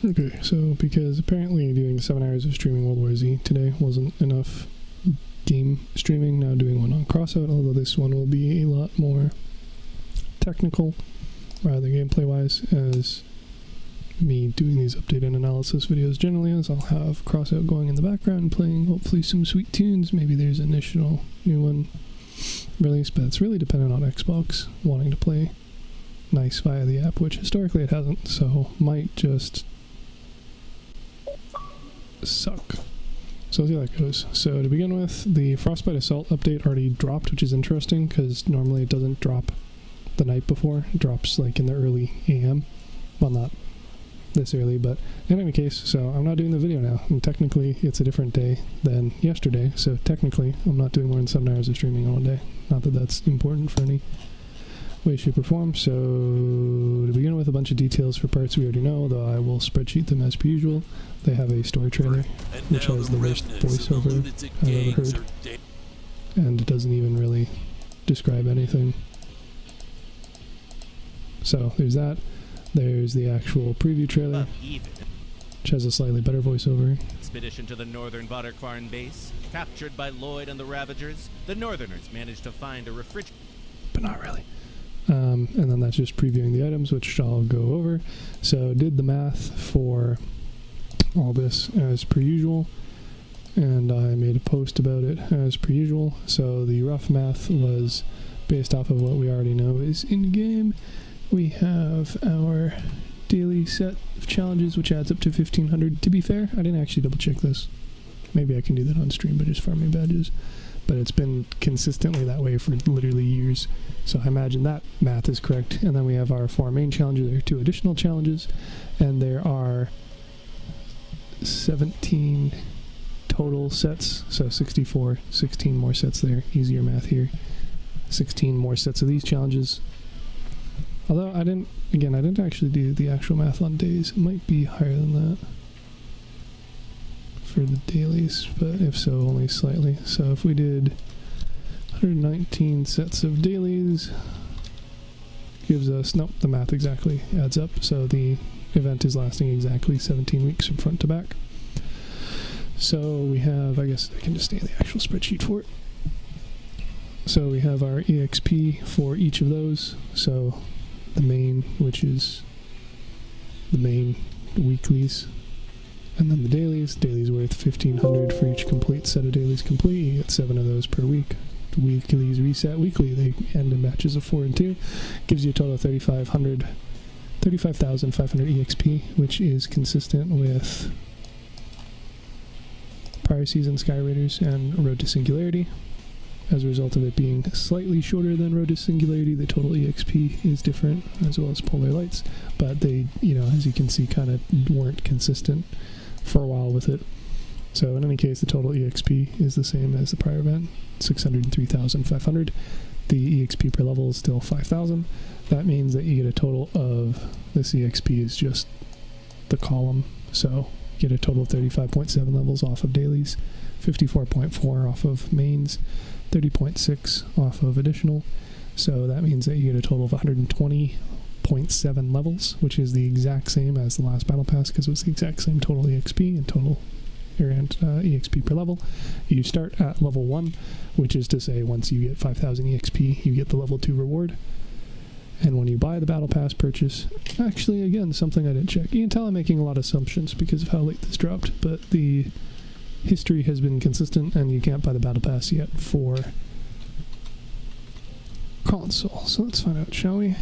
Okay, so because apparently doing 7 hours of streaming World War Z today wasn't enough game streaming, now doing one on Crossout, although this one will be a lot more technical rather gameplay-wise, as me doing these update and analysis videos generally is. I'll have Crossout going in the background playing hopefully some sweet tunes. Maybe there's an initial new one released, but it's really dependent on Xbox wanting to play nice via the app, which historically it hasn't, so might just suck. So we'll see how that goes. So to begin with, the Frostbite Assault update already dropped, which is interesting because normally it doesn't drop the night before. It drops like in the early AM. Well, not this early, but in any case, so I'm not doing the video now, and technically it's a different day than yesterday, so technically I'm not doing more than 7 hours of streaming in one day. Not that that's important for any way, shape, or form. So to begin with, a bunch of details for parts we already know, though I will spreadsheet them as per usual. They have a story trailer, which has the worst voiceover I've ever heard, and it doesn't even really describe anything. So there's that. There's the actual preview trailer, which has a slightly better voiceover. Expedition to the northern Waterkvarn base. Captured by Lloyd and the Ravagers, the Northerners managed to find a refrigerator. But not really. And then that's just previewing the items, which I'll go over. So did the math for all this as per usual, and I made a post about it as per usual. So the rough math was based off of what we already know is in-game. We have our daily set of challenges, which adds up to 1,500. To be fair, I didn't actually double check this. Maybe I can do that on stream by just farming badges. But it's been consistently that way for literally years. So I imagine that math is correct. And then we have our 4 main challenges. There are 2 additional challenges. And there are 17 total sets. So 64, 16 more sets there. Easier math here. 16 more sets of these challenges. Although I didn't actually do the actual math on days. It might be higher than that for the dailies, but if so, only slightly. So if we did 119 sets of dailies, gives us, nope, the math exactly adds up. So the event is lasting exactly 17 weeks from front to back. So we have, I guess I can just stay in the actual spreadsheet for it. So we have our EXP for each of those. So the main, which is the main weeklies, and then the dailies. Dailies worth 1,500 for each complete set of dailies complete. You get 7 of those per week. Weeklies reset weekly. They end in batches of 4 and 2. Gives you a total of 35,500 EXP, which is consistent with prior season Sky Raiders and Road to Singularity. As a result of it being slightly shorter than Road to Singularity, the total EXP is different, as well as Polar Lights. But they, as you can see, kind of weren't consistent for a while with it. So in any case, the total EXP is the same as the prior event, 603,500. The EXP per level is still 5,000. That means that you get a total of, this EXP is just the column, so you get a total of 35.7 levels off of dailies, 54.4 off of mains, 30.6 off of additional. So that means that you get a total of 120.7 levels, which is the exact same as the last battle pass, because it was the exact same total EXP and total EXP per level. You start at level 1, which is to say once you get 5,000 EXP, you get the level 2 reward. And when you buy the battle pass purchase, actually, again, something I didn't check. You can tell I'm making a lot of assumptions because of how late this dropped, but the history has been consistent, and you can't buy the battle pass yet for console. So let's find out, shall we?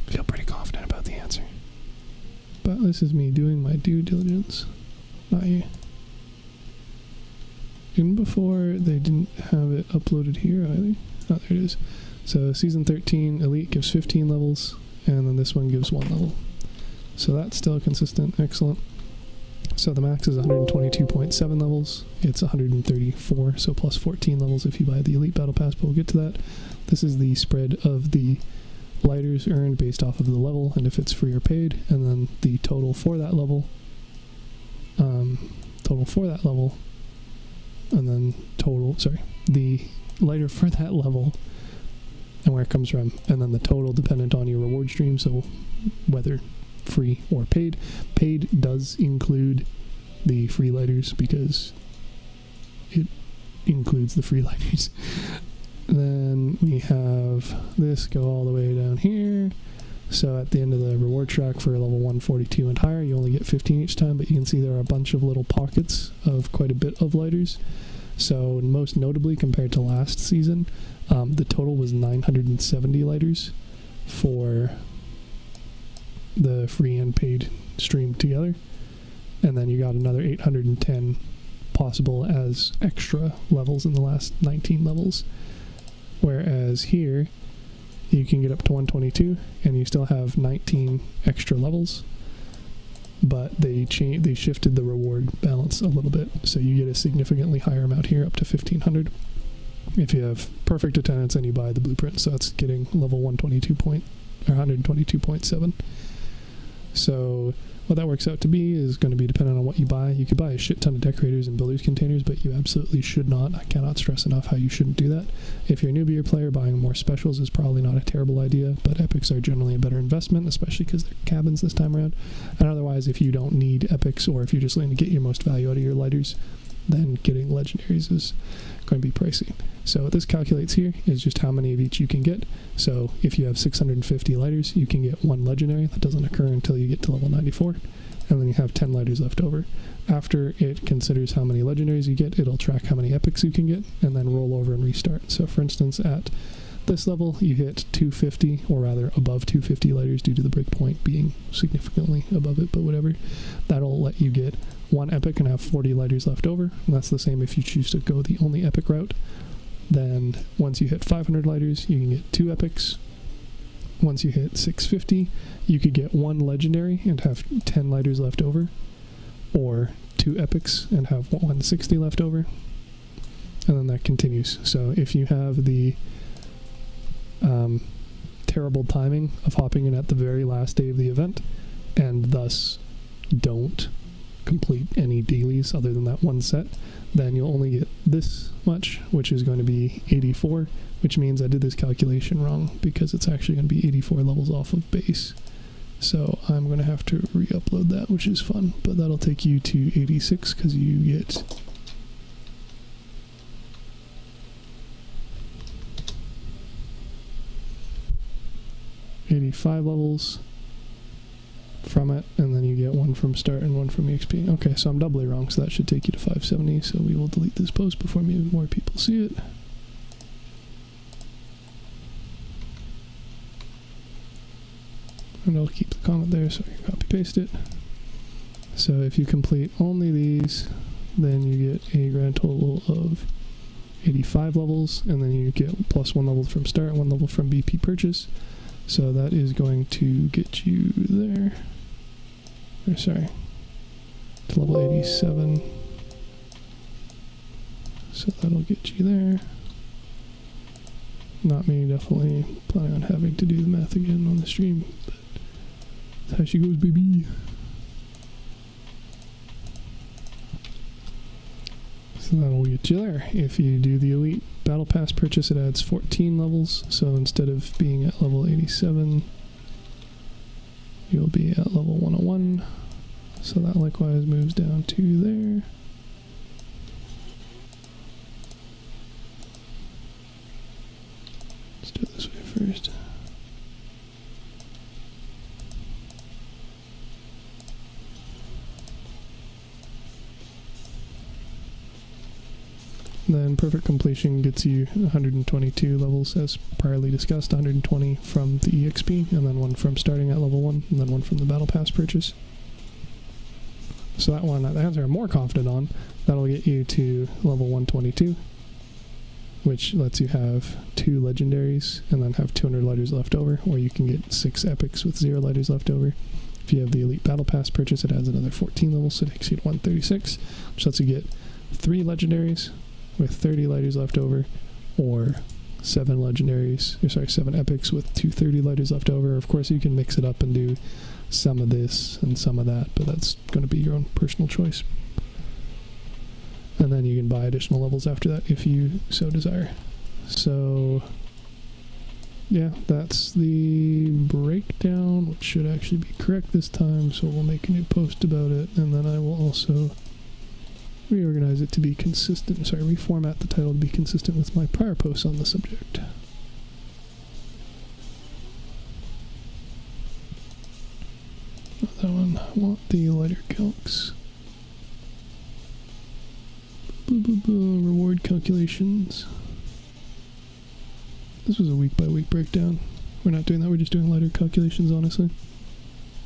Feel pretty confident about the answer. But this is me doing my due diligence, not you. Even before, they didn't have it uploaded here either. Oh, there it is. So Season 13 Elite gives 15 levels, and then this one gives 1 level. So that's still consistent. Excellent. So the max is 122.7 levels. It's 134, so plus 14 levels if you buy the Elite Battle Pass, but we'll get to that. This is the spread of the lighters earned based off of the level, and if it's free or paid, and then the total for that level. And then the lighter for that level and where it comes from, and then the total dependent on your reward stream, so whether free or paid. Paid does include the free lighters because it includes the free lighters. Then we have this go all the way down here. So at the end of the reward track for level 142 and higher, you only get 15 each time, but you can see there are a bunch of little pockets of quite a bit of lighters. So most notably, compared to last season, the total was 970 lighters for the free and paid stream together. And then you got another 810 possible as extra levels in the last 19 levels. Whereas here, you can get up to 122, and you still have 19 extra levels, but they shifted the reward balance a little bit, so you get a significantly higher amount here, up to 1,500. If you have perfect attendance and you buy the blueprint, so that's getting level 122.7. So what that works out to be is going to be dependent on what you buy. You could buy a shit ton of decorators and builders containers, but you absolutely should not. I cannot stress enough how you shouldn't do that. If you're a newbie player, buying more specials is probably not a terrible idea, but epics are generally a better investment, especially because they're cabins this time around. And otherwise, if you don't need epics, or if you're just looking to get your most value out of your lighters, then getting legendaries is going to be pricey. So what this calculates here is just how many of each you can get. So if you have 650 lighters, you can get 1 legendary. That doesn't occur until you get to level 94. And then you have 10 lighters left over. After it considers how many legendaries you get, it'll track how many epics you can get, and then roll over and restart. So for instance, at this level, you hit 250, or rather above 250 lighters due to the breakpoint being significantly above it, but whatever. That'll let you get 1 epic and have 40 lighters left over. And that's the same if you choose to go the only epic route. Then once you hit 500 lighters, you can get 2 epics. Once you hit 650, you could get 1 legendary and have 10 lighters left over, or 2 epics and have 160 left over. And then that continues. So if you have the terrible timing of hopping in at the very last day of the event, and thus don't complete any dailies other than that one set, then you'll only get this much, which is going to be 84, which means I did this calculation wrong, because it's actually going to be 84 levels off of base. So I'm going to have to re-upload that, which is fun, but that'll take you to 86, because you get 85 levels from it, and then you get 1 from start and 1 from EXP. Okay, so I'm doubly wrong, so that should take you to 570, so we will delete this post before more people see it. And I'll keep the comment there so I can copy paste it. So if you complete only these, then you get a grand total of 85 levels, and then you get plus 1 level from start, 1 level from BP purchase. So that is going to get you there. Or sorry, to level 87. So that'll get you there. Not me, definitely planning on having to do the math again on the stream, but that's how she goes, baby. So that'll get you there. If you do the Elite Battle Pass purchase, it adds 14 levels. So instead of being at level 87, you'll be at level 101. So that likewise moves down to there. Let's do it this way first. Then perfect completion gets you 122 levels as priorly discussed, 120 from the EXP, and then 1 from starting at level 1, and then 1 from the Battle Pass purchase. So that one, the answer I'm more confident on, that'll get you to level 122, which lets you have 2 legendaries and then have 200 lighters left over, or you can get 6 epics with 0 lighters left over. If you have the Elite Battle Pass purchase, it adds another 14 levels, so it takes you to 136, which lets you get 3 legendaries with 30 lighters left over, or 7 legendaries, or sorry, 7 epics with 230 lighters left over. Of course, you can mix it up and do some of this and some of that, but that's going to be your own personal choice. And then you can buy additional levels after that if you so desire. So yeah, that's the breakdown, which should actually be correct this time, so we'll make a new post about it, and then I will also reorganize it to be consistent, reformat the title to be consistent with my prior posts on the subject. Not that one. I want the lighter calcs. Reward calculations. This was a week-by-week breakdown. We're not doing that, we're just doing lighter calculations, honestly.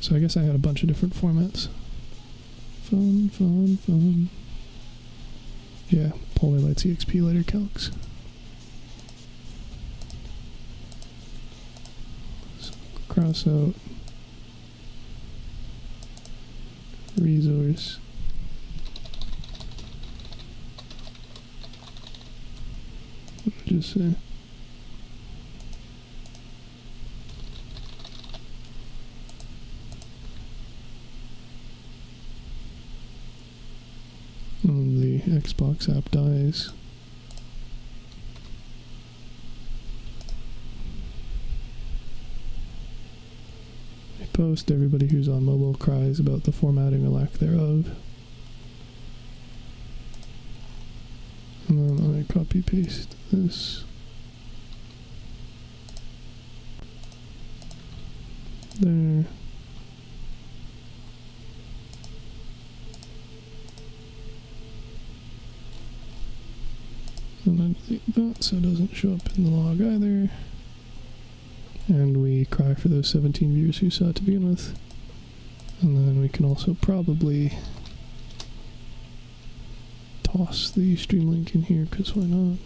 So I guess I had a bunch of different formats. Fun. Yeah, Polar Lights EXP lighter calcs. So cross out resource. What did I just say? And the Xbox app dies. I post, everybody who's on mobile cries about the formatting or lack thereof. And then I copy paste this there. And then delete that so it doesn't show up in the log either. And we cry for those 17 viewers who saw it to begin with. And then we can also probably toss the stream link in here, because why not?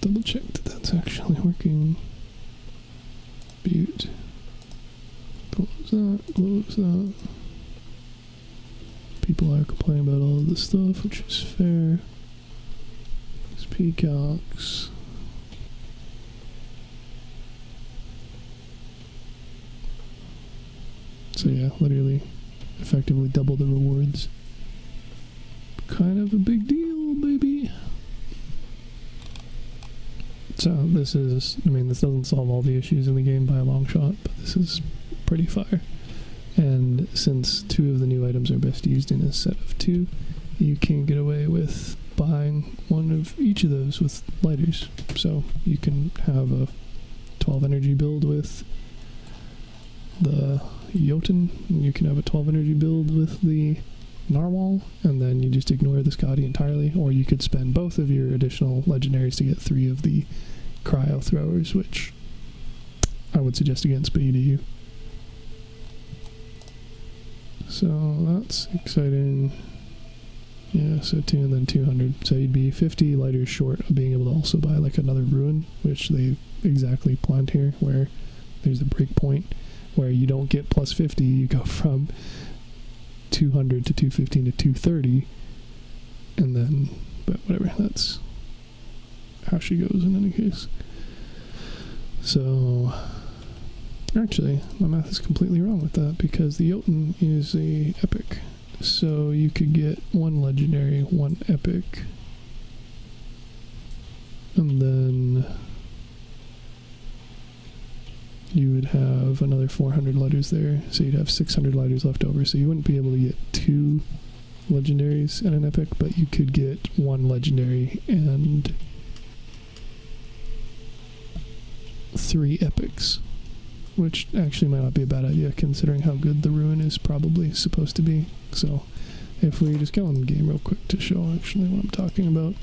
Double check that that's actually working. Butte. Close that. People are complaining about all of this stuff, which is fair. XP calcs. So yeah, literally, effectively double the rewards. Kind of a big deal, baby. So this is, this doesn't solve all the issues in the game by a long shot, but this is pretty fire. And since 2 of the new items are best used in a set of 2, you can get away with buying one of each of those with lighters. So you can have a 12 energy build with the Jotun, and you can have a 12 energy build with the Narwhal, and then you just ignore the Scotty entirely, or you could spend both of your additional legendaries to get 3 of the cryo throwers, which I would suggest against, but you do you. So that's exciting. Yeah, so 2 and then 200. So you'd be 50 lighters short of being able to also buy like another ruin, which they've exactly planned here, where there's a breakpoint where you don't get plus 50, you go from 200 to 215 to 230, and then, but whatever, that's how she goes in any case. So actually my math is completely wrong with that, because the Jotun is a epic, so you could get 1 legendary, 1 epic, and then you would have another 400 lighters there, so you'd have 600 lighters left over, so you wouldn't be able to get 2 legendaries and an epic, but you could get 1 legendary and 3 epics, which actually might not be a bad idea considering how good the ruin is probably supposed to be. So if we just go on the game real quick to show actually what I'm talking about.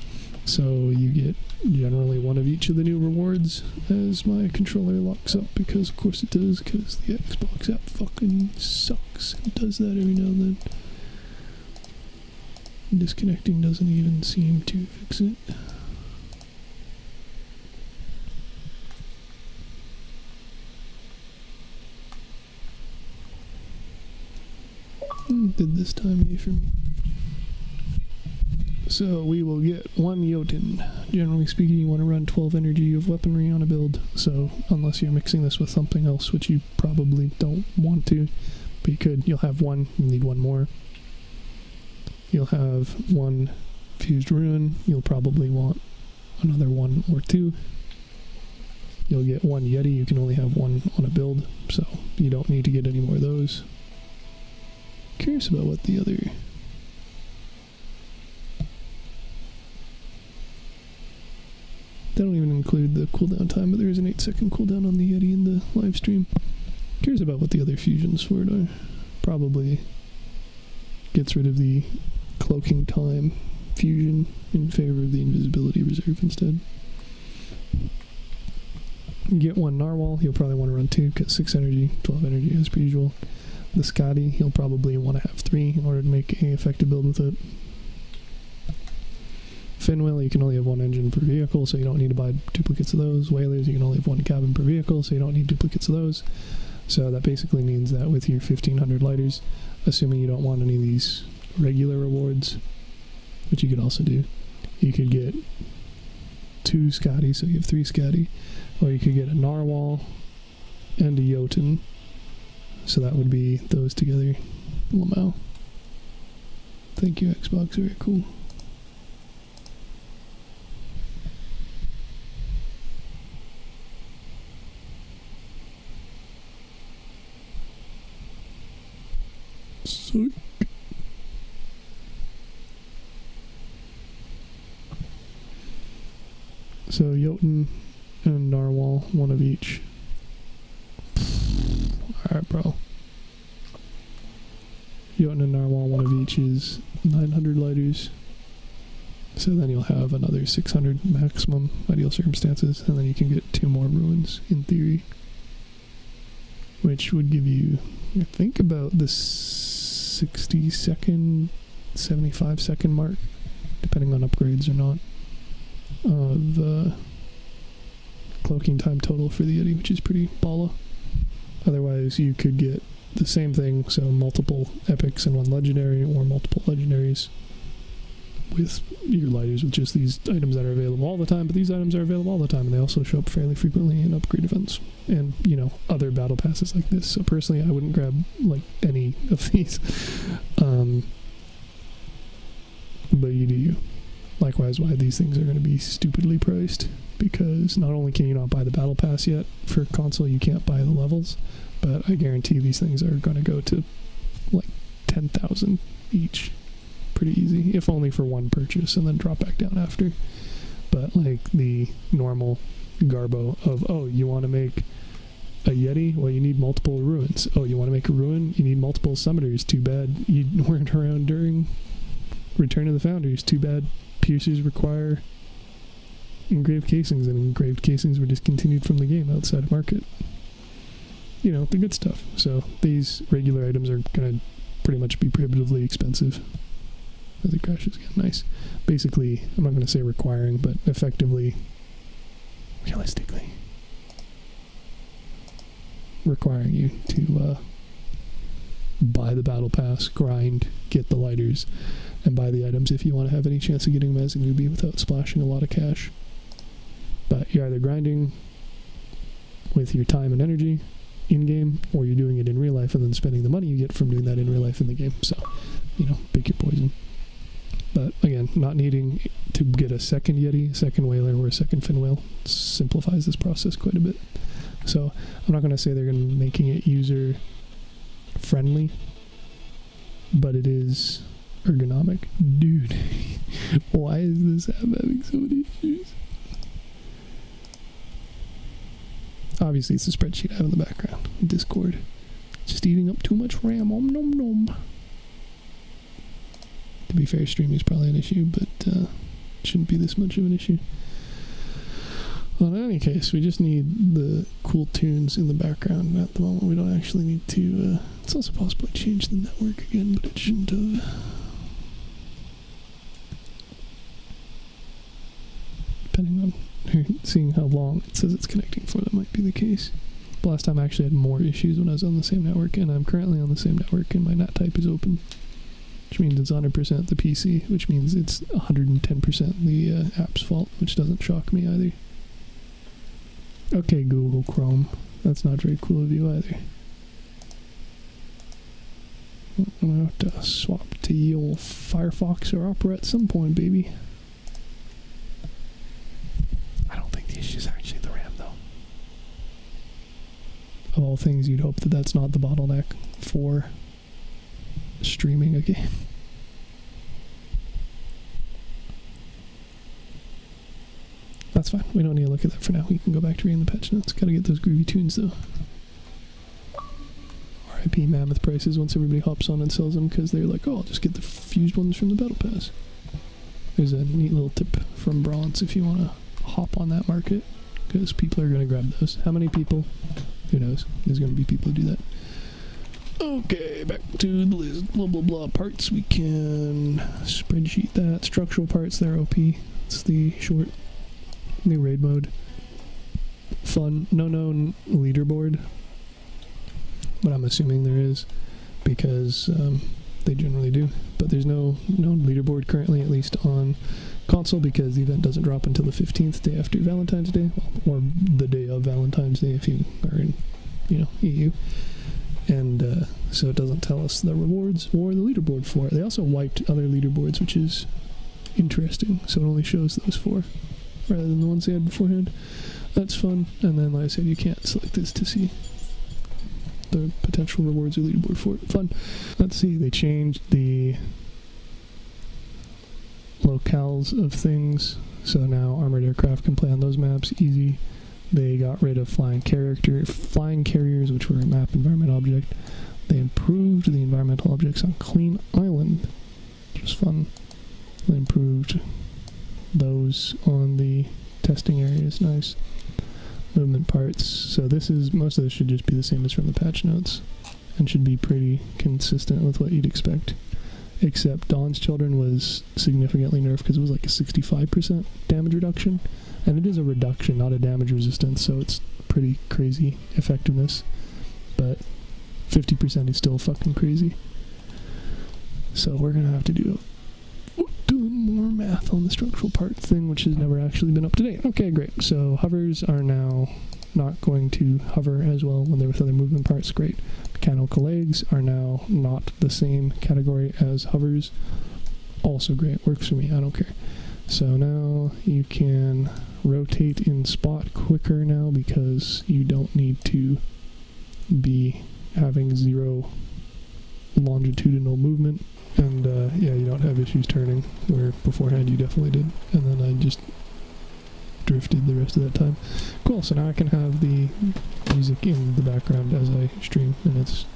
So you get generally 1 of each of the new rewards as my controller locks up, because of course it does, because the Xbox app fucking sucks and does that every now and then. Disconnecting doesn't even seem to fix it. did this time, yay for me. So we will get 1 Jotun. Generally speaking, you want to run 12 energy of weaponry on a build, so unless you're mixing this with something else, which you probably don't want to, but you could, you'll have 1, you'll need 1 more. You'll have 1 fused ruin, you'll probably want another 1 or 2. You'll get 1 Yeti, you can only have 1 on a build, so you don't need to get any more of those. Curious about what the other... They don't even include the cooldown time, but there is an 8-second cooldown on the Yeti in the live stream. Curious about what the other fusions for it are. Probably gets rid of the cloaking time fusion in favor of the invisibility reserve instead. You get 1 Narwhal, you'll probably want to run 2, get 6 energy, 12 energy as per usual. The Scotty, you'll probably want to have 3 in order to make an effective build with it. Finwheel, you can only have 1 engine per vehicle, so you don't need to buy duplicates of those. Whalers, you can only have 1 cabin per vehicle, so you don't need duplicates of those. So that basically means that with your 1500 lighters, assuming you don't want any of these regular rewards, which you could also do, you could get 2 Scotty, so you have 3 Scotty, or you could get a Narwhal and a Jotun, so that would be those together. Lamau. Thank you, Xbox, very cool. So Jotun and Narwhal, 1 of each. Alright, bro. Jotun and Narwhal, 1 of each is 900 lighters. So then you'll have another 600 maximum, ideal circumstances, and then you can get 2 more ruins in theory. Which would give you, I think, about the 60-second, 75-second mark, depending on upgrades or not, of cloaking time total for the Yeti, which is pretty balla. Otherwise, you could get the same thing, so multiple epics and 1 legendary, or multiple legendaries with your lighters with just these items that are available all the time, but these items are available all the time, and they also show up fairly frequently in upgrade events and, you know, other battle passes like this. So personally, I wouldn't grab, like, any of these. But you do you. Likewise, why these things are going to be stupidly priced, because not only can you not buy the battle pass yet, for console you can't buy the levels, but I guarantee these things are going to go to, like, 10,000 each. Pretty easy, if only for 1 purchase, and then drop back down after. But like the normal garbo of, oh, you want to make a Yeti? Well, you need multiple ruins. Oh, you want to make a ruin? You need multiple summoners. Too bad you weren't around during Return of the Founders. Too bad piercers require engraved casings, and engraved casings were discontinued from the game outside of market. You know, the good stuff. So these regular items are going to pretty much be prohibitively expensive. As it crashes again. Nice. Basically, I'm not going to say requiring, but effectively, realistically, requiring you to buy the battle pass, grind, get the lighters, and buy the items if you want to have any chance of getting them as a newbie without splashing a lot of cash. But you're either grinding with your time and energy in-game, or you're doing it in real life and then spending the money you get from doing that in real life in the game. So, you know, pick your poison. But again, not needing to get a second Yeti, a second Whaler, or a second Finwheel simplifies this process quite a bit. So I'm not going to say they're going to be making it user-friendly, but it is ergonomic. Dude, why is this app having so many issues? Obviously, it's a spreadsheet I have in the background. Discord. Just eating up too much RAM. Om nom nom. To be fair, streaming is probably an issue, but it shouldn't be this much of an issue. Well, in any case, we just need the cool tunes in the background. At the moment, we don't actually need to... it's also possible to change the network again, but it shouldn't have. Depending on seeing how long it says it's connecting for, that might be the case. But last time I actually had more issues when I was on the same network, and I'm currently on the same network, and my NAT type is open, which means it's 100% the PC, which means it's 110% the app's fault, which doesn't shock me either. Okay, Google Chrome. That's not very cool of you either. I'm gonna have to swap to ye old Firefox or Opera at some point, baby. I don't think the issue is actually the RAM, though. Of all things, you'd hope that that's not the bottleneck for streaming a game. That's fine. We don't need to look at that for now. We can go back to reading the patch notes. Gotta get those groovy tunes, though. RIP mammoth prices once everybody hops on and sells them, because they're like, oh, I'll just get the fused ones from the Battle Pass. There's a neat little tip from Bronze if you want to hop on that market, because people are going to grab those. How many people? Who knows? There's going to be people who do that. Okay, back to the list. Blah, blah, blah. Parts, we can spreadsheet that. Structural parts, they're OP. It's the short. New raid mode. Fun. No known leaderboard. But I'm assuming there is, because they generally do. But there's no known leaderboard currently, at least on console, because the event doesn't drop until the 15th, day after Valentine's Day, or the day of Valentine's Day if you are in, EU. And so it doesn't tell us the rewards or the leaderboard for it. They also wiped other leaderboards, which is interesting. So it only shows those 4, rather than the ones they had beforehand. That's fun. And then, like I said, you can't select this to see the potential rewards or leaderboard for it. Fun. Let's see, they changed the locales of things, so now armored aircraft can play on those maps easy. They got rid of flying carriers, which were a map environment object. They improved the environmental objects on Clean Island, which was fun. They improved those on the testing areas. Nice. Movement parts. So most of this should just be the same as from the patch notes, and should be pretty consistent with what you'd expect. Except Dawn's Children was significantly nerfed because it was like a 65% damage reduction. And it is a reduction, not a damage resistance, so it's pretty crazy effectiveness. But 50% is still fucking crazy. So we're going to have to do more math on the structural parts thing, which has never actually been up to date. Okay, great. So hovers are now not going to hover as well when they're with other movement parts. Great. Mechanical legs are now not the same category as hovers. Also great. Works for me. I don't care. So now you can rotate in spot quicker now, because you don't need to be having 0 longitudinal movement. And yeah, you don't have issues turning, where beforehand you definitely did. And then I just drifted the rest of that time. Cool, so now I can have the music in the background as I stream, and it's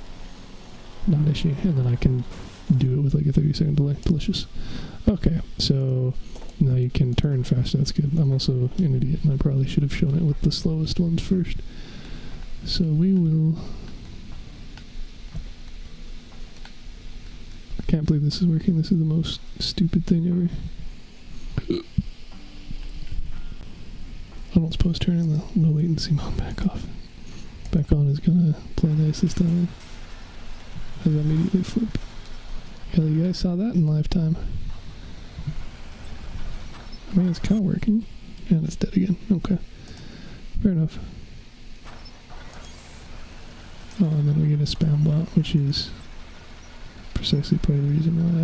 not an issue. And then I can do it with like a 30-second delay. Delicious. Okay, so now you can turn faster. That's good. I'm also an idiot, and I probably should have shown it with the slowest ones first. So we will... I can't believe this is working. This is the most stupid thing ever. I don't suppose turning the low latency mode back on is gonna play nice this time. As I immediately flip. Yeah, you guys saw that in lifetime. I mean, it's kind of working. And it's dead again. Okay. Fair enough. Oh, and then we get a spam bot, which is precisely part of the reason why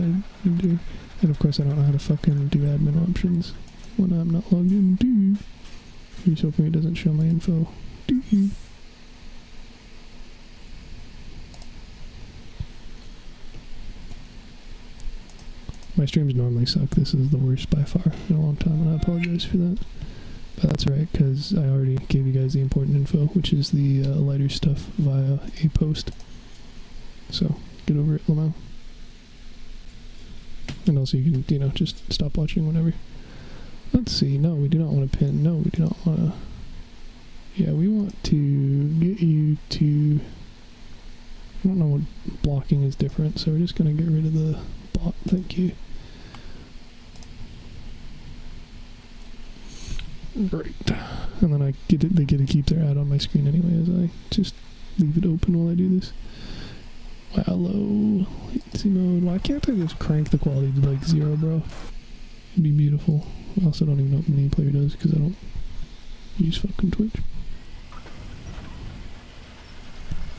I do. And of course I don't know how to fucking do admin options when I'm not logged in. He's hoping it doesn't show my info. My streams normally suck. This is the worst by far in a long time, and I apologize for that. But that's right, because I already gave you guys the important info, which is the lighter stuff via a post. So, get over it, Lamau. And also you can, just stop watching whenever. Let's see. No, we do not want to pin. No, we do not want to... Yeah, we want to get you to... I don't know what blocking is different, so we're just going to get rid of the bot. Thank you. Great. And then they get to keep their ad on my screen anyway as I just leave it open while I do this. Wow, low latency mode. Why can't I just crank the quality to like 0, bro? It'd be beautiful. I also don't even know what mini player does because I don't use fucking Twitch.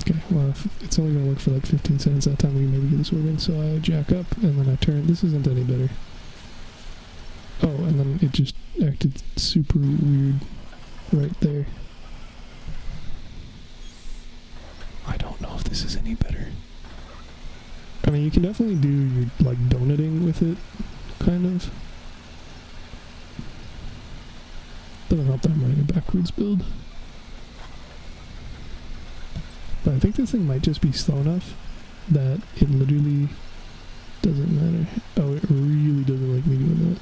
Okay, well, if it's only gonna work for like 15 seconds that time, we can maybe get this working. So I jack up and then I turn. This isn't any better. Oh, and then it just acted super weird right there. I don't know if this is any better. I mean, you can definitely do your, like, donating with it, kind of. Doesn't help that I'm running a backwards build. But I think this thing might just be slow enough that it literally doesn't matter. Oh, it really doesn't like me doing that.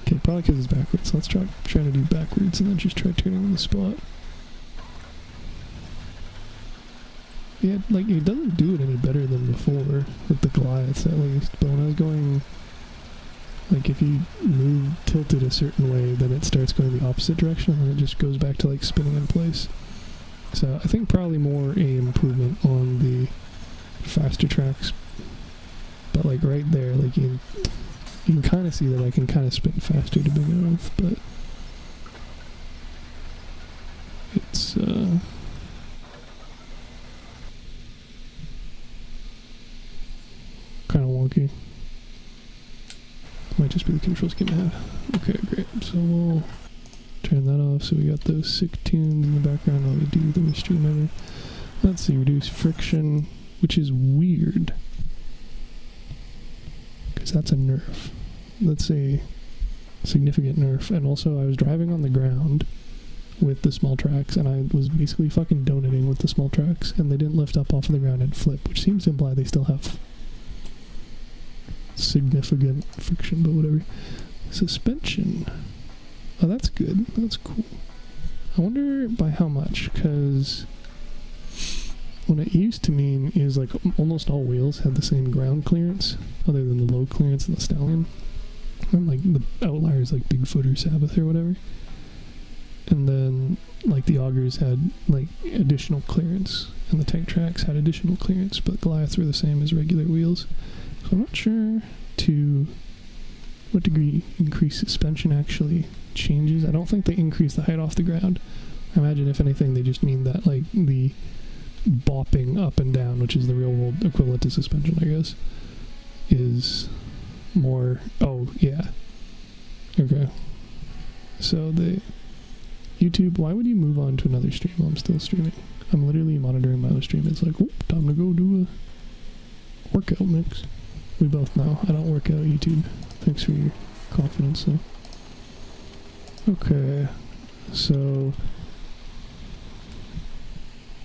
Okay, probably because it's backwards. So let's try to do backwards and then just try turning on the spot. Yeah, like, it doesn't do it any better than before with the Goliaths at least. But when I was going, like, if you tilt it a certain way, then it starts going the opposite direction and then it just goes back to, like, spinning in place. So I think probably more a improvement on the faster tracks. But, like, right there, like, you can kind of see that I can kind of spin faster to begin with, but it's, kind of wonky. Might just be the control scheme I have. Okay, great. So we'll turn that off. So we got those sick tunes in the background while we do the restream ever. Let's see, reduce friction, which is weird. Because that's a nerf. That's a significant nerf. And also, I was driving on the ground with the small tracks, and I was basically fucking donating with the small tracks, and they didn't lift up off of the ground and flip, which seems to imply they still have significant friction, but whatever. Suspension. Oh, that's good. That's cool. I wonder by how much, because what it used to mean is like almost all wheels had the same ground clearance, other than the low clearance in the Stallion. And like the outliers like Bigfoot or Sabbath or whatever. And then like the augers had like additional clearance, and the tank tracks had additional clearance, but Goliaths were the same as regular wheels. So I'm not sure to what degree increased suspension actually changes. I don't think they increase the height off the ground. I imagine if anything they just mean that like the bopping up and down, which is the real world equivalent to suspension, I guess, is more... Oh, yeah. Okay. So the YouTube, why would you move on to another stream while I'm still streaming? I'm literally monitoring my other stream. It's like, oh, time to go do a workout mix. We both know I don't work out YouTube. Thanks for your confidence, though. Okay, so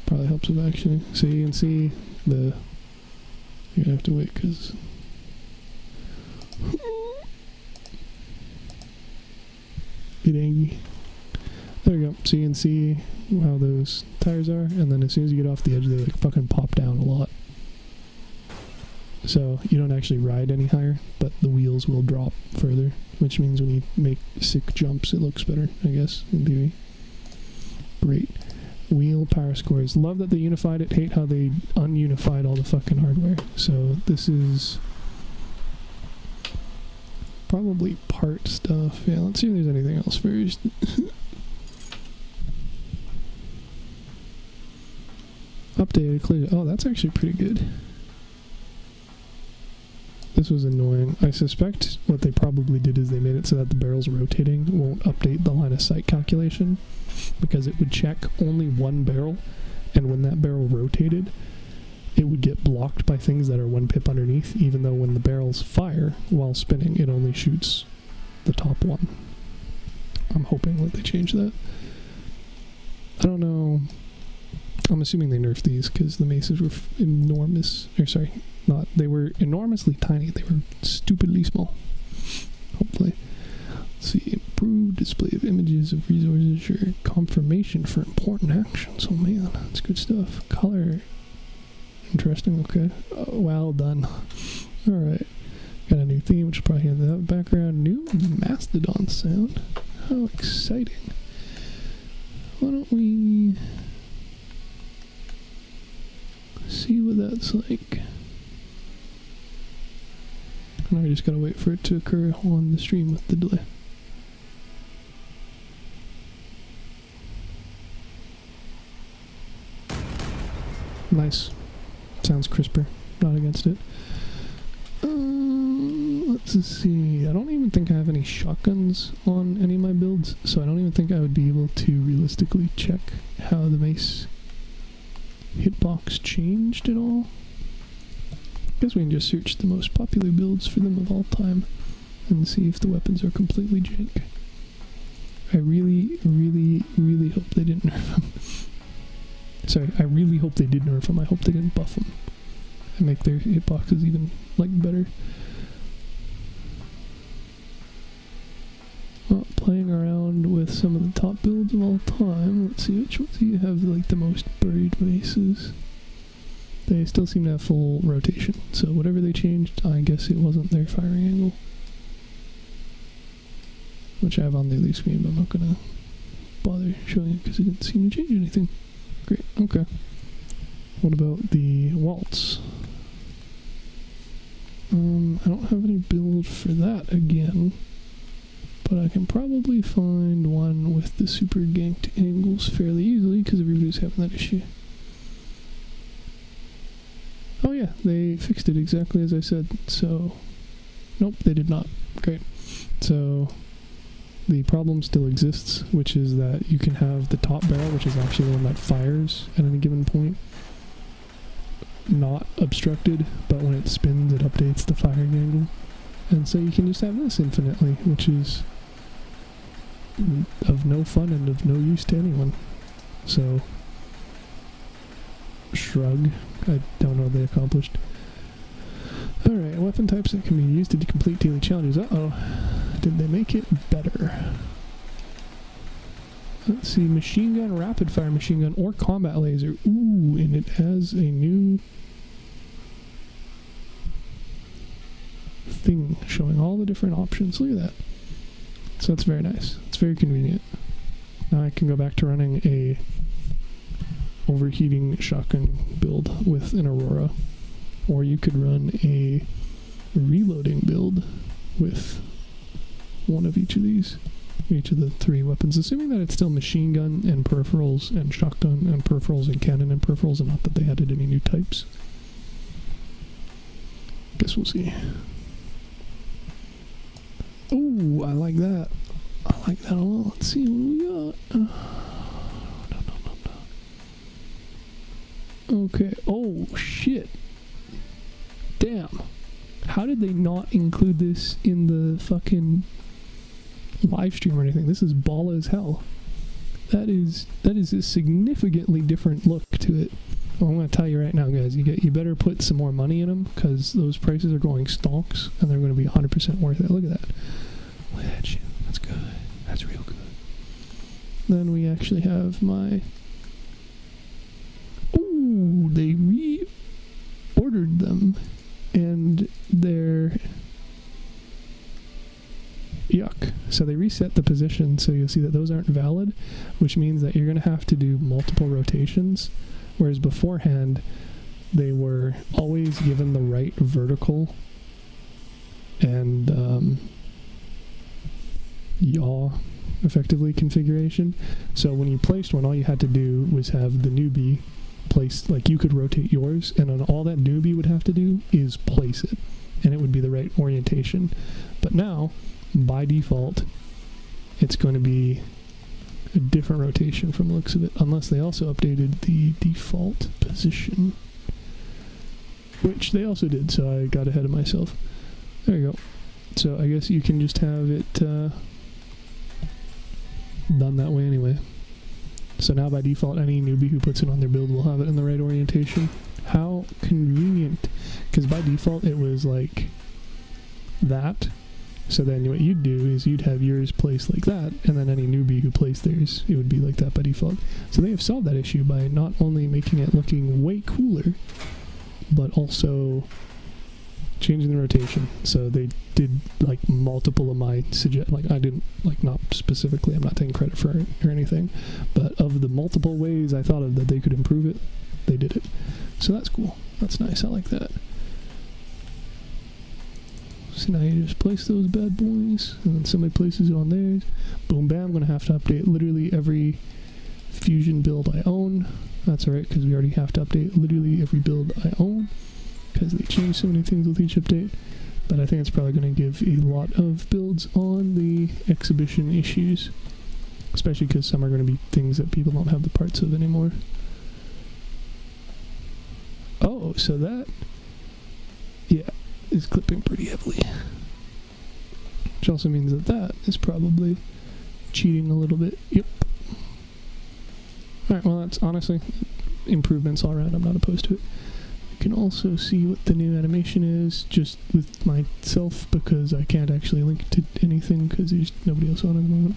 probably helps if actually. So you can see the. You're gonna have to wait because. Get angry. There we go. So you can see how those tires are, and then as soon as you get off the edge, they like fucking pop down a lot. So you don't actually ride any higher, but the wheels will drop further, which means when you make sick jumps, it looks better, I guess, in theory. Great. Wheel power scores. Love that they unified it. Hate how they ununified all the fucking hardware. So this is probably part stuff. Yeah, let's see if there's anything else first. Updated clear. Oh, that's actually pretty good. This was annoying. I suspect what they probably did is they made it so that the barrels rotating won't update the line of sight calculation, because it would check only one barrel, and when that barrel rotated, it would get blocked by things that are 1 pip underneath, even though when the barrels fire while spinning, it only shoots the top one. I'm hoping that they change that. I don't know. I'm assuming they nerfed these because the maces were enormous. Or sorry, not. They were enormously tiny. They were stupidly small. Hopefully. Let's see. Improved display of images of resources or confirmation for important actions. Oh man, that's good stuff. Color. Interesting. Okay. Oh, well done. Alright. Got a new theme, which will probably have that background. New Mastodon sound. How exciting. Why don't we see what that's like? Now I just gotta wait for it to occur on the stream with the delay. Nice. Sounds crisper. Not against it. Let's see. I don't even think I have any shotguns on any of my builds, so I don't even think I would be able to realistically check how the mace hitbox changed at all. I guess we can just search the most popular builds for them of all time and see if the weapons are completely jank. I really, really, really hope they didn't nerf them. Sorry, I really hope they did nerf them. I hope they didn't buff them and make their hitboxes even, like, better. Well, playing around with some of the top builds of all time. Let's see, which ones do you have, like, the most buried maces? They still seem to have full rotation, so whatever they changed, I guess it wasn't their firing angle. Which I have on the other screen, but I'm not gonna bother showing it because it didn't seem to change anything. Great, okay. What about the waltz? I don't have any build for that again, but I can probably find one with the super ganked angles fairly easily because everybody's having that issue. Oh yeah, they fixed it exactly as I said, so... Nope, they did not. Great. So, the problem still exists, which is that you can have the top barrel, which is actually the one that fires at any given point, not obstructed, but when it spins it updates the firing angle. And so you can just have this infinitely, which is of no fun and of no use to anyone. So, shrug. I don't know what they accomplished. Alright, weapon types that can be used to complete daily challenges. Uh-oh. Did they make it better? Let's see, machine gun, rapid fire machine gun, or combat laser. Ooh, and it has a new thing showing all the different options. Look at that. So that's very nice. It's very convenient. Now I can go back to running a overheating shotgun build with an Aurora, or you could run a reloading build with one of each of these, each of the three weapons, assuming that it's still machine gun and peripherals and shotgun and peripherals and cannon and peripherals, and not that they added any new types. Guess we'll see. Ooh, I like that. I like that a lot. Let's see what we got. Okay. Oh, shit. Damn. How did they not include this in the fucking live stream or anything? This is ball as hell. That is a significantly different look to it. Well, I'm going to tell you right now, guys. You better put some more money in them, because those prices are going stonks, and they're going to be 100% worth it. Look at that. Look at that shit. That's good. That's real good. Then we actually have my... Ooh, they reordered them, and they're... Yuck. So they reset the position, so you'll see that those aren't valid, which means that you're going to have to do multiple rotations, whereas beforehand, they were always given the right vertical and yaw, effectively, configuration. So when you placed one, all you had to do was have the newbie placed, like you could rotate yours, and then all that newbie would have to do is place it, and it would be the right orientation. But now, by default, it's going to be a different rotation from the looks of it, unless they also updated the default position, which they also did, so I got ahead of myself. There you go. So I guess you can just have it done that way anyway. So now by default, any newbie who puts it on their build will have it in the right orientation. How convenient, because by default it was like that. So then what you'd do is you'd have yours placed like that, and then any newbie who placed theirs, it would be like that by default. So they have solved that issue by not only making it looking way cooler, but also changing the rotation. So they did like multiple of my like I didn't like not specifically. I'm not taking credit for it or anything, but of the multiple ways I thought of that they could improve it, they did it. So that's cool. That's nice. I like that. So now you just place those bad boys, and then somebody places it on theirs. Boom, bam. I'm gonna have to update literally every Fusion build I own. That's alright, because we already have to update literally every build I own, because they change so many things with each update. But I think it's probably going to give a lot of builds on the exhibition issues, especially because some are going to be things that people don't have the parts of anymore. Oh, so that, yeah, is clipping pretty heavily. Which also means that that is probably cheating a little bit. Yep. Alright, well that's honestly improvements all around. I'm not opposed to it. You can also see what the new animation is just with myself, because I can't actually link to anything because there's nobody else on at the moment.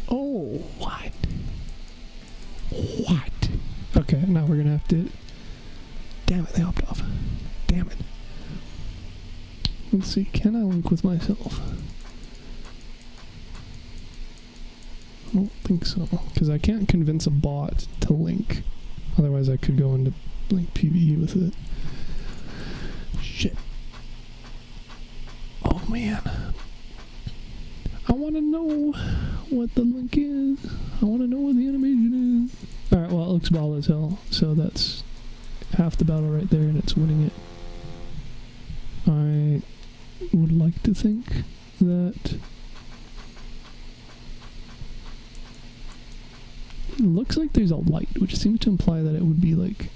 Oh, what? What? Okay, now we're gonna have to... Damn it, they hopped off. Damn it. Let's see, can I link with myself? I don't think so, because I can't convince a bot to link. Otherwise I could go into Link PvE with it. Shit. Oh man. I want to know what the link is. I want to know what the animation is. Alright, well it looks ball as hell, so that's half the battle right there, and it's winning it. I would like to think that it looks like there's a light, which seems to imply that it would be like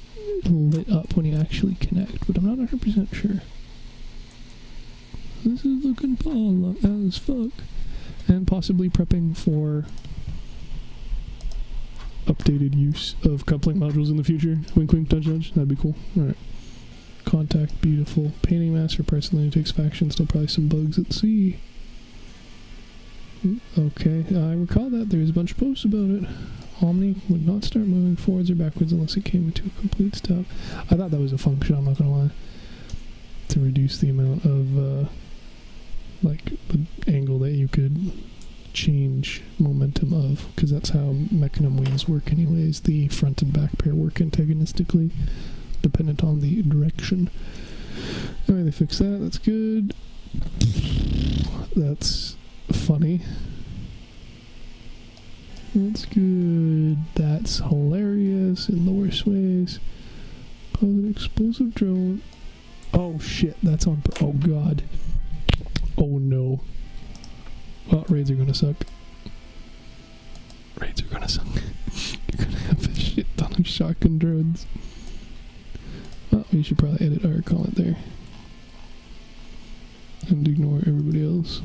lit up when you actually connect, but I'm not 100% sure. This is looking Paula as fuck. And possibly prepping for updated use of coupling modules in the future. Wink wink, nudge nudge. That'd be cool. Alright. Contact, beautiful. Painting master, price of lunatics faction, still probably some bugs at sea. Okay, I recall that there was a bunch of posts about it. Omni would not start moving forwards or backwards unless it came into a complete stop. I thought that was a function, I'm not gonna lie, to reduce the amount of like the angle that you could change momentum of, because that's how mechanism wheels work anyways. The front and back pair work antagonistically dependent on the direction. Alright, they fixed that, that's good. That's funny. That's good. That's hilarious in the worst ways. Cause an explosive drone. Oh shit, that's on. Oh god. Oh no. Well, raids are gonna suck. Raids are gonna suck. You're gonna have a shit ton of shotgun drones. Well, we should probably edit our comment there. And ignore everybody else.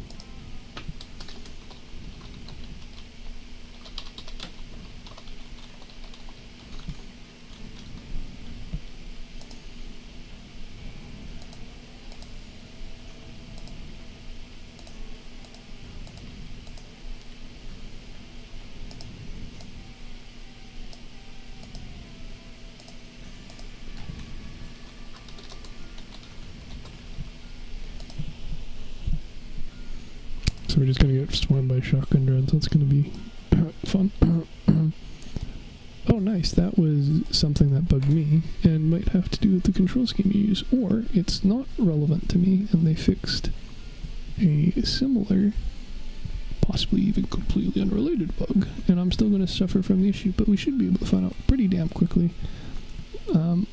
So we're just gonna get swarmed by shotgun drones. That's gonna be fun. Oh nice, that was something that bugged me and might have to do with the control scheme you use, or it's not relevant to me and they fixed a similar, possibly even completely unrelated bug, and I'm still gonna suffer from the issue, but we should be able to find out pretty damn quickly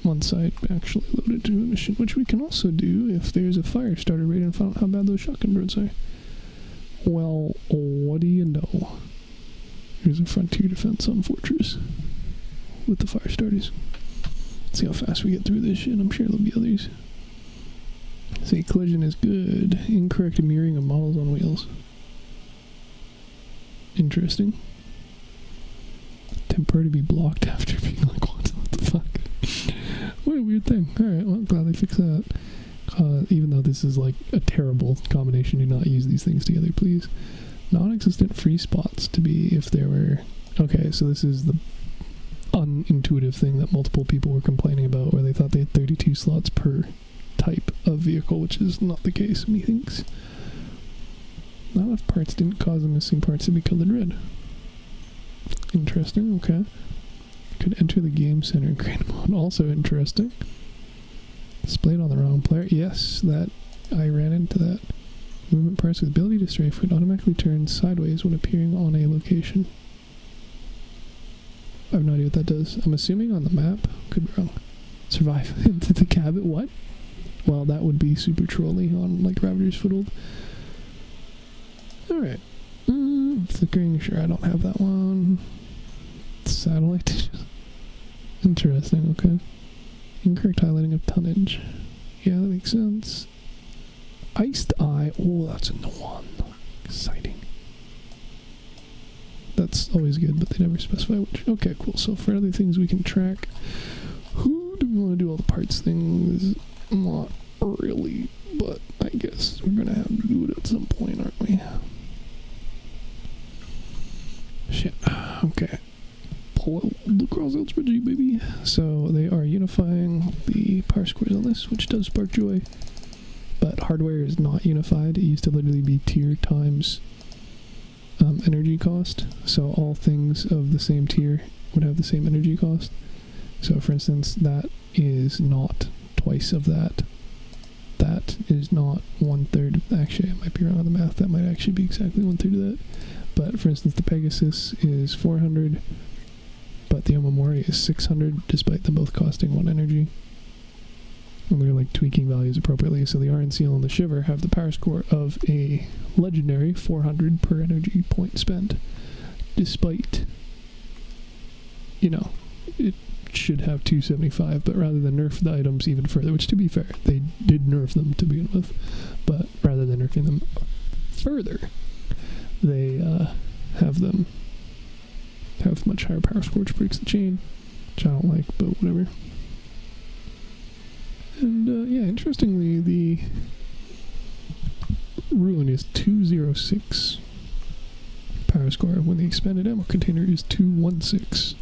once I actually load it to a mission, which we can also do if there's a fire starter raid and find out how bad those shotgun drones are. Well, what do you know? Here's a frontier defense on Fortress with the fire starters. Let's see how fast we get through this shit. I'm sure there'll be others. See, collision is good. Incorrect mirroring of models on wheels. Interesting. Temporary to be blocked after being like, what the fuck? What a weird thing. Alright, well, glad they fixed that. Even though this is like a terrible combination, do not use these things together, please. Non-existent free spots to be if there were... Okay, so this is the unintuitive thing that multiple people were complaining about, where they thought they had 32 slots per type of vehicle, which is not the case, methinks. Not enough parts didn't cause the missing parts to be colored red. Interesting, okay. Could enter the game center in create mode, also interesting. Displayed on the wrong player. Yes, that I ran into that. Movement parts with ability to strafe would automatically turn sideways when appearing on a location. I have no idea what that does. I'm assuming on the map. Could be wrong. Survive into the cabin. What? Well, that would be super trolly on like Ravager's Foothold. Alright. Flickering, sure, I don't have that one. Satellite. Interesting, okay. Incorrect highlighting of tonnage. Yeah, that makes sense. Iced Eye. Oh, that's a new one. Exciting. That's always good, but they never specify which. Okay, cool. So for other things we can track, who do we want to do all the parts things? Not really, but I guess we're going to have to do it at some point, aren't we? Shit. Okay. Pull out the cross-out spreadsheet, baby. So they are unifying the power scores on this, which does spark joy. But hardware is not unified. It used to literally be tier times energy cost. So all things of the same tier would have the same energy cost. So for instance, that is not twice of that. That is not 1/3. Actually, I might be wrong on the math. That might actually be exactly 1/3 of that. But for instance, the Pegasus is 400, but the Omamori is 600, despite them both costing 1 energy. And they're like tweaking values appropriately. So the Iron Seal and the Shiver have the power score of a legendary 400 per energy point spent, despite, you know, it should have 275, but rather than nerf the items even further, which to be fair, they did nerf them to begin with, but rather than nerfing them further, they have them have much higher power score, which breaks the chain, which I don't like, but whatever. And yeah, interestingly, the Ruin is 206 power score when the expanded ammo container is 216.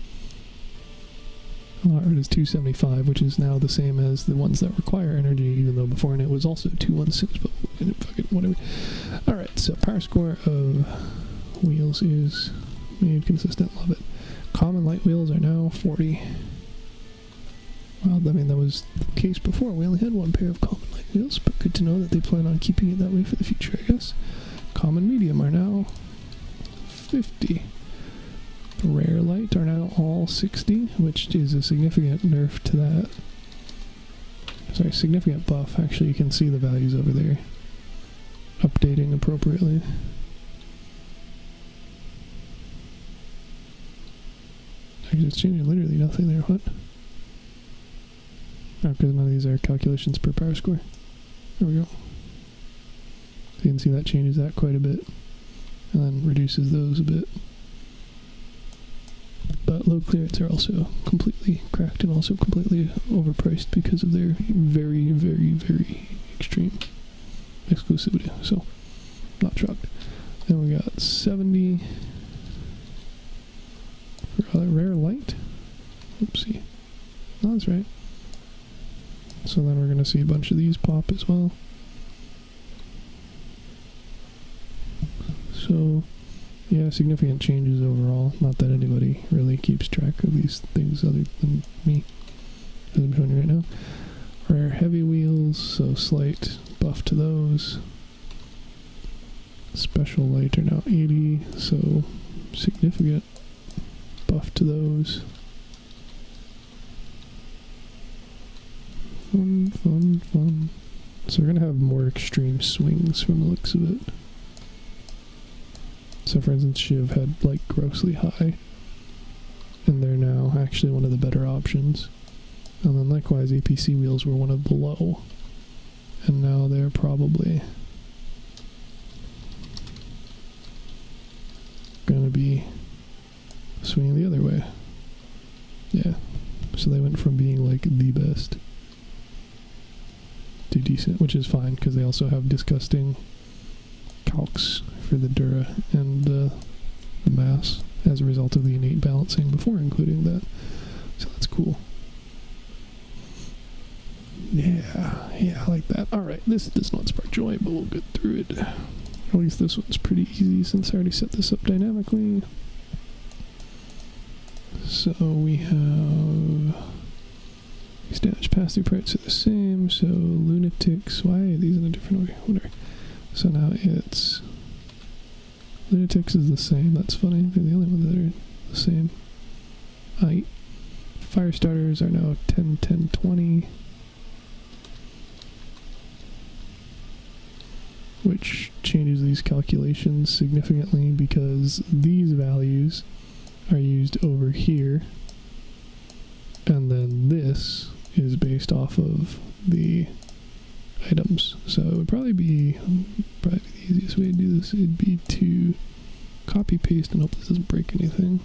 It is 275, which is now the same as the ones that require energy, even though before it was also 216, but fuck it, whatever. Alright, so power score of wheels is made consistent, love it. Common light wheels are now 40. Well, I mean, that was the case before. We only had one pair of common light wheels, but good to know that they plan on keeping it that way for the future, I guess. Common medium are now 50. Rare light are now all 60, which is a significant nerf to that. Sorry, significant buff. Actually, you can see the values over there. Updating appropriately. Actually, it's changing literally nothing there. What? Oh, because none of these are calculations per power score. There we go. So you can see that changes that quite a bit, and then reduces those a bit. But low clearance are also completely cracked and also completely overpriced because of their very, very, very extreme exclusivity. So, not shocked. Then we got 70 for rare light. Oopsie. No, that's right. So then we're going to see a bunch of these pop as well. So, yeah, significant changes overall. Not that anybody really keeps track of these things other than me, as I'm showing you right now. Rare heavy wheels, so slight buff to those. Special light are now 80, so significant buff to those. Fun, fun, fun. So we're going to have more extreme swings from the looks of it. So for instance, Shiv had like grossly high, and they're now actually one of the better options. And then likewise, APC wheels were one of the low, and now they're probably going to be swinging the other way. Yeah, so they went from being like the best to decent, which is fine because they also have disgusting calcs for the Dura and the mass as a result of the innate balancing before including that. So that's cool. Yeah, I like that. Alright, this does not spark joy, but we'll get through it. At least this one's pretty easy since I already set this up dynamically. So we have these damage pass-through parts are the same, so lunatics, why are these in a different order? Whatever. So now it's lunatics is the same, that's funny, they're the only ones that are the same. Fire starters are now 10, 10, 20. Which changes these calculations significantly because these values are used over here, and then this is based off of the items. So it would probably be the easiest way to do this. It'd be to copy paste and hope this doesn't break anything.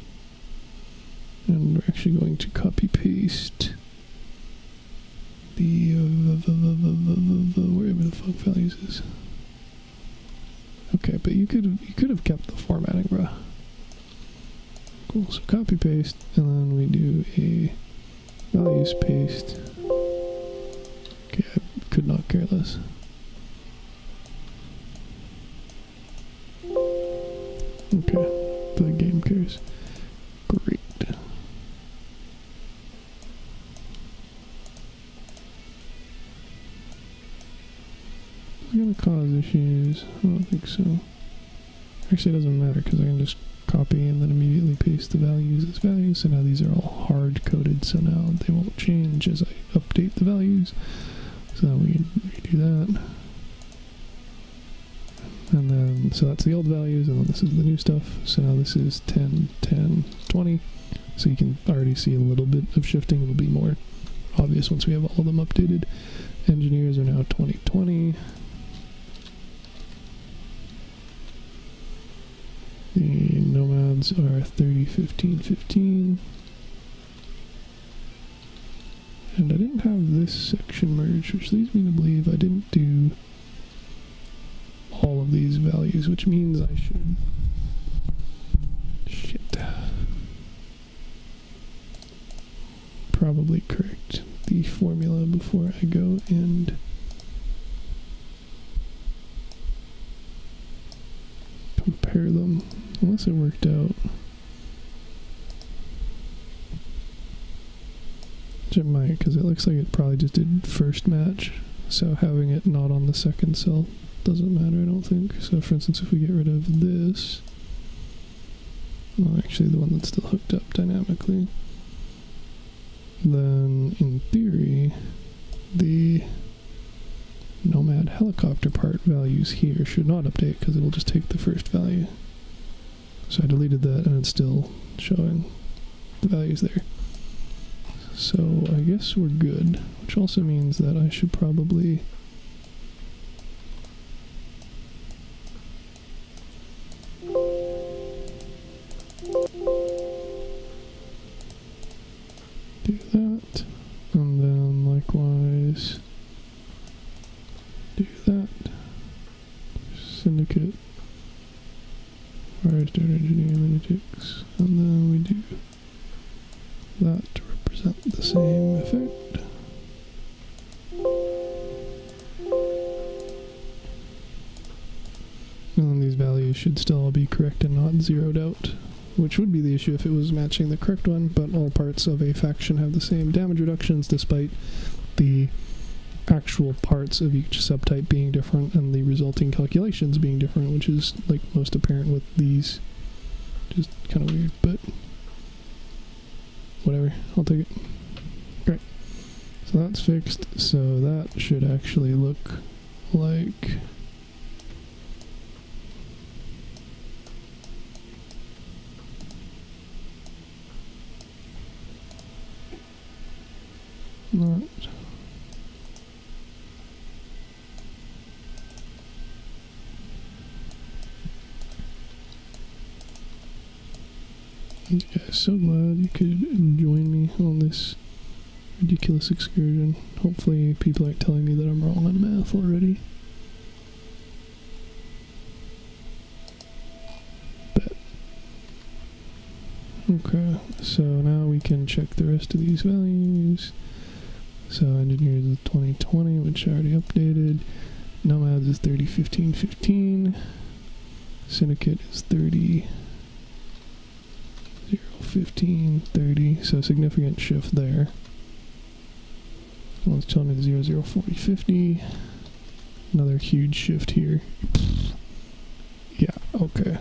And we're actually going to copy paste the wherever the fuck values is. Okay, but you could have kept the formatting, bruh. Cool. So copy paste, and then we do a values paste. Okay, I could not care less. Okay, the game cares. Great. Is it gonna cause issues? I don't think so. Actually, it doesn't matter because I can just copy and then immediately paste the values as values. So now these are all hard-coded, so now they won't change as I update the values. So now we can redo that. And then, so that's the old values, and then this is the new stuff. So now this is 10, 10, 20. So you can already see a little bit of shifting. It'll be more obvious once we have all of them updated. Engineers are now 20, 20. The nomads are 30, 15, 15. And I didn't have this section merged, which leads me to believe I didn't do all of these values, which means I should... Shit. Probably correct the formula before I go and compare them, unless it worked out. Which it might, because it looks like it probably just did first match, so having it not on the second cell doesn't matter, I don't think. So for instance, if we get rid of this, well, actually the one that's still hooked up dynamically, then in theory the nomad helicopter part values here should not update because it'll just take the first value. So I deleted that and it's still showing the values there. So I guess we're good, which also means that I should probably do that, and then likewise do that. Syndicate, fire starter engineer lunatics, and then we do that to represent the same effect. And then these values should still all be correct and not zeroed out, which would be the issue if it was matching the correct one, but all parts of a faction have the same damage reductions despite the actual parts of each subtype being different and the resulting calculations being different, which is like most apparent with these. Just kind of weird, but whatever, I'll take it. Great. So that's fixed, so that should actually look like not. Yeah, so glad you could join me on this ridiculous excursion. Hopefully people aren't telling me that I'm wrong on math already. Bet. Okay, so now we can check the rest of these values. So engineers is 2020, which I already updated. Nomads is 30, 15, 15. Syndicate is 30, 0, 15, 30. So significant shift there. Well, it's telling me 0, 0, 40, 50. Another huge shift here. Yeah, okay.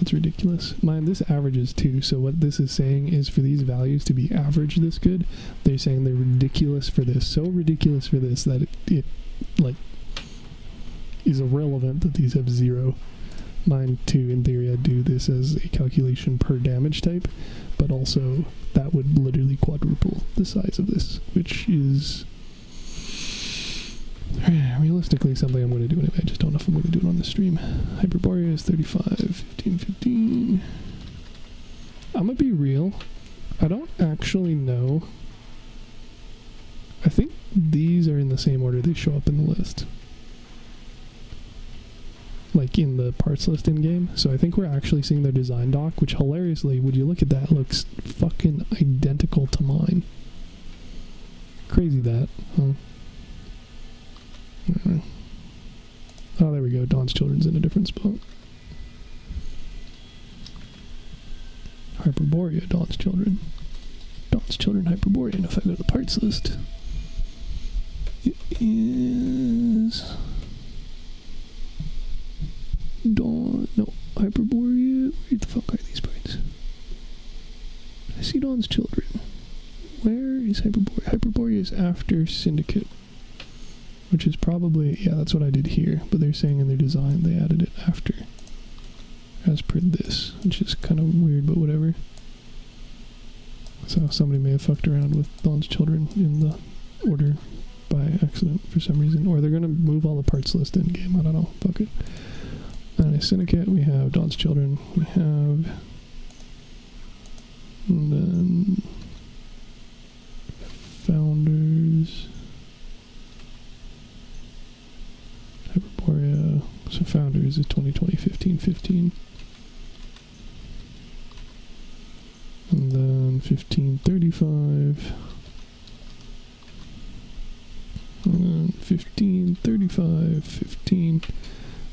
That's ridiculous. Mind, this averages too, so what this is saying is for these values to be average this good, they're saying they're ridiculous for this. So ridiculous for this that it like, is irrelevant that these have 0. Mine too, in theory, I'd do this as a calculation per damage type, but also that would literally quadruple the size of this, which is realistically something I'm going to do anyway. I just don't know if I'm going to do it on the stream. Hyperborea is 35, 15, 15. I'm going to be real. I don't actually know. I think these are in the same order they show up in the list. Like in the parts list in-game. So I think we're actually seeing their design doc, which hilariously, would you look at that, looks fucking identical to mine. Crazy that, huh? Oh, there we go. Dawn's Children's in a different spot. Hyperborea, Dawn's Children. Dawn's Children, Hyperborea. And if I go to the parts list, it is Dawn. No, Hyperborea. Where the fuck are these parts? I see Dawn's Children. Where is Hyperborea? Hyperborea is after Syndicate. Which is probably, yeah, that's what I did here. But they're saying in their design they added it after. As per this. Which is kind of weird, but whatever. So somebody may have fucked around with Dawn's Children in the order by accident for some reason. Or they're going to move all the parts list in game. I don't know. Fuck it. Anyway, Syndicate, we have Dawn's Children. We have... And then... Founders... Hyperborea, so Founders is 2020, 15, 15. And then 15, 35. And then 15, 35, 15.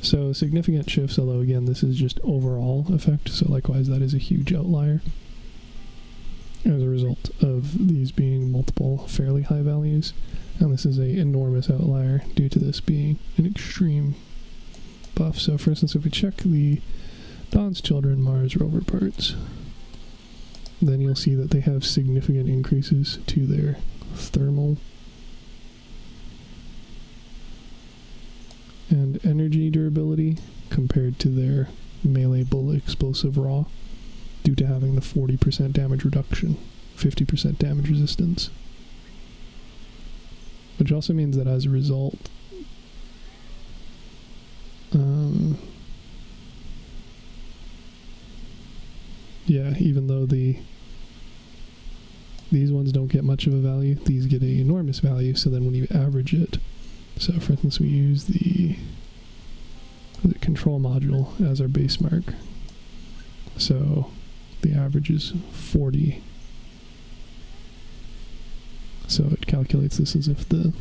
So significant shifts, although again, this is just overall effect. So likewise, that is a huge outlier as a result of these being multiple fairly high values. And this is an enormous outlier due to this being an extreme buff. So for instance, if we check the Dawn's Children Mars rover parts, then you'll see that they have significant increases to their thermal and energy durability compared to their melee bullet explosive raw, due to having the 40% damage reduction, 50% damage resistance. Which also means that as a result, yeah, even though these ones don't get much of a value, these get an enormous value, so then when you average it, so for instance we use the control module as our base mark, so the average is 40. So it calculates this as if the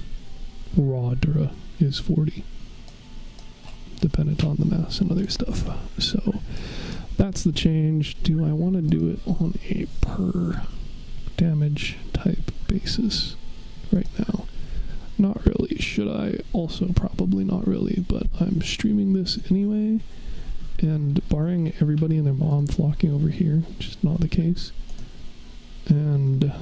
raw Dura is 40, dependent on the mass and other stuff. So that's the change. Do I want to do it on a per damage type basis right now? Not really. Should I? Also probably not really, but I'm streaming this anyway, and barring everybody and their mom flocking over here, which is not the case, and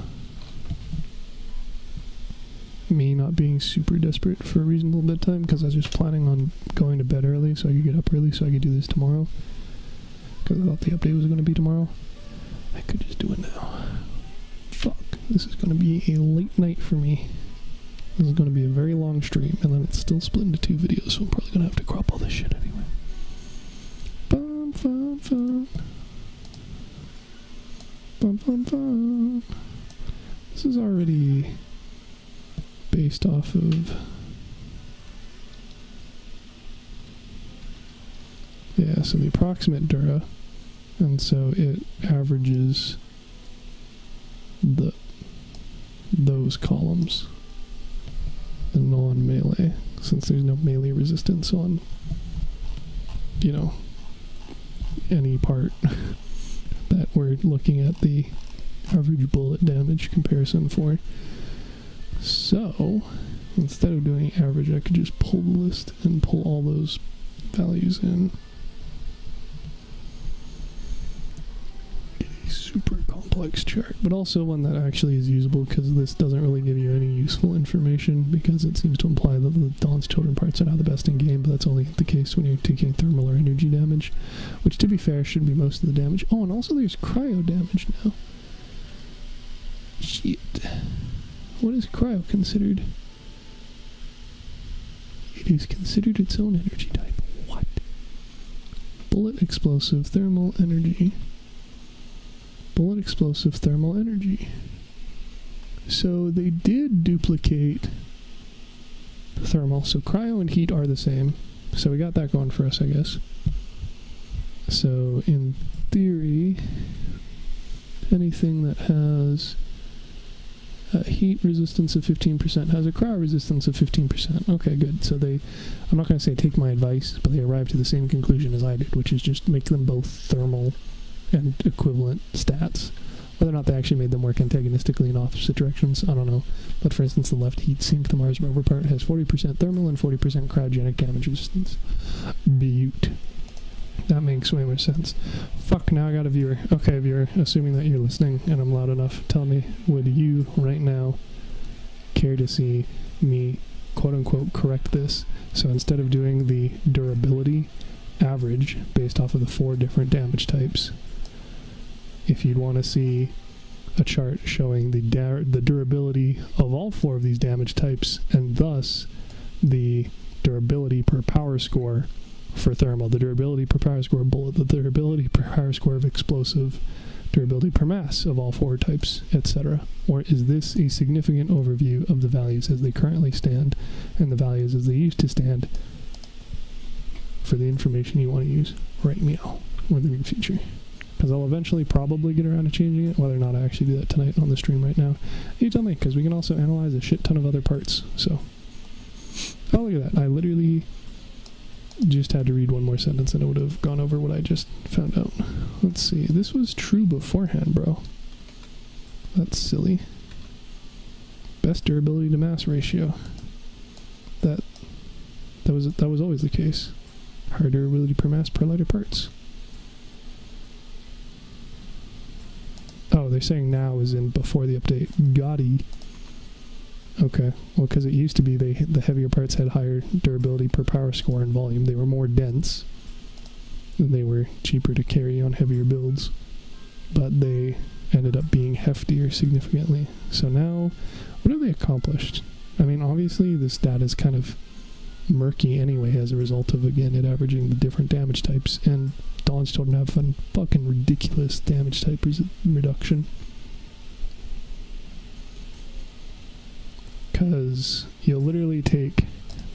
me not being super desperate for a reasonable bedtime, because I was just planning on going to bed early so I could get up early so I could do this tomorrow, because I thought the update was going to be tomorrow. I could just do it now. Fuck, this is going to be a late night for me. This is going to be a very long stream, and then it's still split into 2 videos, so I'm probably going to have to crop all this shit anyway. Fun, fun, fun. Fun, fun, fun. This is already based off of, yeah, so the approximate Dura, and so it averages the those columns, the non-melee, since there's no melee resistance on, you know, any part that we're looking at the average bullet damage comparison for. So instead of doing average, I could just pull the list and pull all those values in. A super complex chart, but also one that actually is usable, because this doesn't really give you any useful information, because it seems to imply that the Dawn's Children parts are not the best in game, but that's only the case when you're taking thermal or energy damage, which, to be fair, should be most of the damage. Oh, and also there's cryo damage now. Shit. What is cryo considered? It is considered its own energy type. What? Bullet explosive thermal energy. Bullet explosive thermal energy. So they did duplicate thermal. So cryo and heat are the same. So we got that going for us, I guess. So in theory, anything that has a heat resistance of 15% has a cryo resistance of 15%. Okay, good. So they, I'm not going to say take my advice, but they arrived to the same conclusion as I did, which is just make them both thermal and equivalent stats. Whether or not they actually made them work antagonistically in opposite directions, I don't know. But for instance, the left heat sink, the Mars rover part, has 40% thermal and 40% cryogenic damage resistance. Beaut. That makes way more sense. Fuck, now I got a viewer. Okay, viewer, assuming that you're listening and I'm loud enough, tell me, would you right now care to see me quote-unquote correct this? So instead of doing the durability average based off of the 4 different damage types, if you'd want to see a chart showing the durability of all 4 of these damage types, and thus the durability per power score for thermal, the durability per power score of bullet, the durability per power score of explosive, durability per mass of all 4 types, etc. Or is this a significant overview of the values as they currently stand and the values as they used to stand for the information you want to use right now or the near future? Because I'll eventually probably get around to changing it. Whether or not I actually do that tonight on the stream right now, you tell me, because we can also analyze a shit ton of other parts. So, oh, look at that. I literally just had to read one more sentence and it would have gone over what I just found out. Let's see. This was true beforehand, bro. That's silly. Best durability to mass ratio. That was always the case. Higher durability per mass per lighter parts. Oh, they're saying now is in before the update. Gotti. Okay, well, because it used to be the heavier parts had higher durability per power score and volume. They were more dense. And they were cheaper to carry on heavier builds. But they ended up being heftier significantly. So now, what have they accomplished? I mean, obviously, this data is kind of murky anyway as a result of, again, it averaging the different damage types. And Dawn's Children have a fucking ridiculous damage type reduction. Because you'll literally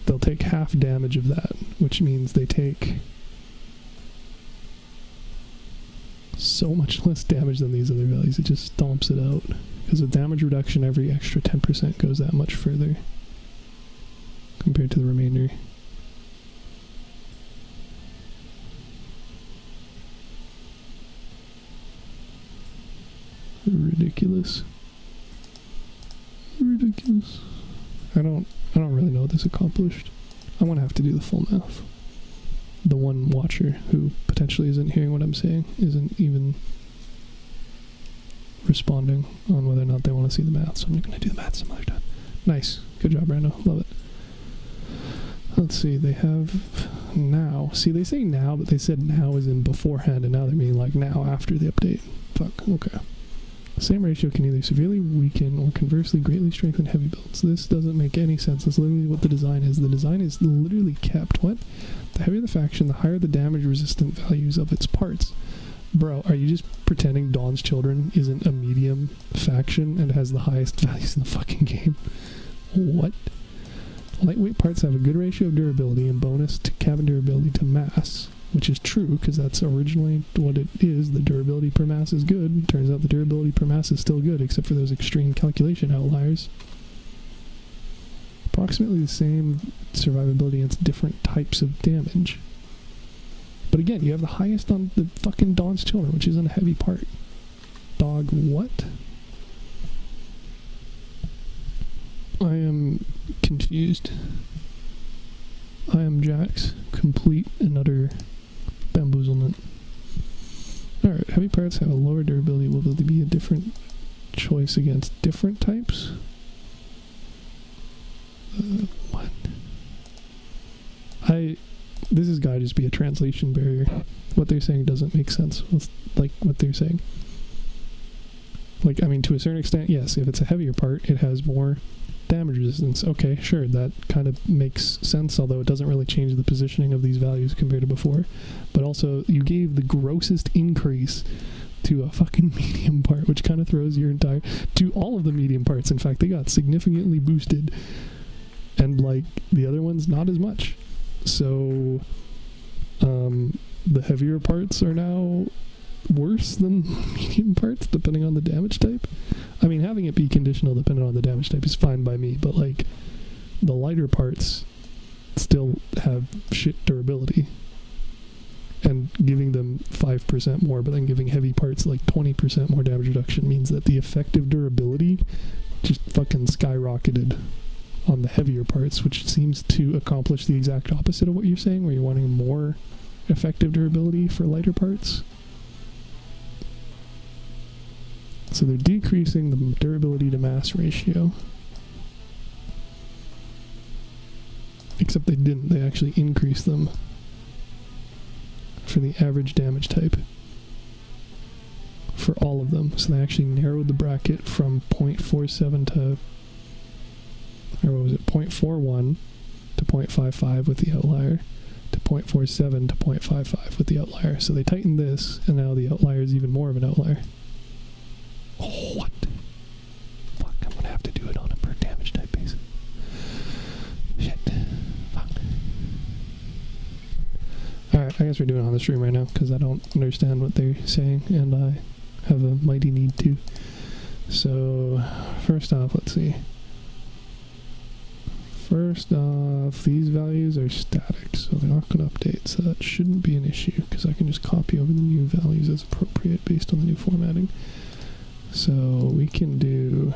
they'll take half damage of that, which means they take so much less damage than these other values. It just stomps it out. Because with damage reduction, every extra 10% goes that much further compared to the remainder. Ridiculous. I don't really know what this accomplished. I'm gonna have to do the full math. The one watcher who potentially isn't hearing what I'm saying isn't even responding on whether or not they want to see the math, so I'm gonna do the math some other time. Nice. Good job, Brando. Love it. Let's see, they have now. See, they say now, but they said now as in beforehand, and now they're meaning like now after the update. Fuck, okay. The same ratio can either severely weaken or conversely greatly strengthen heavy builds. This doesn't make any sense. That's literally what the design is. The design is literally kept. What? The heavier the faction, the higher the damage resistant values of its parts. Bro, are you just pretending Dawn's Children isn't a medium faction and has the highest values in the fucking game? What? Lightweight parts have a good ratio of durability and bonus to cabin durability to mass, which is true because that's originally what it is. The durability per mass is good. Turns out the durability per mass is still good, except for those extreme calculation outliers. Approximately the same survivability against different types of damage. But again, you have the highest on the fucking Dawn's Children, which isn't a heavy part. Dog, what? I am confused. I am Jack's complete and utter bamboozlement. Alright, heavy parts have a lower durability. Will there be a different choice against different types? What? This has got to just be a translation barrier. What they're saying doesn't make sense with, like, what they're saying. Like, I mean, to a certain extent, yes, if it's a heavier part, it has more damage resistance. Okay, sure, that kind of makes sense, although it doesn't really change the positioning of these values compared to before. But also, you gave the grossest increase to a fucking medium part, which kind of throws your entire... to all of the medium parts. In fact, they got significantly boosted. And, like, the other ones, not as much. So, the heavier parts are now worse than medium parts, depending on the damage type. I mean, having it be conditional depending on the damage type is fine by me, but, like, the lighter parts still have shit durability. And giving them 5% more, but then giving heavy parts, like, 20% more damage reduction means that the effective durability just fucking skyrocketed on the heavier parts, which seems to accomplish the exact opposite of what you're saying, where you're wanting more effective durability for lighter parts. So they're decreasing the durability to mass ratio. Except they didn't. They actually increased them for the average damage type. For all of them. So they actually narrowed the bracket from 0.47 to... or what was it, 0.41 to 0.55 with the outlier, to 0.47 to 0.55 with the outlier. So they tightened this, and now the outlier is even more of an outlier. Oh, what? Fuck, I'm gonna have to do it on a per damage type basis. Shit. Fuck. Alright, I guess we're doing it on the stream right now, because I don't understand what they're saying, and I have a mighty need to. So, first off, let's see. First off, these values are static, so they're not going to update, so that shouldn't be an issue, because I can just copy over the new values as appropriate based on the new formatting. So we can do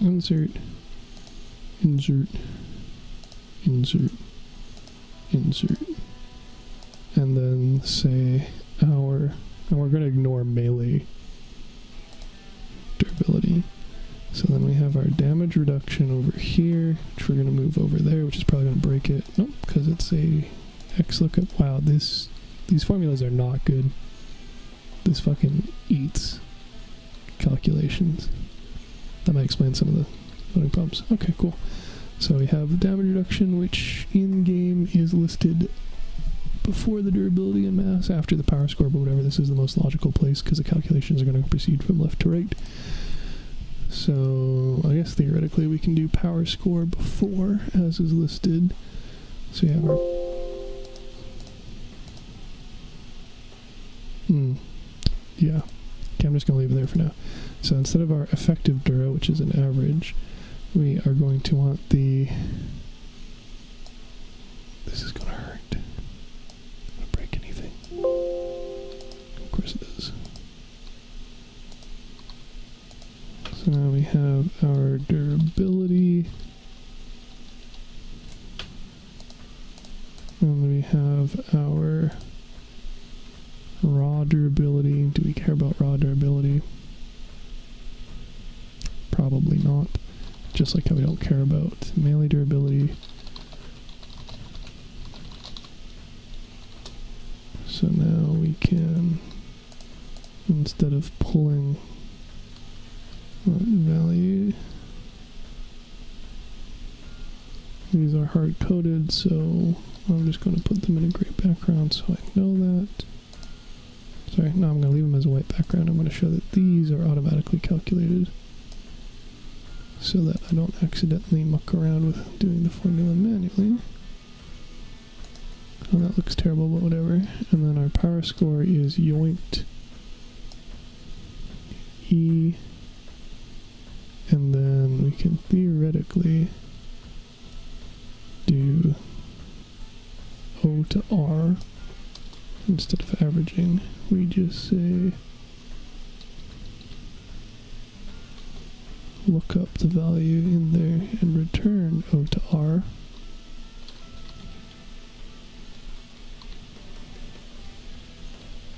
insert, insert, insert, insert, and then say our, and we're going to ignore melee durability. So then we have our damage reduction over here, which we're going to move over there, which is probably going to break it. Nope, because it's a X lookup. Wow, these formulas are not good. This fucking eats calculations. That might explain some of the voting problems. Okay, cool. So we have the damage reduction, which in-game is listed before the durability and mass, after the power score, but whatever, this is the most logical place because the calculations are going to proceed from left to right. So I guess theoretically we can do power score before, as is listed. So we have our... yeah. Okay, I'm just going to leave it there for now. So instead of our effective dura, which is an average, we are going to want the... This is going to hurt. Going to break anything. Of course it is. So now we have our durability. And we have our raw durability. Do we care about raw durability? Probably not. Just like how we don't care about melee durability. So now we can, instead of pulling that value, these are hard-coded, so I'm just going to put them in a gray background so I know that. Sorry, no, I'm going to leave them as a white background. I'm going to show that these are automatically calculated so that I don't accidentally muck around with doing the formula manually. Oh, that looks terrible, but whatever. And then our power score is yoinked E. And then we can theoretically do O to R. Instead of averaging, we just say look up the value in there and return O to R.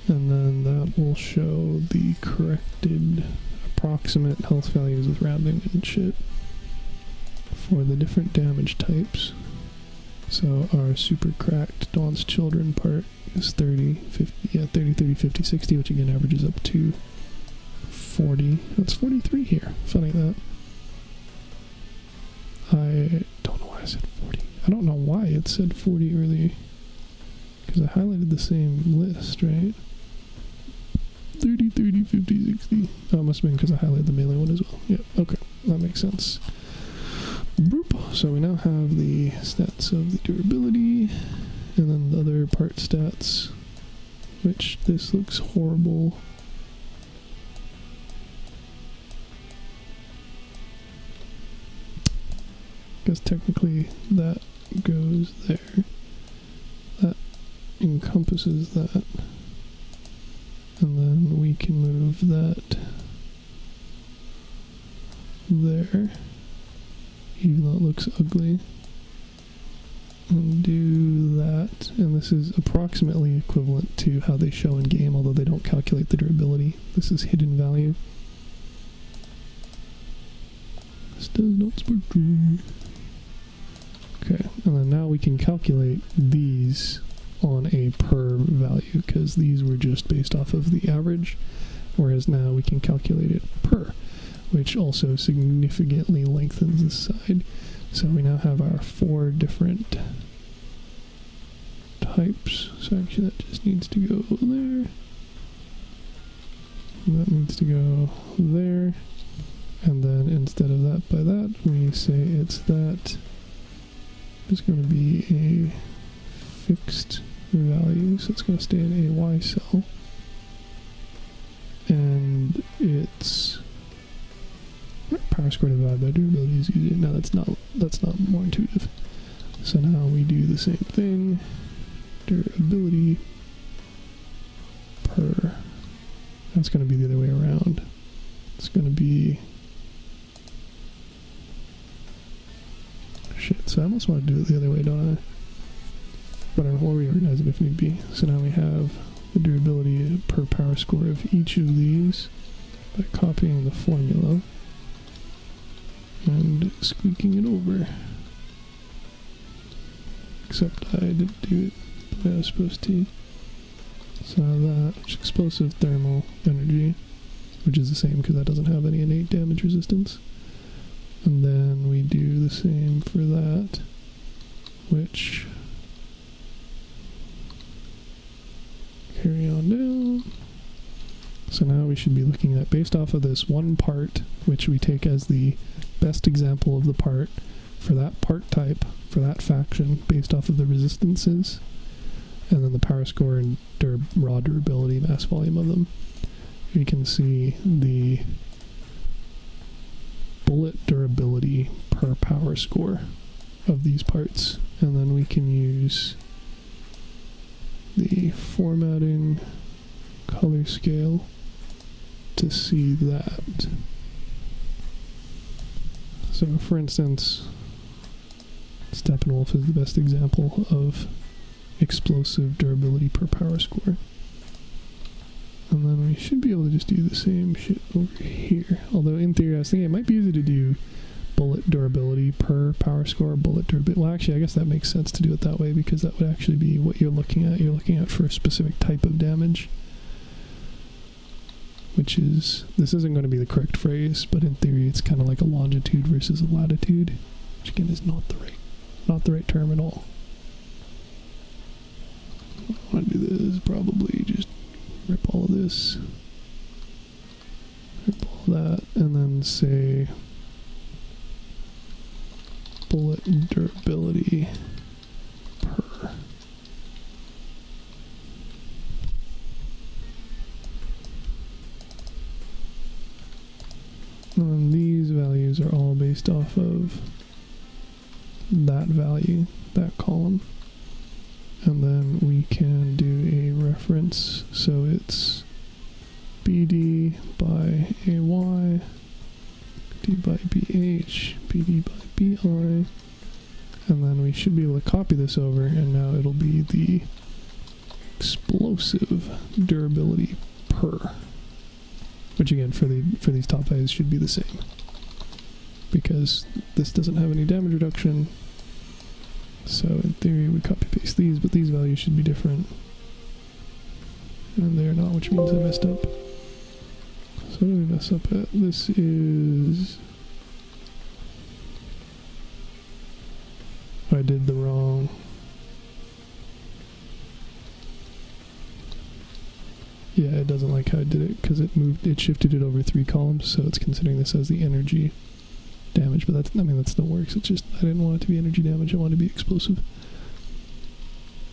And then that will show the corrected approximate health values with rounding and shit for the different damage types. So our super cracked Dawn's Children part is 30, 50, 30, 30, 50, 60, which again averages up to 40. That's 43 here. Funny that. I don't know why I said 40. I don't know why it said 40 earlier. Because I highlighted the same list, right? 30, 30, 50, 60. Oh, it must have been because I highlighted the melee one as well. Yeah, okay. That makes sense. Boop. So we now have the stats of the durability, and then the other part stats, which this looks horrible. Because technically that goes there. That encompasses that. And then we can move that there, even though it looks ugly. And do that. And this is approximately equivalent to how they show in game, although they don't calculate the durability. This is hidden value. This does not spark joy. Okay, and then now we can calculate these on a per value, because these were just based off of the average, whereas now we can calculate it per, which also significantly lengthens this side. So we now have our 4 different types. So actually that just needs to go there. And that needs to go there. And then instead of that by that, we say it's that. It's going to be a fixed value, so it's going to stay in a Y cell. And it's power score divided by durability is easier. No, that's not more intuitive. So now we do the same thing. Durability per. That's going to be the other way around. It's going to be. Shit, so I almost want to do it the other way, don't I? But we'll reorganize it if need be. So now we have the durability per power score of each of these by copying the formula and squeaking it over. Except I didn't do it the way I was supposed to. So that's explosive thermal energy, which is the same because that doesn't have any innate damage resistance. And then we do the same for that, which carry on down. So now we should be looking at, based off of this one part, which we take as the best example of the part for that part type, for that faction, based off of the resistances, and then the power score and raw durability, mass volume of them. We can see the bullet durability per power score of these parts, and then we can use the formatting color scale to see that. So for instance, Steppenwolf is the best example of explosive durability per power score. And then we should be able to just do the same shit over here. Although in theory I was thinking it might be easy to do bullet durability per power score, bullet durability. Well, actually I guess that makes sense to do it that way, because that would actually be what you're looking at. You're looking at for a specific type of damage. Which is, this isn't going to be the correct phrase, but in theory it's kind of like a longitude versus a latitude, which again is not the right term at all. I want to do this, probably just rip all of this, rip all that, and then say bullet durability per based off of that value, that column. And then we can do a reference, so it's BD by AY, D by BH, BD by BI, and then we should be able to copy this over, and now it'll be the explosive durability per, which again for these top values should be the same, because this doesn't have any damage reduction. So in theory we copy paste these, but these values should be different, and they're not, which means I messed up. So what did we mess up at? This is, I did the wrong. Yeah, it doesn't like how I did it because it shifted it over 3 columns, so it's considering this as the energy damage, but that's, I mean, that still works. It's just I didn't want it to be energy damage, I wanted it to be explosive,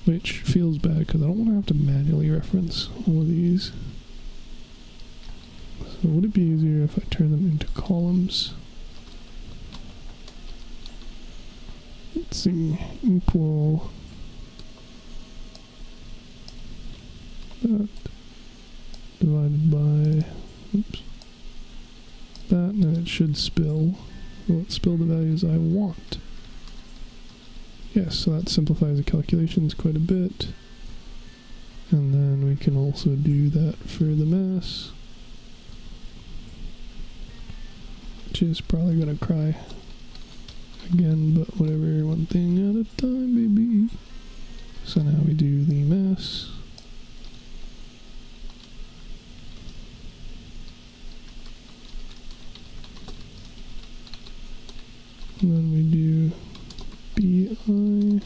which feels bad because I don't want to have to manually reference all of these. So would it be easier if I turn them into columns? Let's see, equal that divided by, oops, that, and then it should spill. Will it spill the values I want? Yes, so that simplifies the calculations quite a bit. And then we can also do that for the mass, which is probably going to cry again, but whatever, one thing at a time, baby. So now we do the mass. And then we do BI.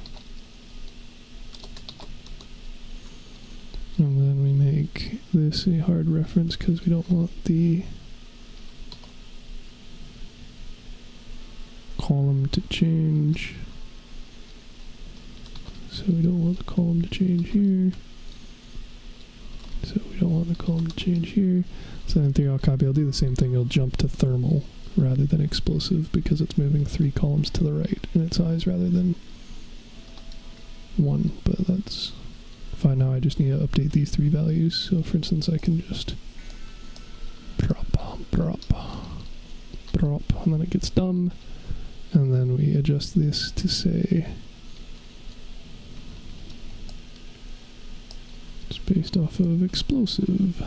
And then we make this a hard reference because we don't want the column to change. So we don't want the column to change here. So we don't want the column to change here. So in theory I'll copy, I'll do the same thing, it'll jump to thermal rather than explosive because it's moving 3 columns to the right in its size rather than 1, but that's fine. Now I just need to update these 3 values. So for instance, I can just drop, and then it gets dumb, and then we adjust this to say it's based off of explosive,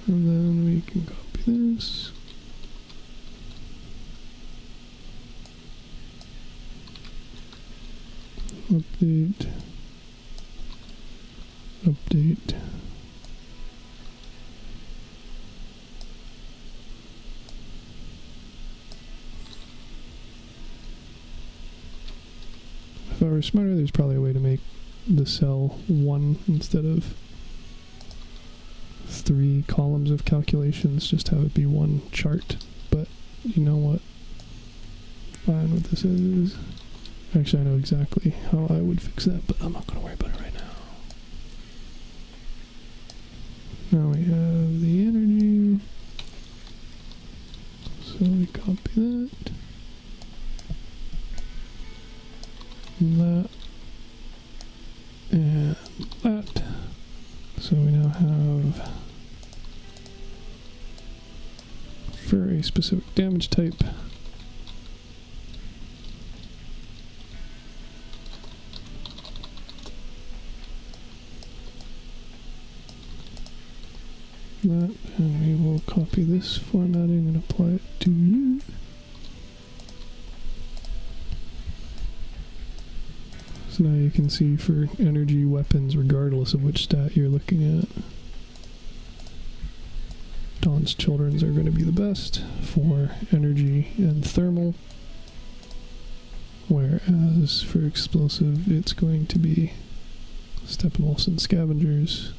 and then we can copy this. Update. If I were smarter, there's probably a way to make the cell 1 instead of 3 columns of calculations, just have it be 1 chart, but you know what? Fine with this is. Actually, I know exactly how I would fix that, but I'm not going to worry about it right now. Now we have the energy, so we copy that, and that. So we now have, for a specific damage type, that, and we will copy this formatting and apply it to you. So now you can see for energy weapons, regardless of which stat you're looking at, Dawn's Children's are going to be the best for energy and thermal, whereas for explosive it's going to be Steppenwolf's Scavengers,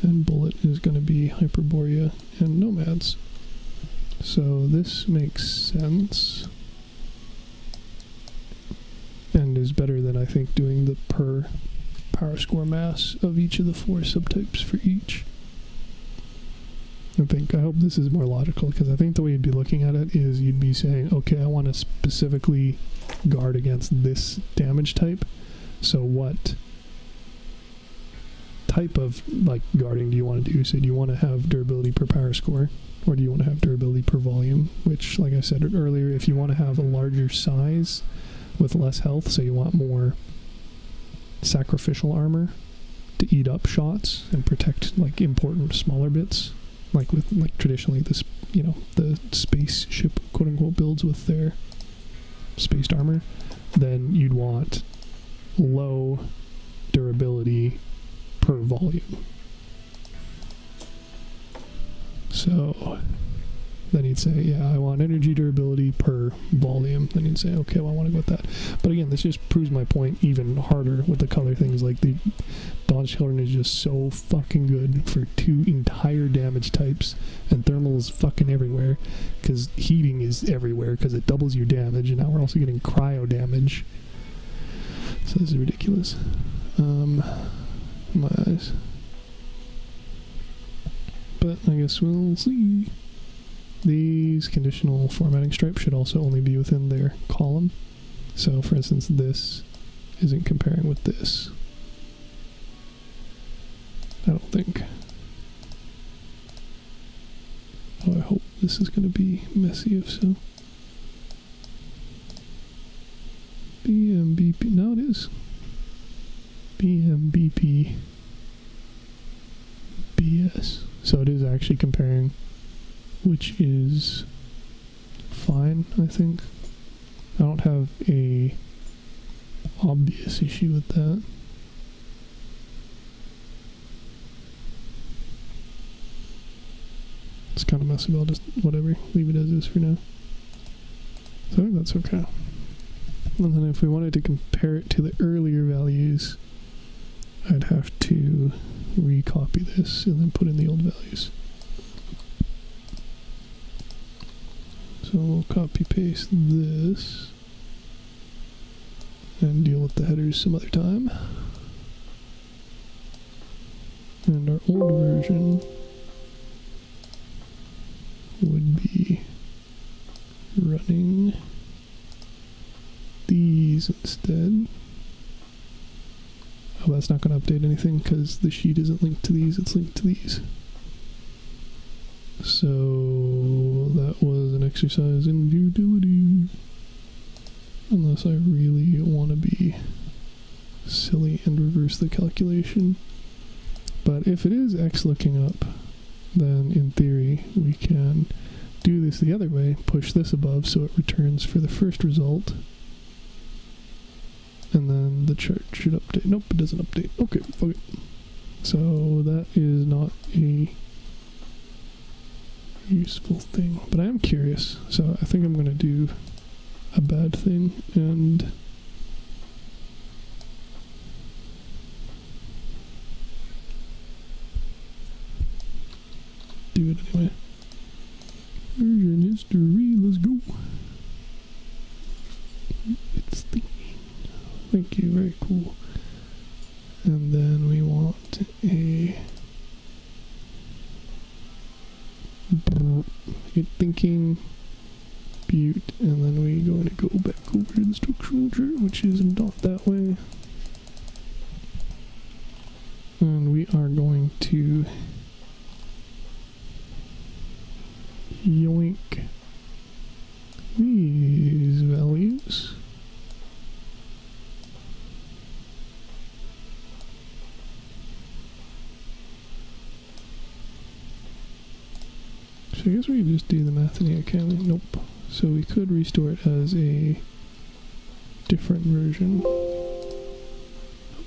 and Bullet is going to be Hyperborea and Nomads. So this makes sense, and is better than, I think, doing the per power score mass of each of the 4 subtypes for each. I hope this is more logical, because I think the way you'd be looking at it is you'd be saying, okay, I want to specifically guard against this damage type. So what type of like guarding do you want to do? So do you want to have durability per power score, or do you want to have durability per volume? Which, like I said earlier, if you want to have a larger size with less health, so you want more sacrificial armor to eat up shots and protect like important smaller bits, like with like traditionally this, you know, the spaceship quote unquote builds with their spaced armor, then you'd want low durability per volume. So then you'd say, yeah, I want energy durability per volume. Then you'd say, okay, well, I want to go with that. But again, this just proves my point even harder with the color things. Like the Dawn's Children is just so fucking good for 2 entire damage types, and thermal is fucking everywhere, because heating is everywhere because it doubles your damage, and now we're also getting cryo damage. So this is ridiculous. My eyes. But I guess we'll see. These conditional formatting stripes should also only be within their column. So, for instance, this isn't comparing with this. I don't think. Oh, I hope this is going to be messy if so. BMBP. No, it is. BMBP. BS. So it is actually comparing, which is fine, I think. I don't have a obvious issue with that. It's kind of messy, but I'll just, whatever, leave it as is for now. So I think that's okay. And then if we wanted to compare it to the earlier values, I'd have to recopy this and then put in the old values. So we'll copy paste this and deal with the headers some other time. And our old version would be running these instead. Oh, that's not going to update anything because the sheet isn't linked to these, it's linked to these. So that was an exercise in utility. Unless I really want to be silly and reverse the calculation. But if it is x looking up, then in theory we can do this the other way, push this above so it returns for the first result. And then the chart should update. Nope, it doesn't update. Okay, fuck it. So that is not a useful thing. But I am curious, so I think I'm going to do a bad thing and do it anyway. Version history, let's go. It's thinking. Thank you, very cool. And then we want a it thinking butte, and then we're going to go back over to the structural chart, which is not that way. And we are going to yoink these values. So I guess we could just do the math in here, can't we? Nope. So we could restore it as a different version.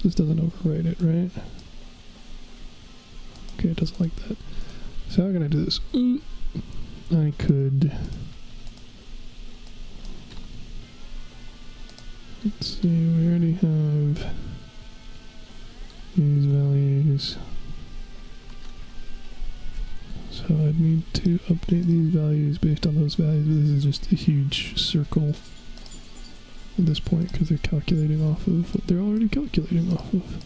This doesn't overwrite it, right? Okay, it doesn't like that. So how can I do this? I could... Let's see, we already have these values. So I'd need to update these values based on those values. This is just a huge circle at this point because they're calculating off of what they're already calculating off of.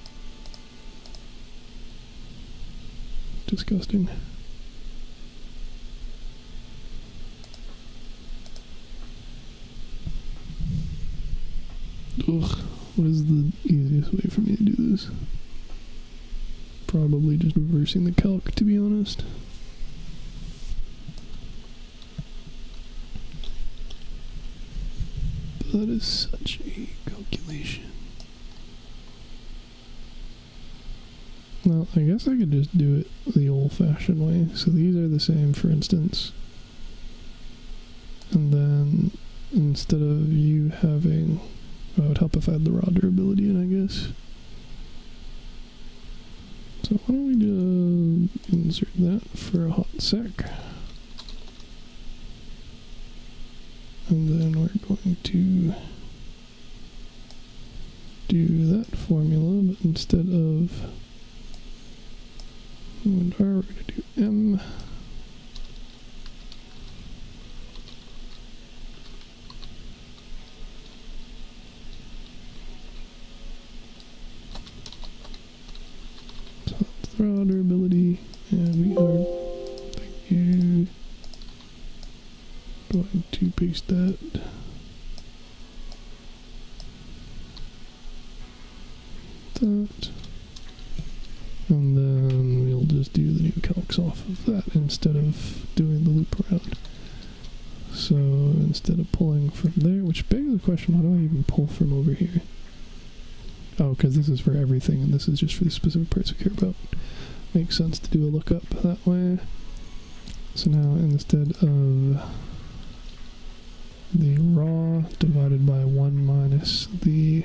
Disgusting. Ugh, what is the easiest way for me to do this? Probably just reversing the calc, to be honest. That is such a calculation. Well, I guess I could just do it the old-fashioned way. So these are the same, for instance. And then, instead of you having... Well, it would help if I had the raw durability in, I guess. So why don't we just insert that for a hot sec. And then we're going to do that formula, but instead of and R, we're going to do M. So that's the raw durability, and we are going to paste that. And then we'll just do the new calcs off of that instead of doing the loop around. So instead of pulling from there, which begs the question, how do I even pull from over here? Oh, because this is for everything and this is just for the specific parts we care about. Makes sense to do a lookup that way. So now instead of the raw divided by 1 minus the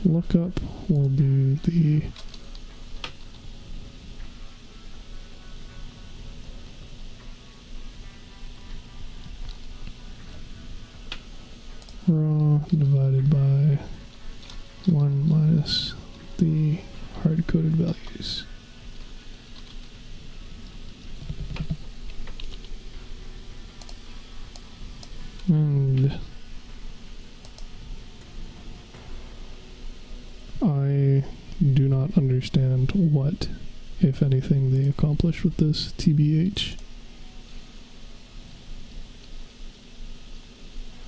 lookup, we'll do the raw divided by 1 minus the hard-coded values. And I do not understand what, if anything, they accomplish with this, TBH.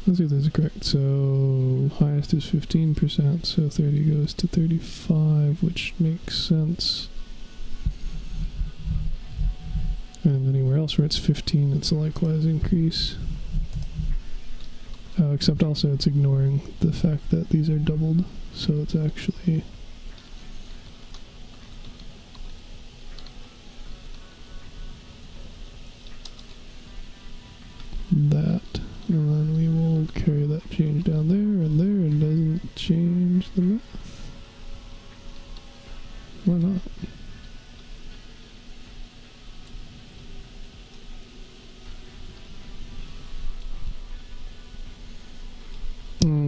Let's see if this is correct. So highest is 15%, so 30 goes to 35, which makes sense. And anywhere else where it's 15, it's a likewise increase. Except also it's ignoring the fact that these are doubled, so it's actually that. And then we will carry that change down there, and there, and doesn't change the math. Why not?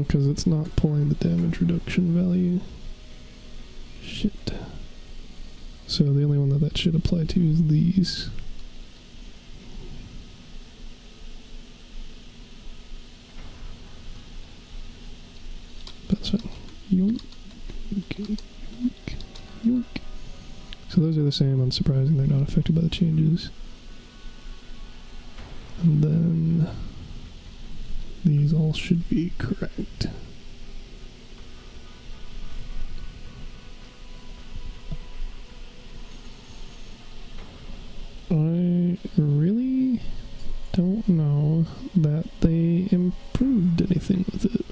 Because it's not pulling the damage reduction value. Shit. So the only one that should apply to is these. That's fine. Yoink. Okay. Yoink. Yoink. So those are the same, unsurprising, they're not affected by the changes. And then these all should be correct. I really don't know that they improved anything with it.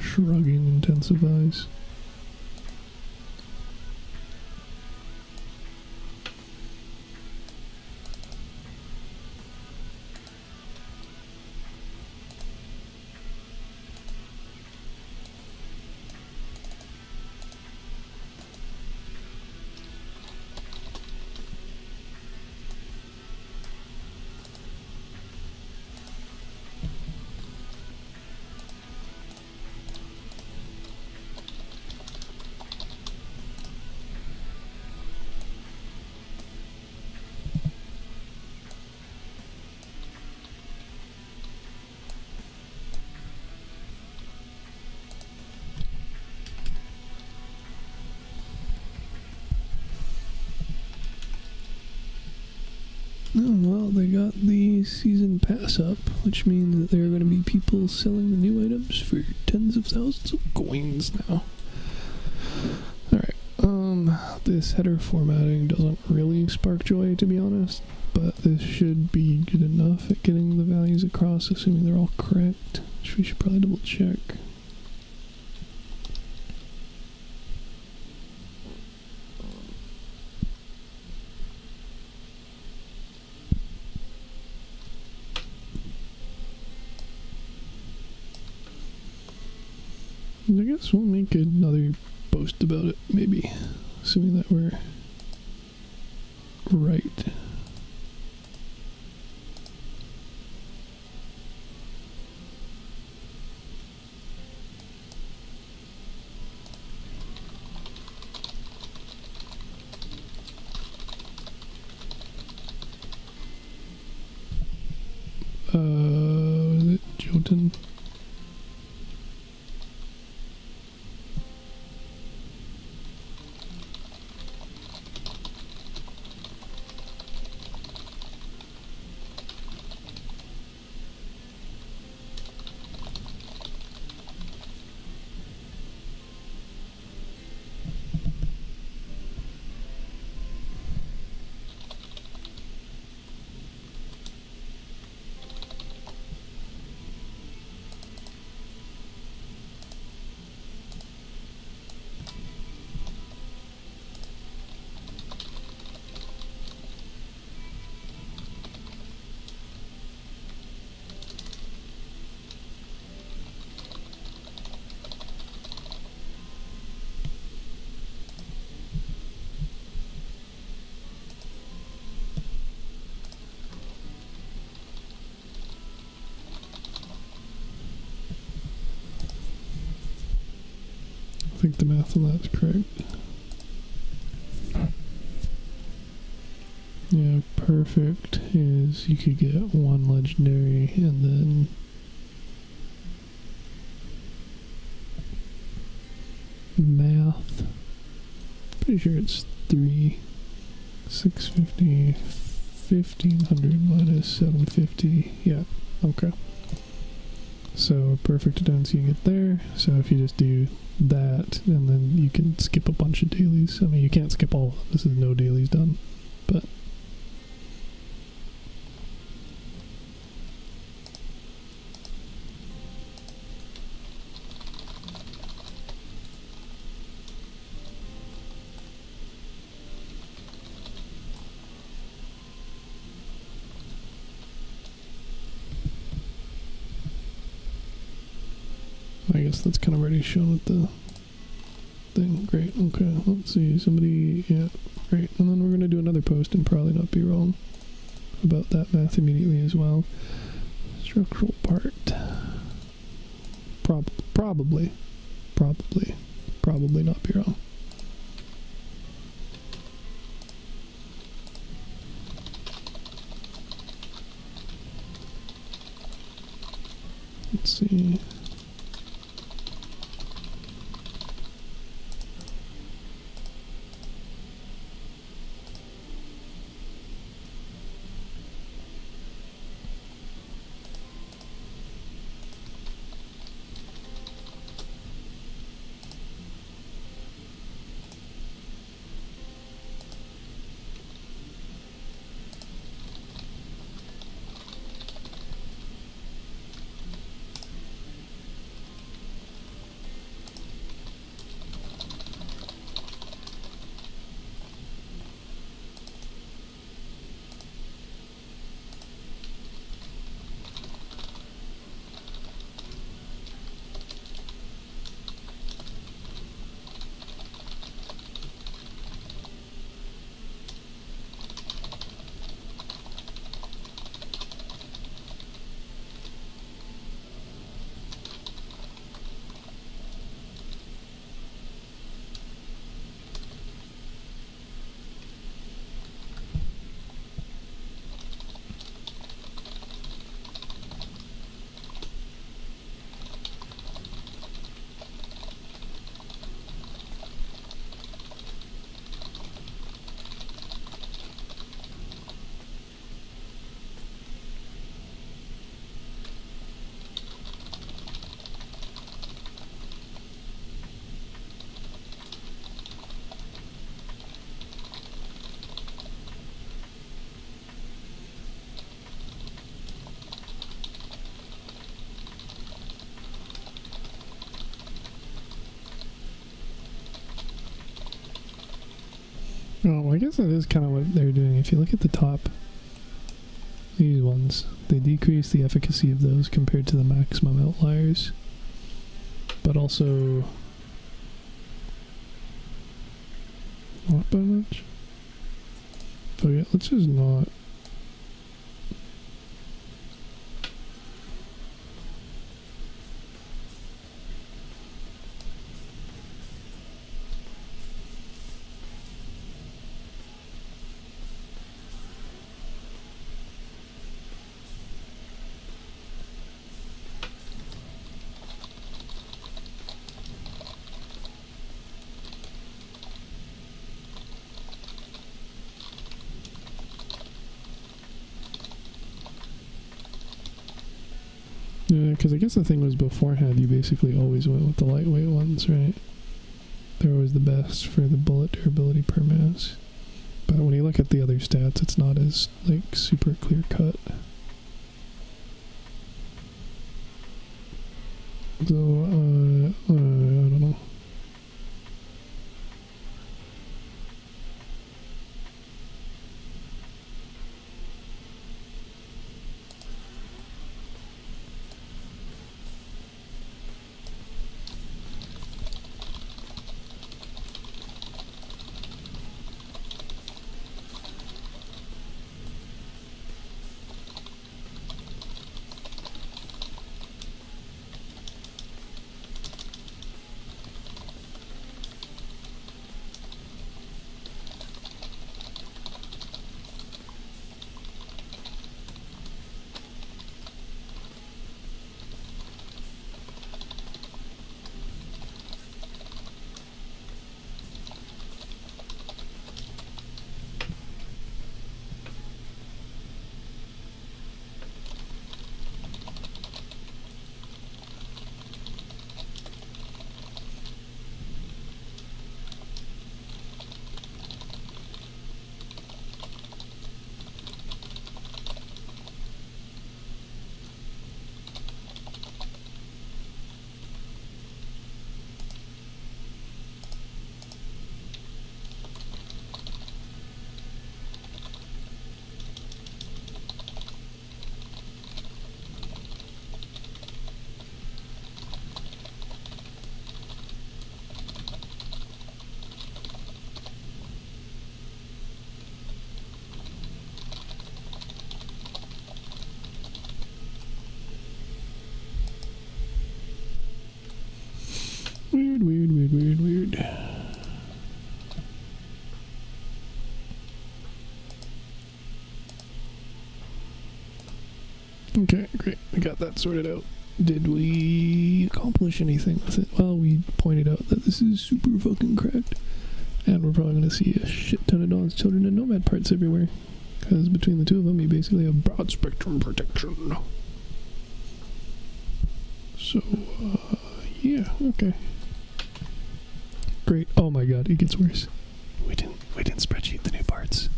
Shrugging intensifies. Oh, well, they got the season pass up, which means that there are going to be people selling the new items for tens of thousands of coins now. Alright, this header formatting doesn't really spark joy, to be honest, but this should be good enough at getting the values across, assuming they're all correct, which we should probably double check. I guess we'll make another post about it, maybe, assuming that we're right. Was it Jotun? I think the math on that's correct. Yeah, perfect is you could get one legendary and then math. Pretty sure it's 650, 1500 minus 750. Yeah, okay. So perfect downs you get there. So if you just do that, and then you can skip a bunch of dailies. I mean, you can't skip all of them. This is no dailies done, but I guess that's kind of already shown with the thing. Great, okay, let's see, somebody, yeah, great. And then we're going to do another post and probably not be wrong about that math immediately as well. Structural part. Probably not be wrong. Let's see. Oh, I guess that is kind of what they're doing. If you look at the top, these ones, they decrease the efficacy of those compared to the maximum outliers, but also not by much. Okay, let's just not. Yeah, because I guess the thing was beforehand, you basically always went with the lightweight ones, right? They're always the best for the bullet durability per mass. But when you look at the other stats, it's not as, like, super clear cut. So, I don't know. Weird. Okay, great. We got that sorted out. Did we accomplish anything with it? Well, we pointed out that this is super fucking cracked. And we're probably going to see a shit ton of Dawn's Children and Nomad parts everywhere. Because between the two of them, you basically have broad spectrum protection. So, yeah, okay. Great. Oh my god, it gets worse. We didn't spreadsheet the new parts.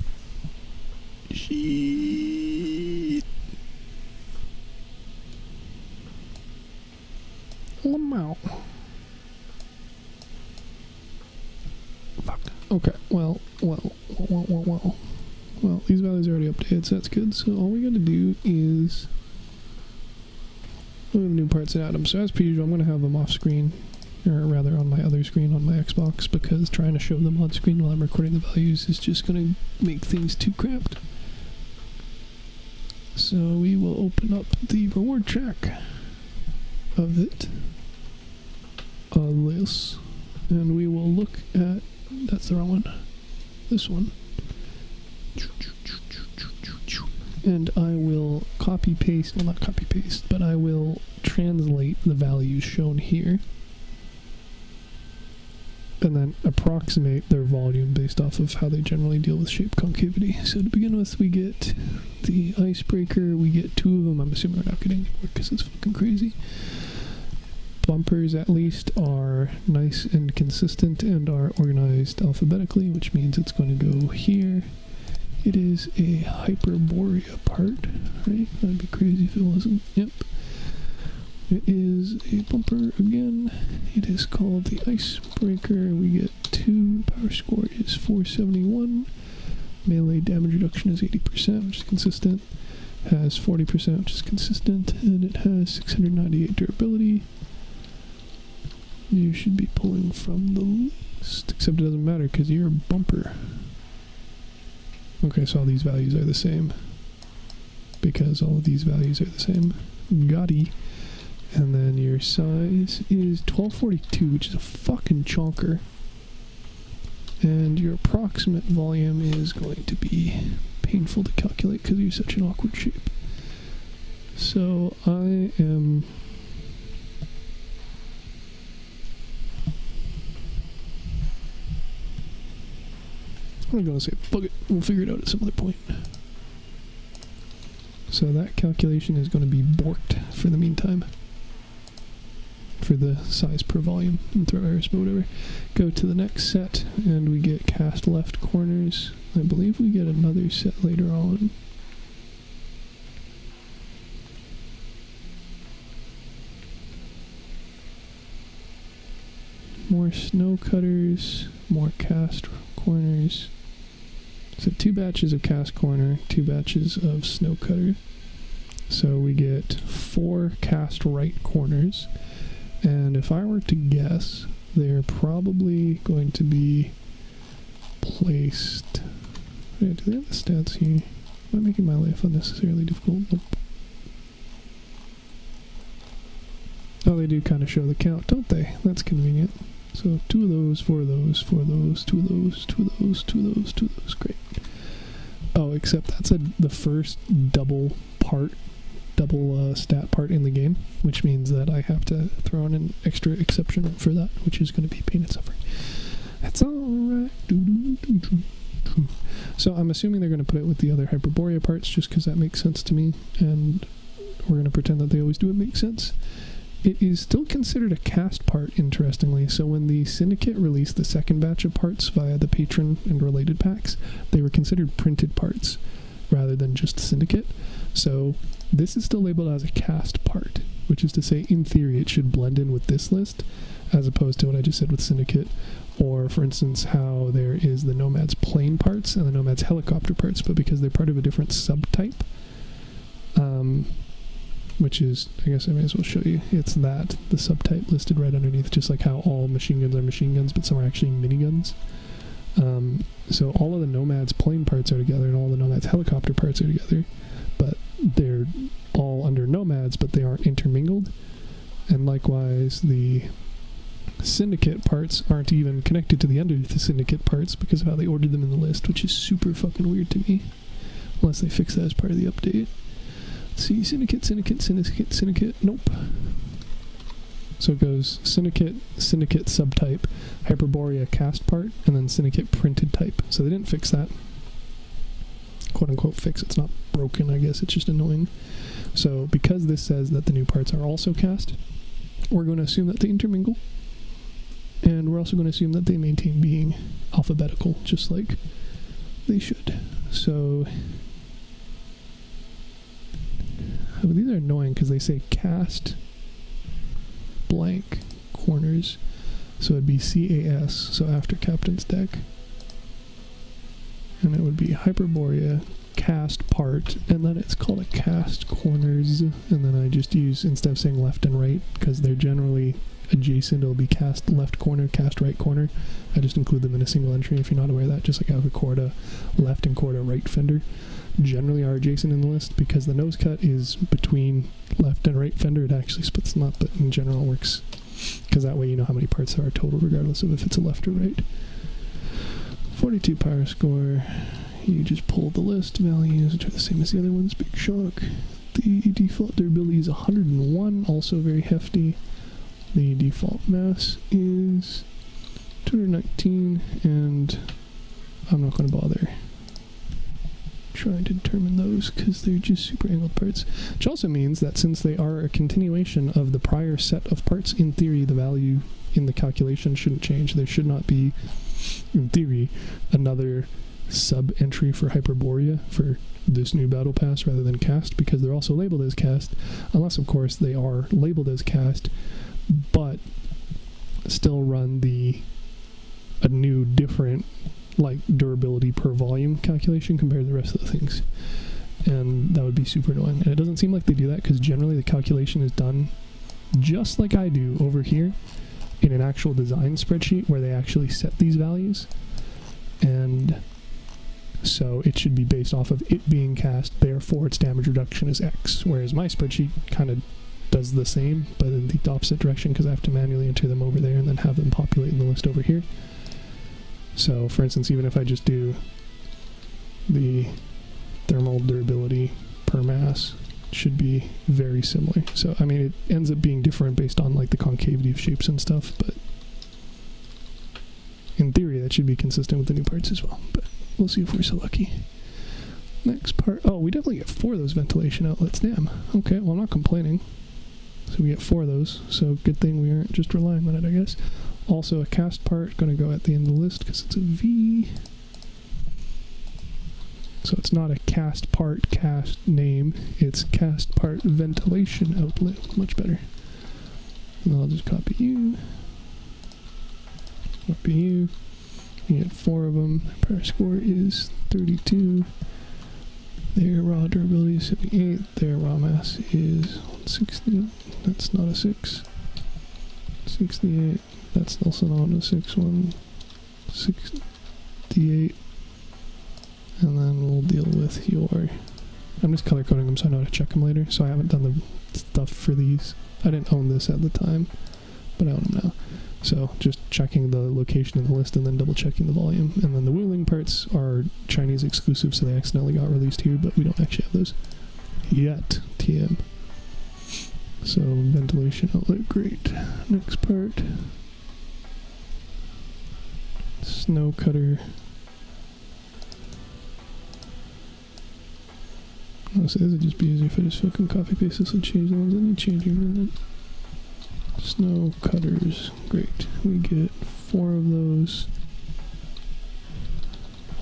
Shit. Lamau. Fuck. Okay, well, these values are already updated, so that's good. So all we gotta do is we have new parts and atoms. So as per usual, I'm gonna have them off screen, or rather on my other screen on my Xbox, because trying to show them on screen while I'm recording the values is just going to make things too cramped. So we will open up the reward track of it, this, and we will look at, that's the wrong one, this one, and I will copy paste, well not copy paste, but I will translate the values shown here and then approximate their volume based off of how they generally deal with shape concavity. So to begin with, we get the icebreaker. We get 2 of them. I'm assuming we're not getting any more because it's fucking crazy. Bumpers, at least, are nice and consistent and are organized alphabetically, which means it's going to go here. It is a Hyperborea part, right? That'd be crazy if it wasn't. Yep. It is a bumper again. It is called the Icebreaker. We get 2. Power score is 471. Melee damage reduction is 80%, which is consistent. Has 40%, which is consistent. And it has 698 durability. You should be pulling from the list, except it doesn't matter because you're a bumper. Okay, so all these values are the same. Because all of these values are the same. Gotti. And then your size is 1242, which is a fucking chonker. And your approximate volume is going to be painful to calculate because you're such an awkward shape. So I am... I'm going to say, fuck it, we'll figure it out at some other point. So that calculation is going to be borked for the meantime. For the size per volume and throw errors, but whatever. Go to the next set, and we get cast left corners. I believe we get another set later on. More Snowcutters, more cast corners. So 2 batches of cast corner, 2 batches of Snowcutter. So we get 4 cast right corners. And if I were to guess, they're probably going to be placed... Wait, do they have the stats here? Am I making my life unnecessarily difficult? Nope. Oh, they do kind of show the count, don't they? That's convenient. So 2 of those, 4 of those, 4 of those, 2 of those, 2 of those, 2 of those, 2 of those. Great. Oh, except that's the first double stat part in the game, which means that I have to throw in an extra exception for that, which is going to be pain and suffering. That's alright. So I'm assuming they're going to put it with the other Hyperborea parts, just because that makes sense to me, and we're going to pretend that they always do it make sense. It is still considered a cast part, interestingly, so when the Syndicate released the second batch of parts via the Patron and related packs, they were considered printed parts, rather than just Syndicate. So this is still labeled as a cast part, which is to say, in theory, it should blend in with this list, as opposed to what I just said with Syndicate, or, for instance, how there is the Nomad's plane parts and the Nomad's helicopter parts, but because they're part of a different subtype, which is, I guess I may as well show you, it's the subtype listed right underneath, just like how all machine guns are machine guns, but some are actually miniguns. So all of the Nomad's plane parts are together, and all the Nomad's helicopter parts are together, but they're all under Nomads, but they aren't intermingled. And likewise, the Syndicate parts aren't even connected to the under the Syndicate parts because of how they ordered them in the list, which is super fucking weird to me. Unless they fix that as part of the update. Let's see, Syndicate, nope. So it goes Syndicate subtype, Hyperborea cast part, and then Syndicate printed type. So they didn't fix that. Quote-unquote fix. It's not broken, I guess. It's just annoying. So because this says that the new parts are also cast, we're going to assume that they intermingle. And we're also going to assume that they maintain being alphabetical, just like they should. So... Oh, these are annoying because they say cast blank corners. So it'd be CAS, so after Captain's Deck. And it would be Hyperborea cast part, and then it's called a cast corners. And then I just use, instead of saying left and right, because they're generally adjacent, it'll be cast left corner, cast right corner. I just include them in a single entry if you're not aware of that, just like how the Kote left and Kote right fender generally are adjacent in the list, because the nose cut is between left and right fender. It actually splits them up, but in general it works, because that way you know how many parts there are total, regardless of if it's a left or right. 42 power score. You just pull the list values, which are the same as the other ones. Big shock. The default durability is 101, also very hefty. The default mass is 219, and I'm not going to bother trying to determine those because they're just super angled parts. Which also means that since they are a continuation of the prior set of parts, in theory the value in the calculation shouldn't change. There should not be, in theory, another sub-entry for Hyperborea for this new battle pass rather than cast, because they're also labeled as cast, unless of course they are labeled as cast but still run a new different like durability per volume calculation compared to the rest of the things, and that would be super annoying. And it doesn't seem like they do that, because generally the calculation is done just like I do over here in an actual design spreadsheet where they actually set these values, and so it should be based off of it being cast, therefore its damage reduction is X, whereas my spreadsheet kind of does the same but in the opposite direction, because I have to manually enter them over there and then have them populate in the list over here. So for instance, even if I just do the thermal durability per mass, it should be very similar. So I mean, it ends up being different based on like the concavity of shapes and stuff, but in theory that should be consistent with the new parts as well, but we'll see if we're so lucky. Next part. Oh, we definitely get 4 of those ventilation outlets. Damn. Okay, well, I'm not complaining. So we get 4 of those. So good thing we aren't just relying on it, I guess. Also, a cast part. Going to go at the end of the list because it's a V. So it's not a cast part cast name. It's cast part ventilation outlet. Much better. And I'll just copy you. Copy you. You get 4 of them. Power score is 32. Their raw durability is 78. Their raw mass is 160. That's not a 6. 68. That's also not a 6 one. 68. And then we'll deal with your... I'm just color coding them so I know how to check them later. So I haven't done the stuff for these. I didn't own this at the time, but I own them now. So just checking the location in the list and then double checking the volume. And then the Wuling parts are Chinese exclusive, so they accidentally got released here, but we don't actually have those yet. TM. So ventilation outlet, great. Next part. Snowcutter. Honestly, this would just be easier if I just fucking copy paste this and change the ones that need changing, and then Snowcutters, great. We get 4 of those.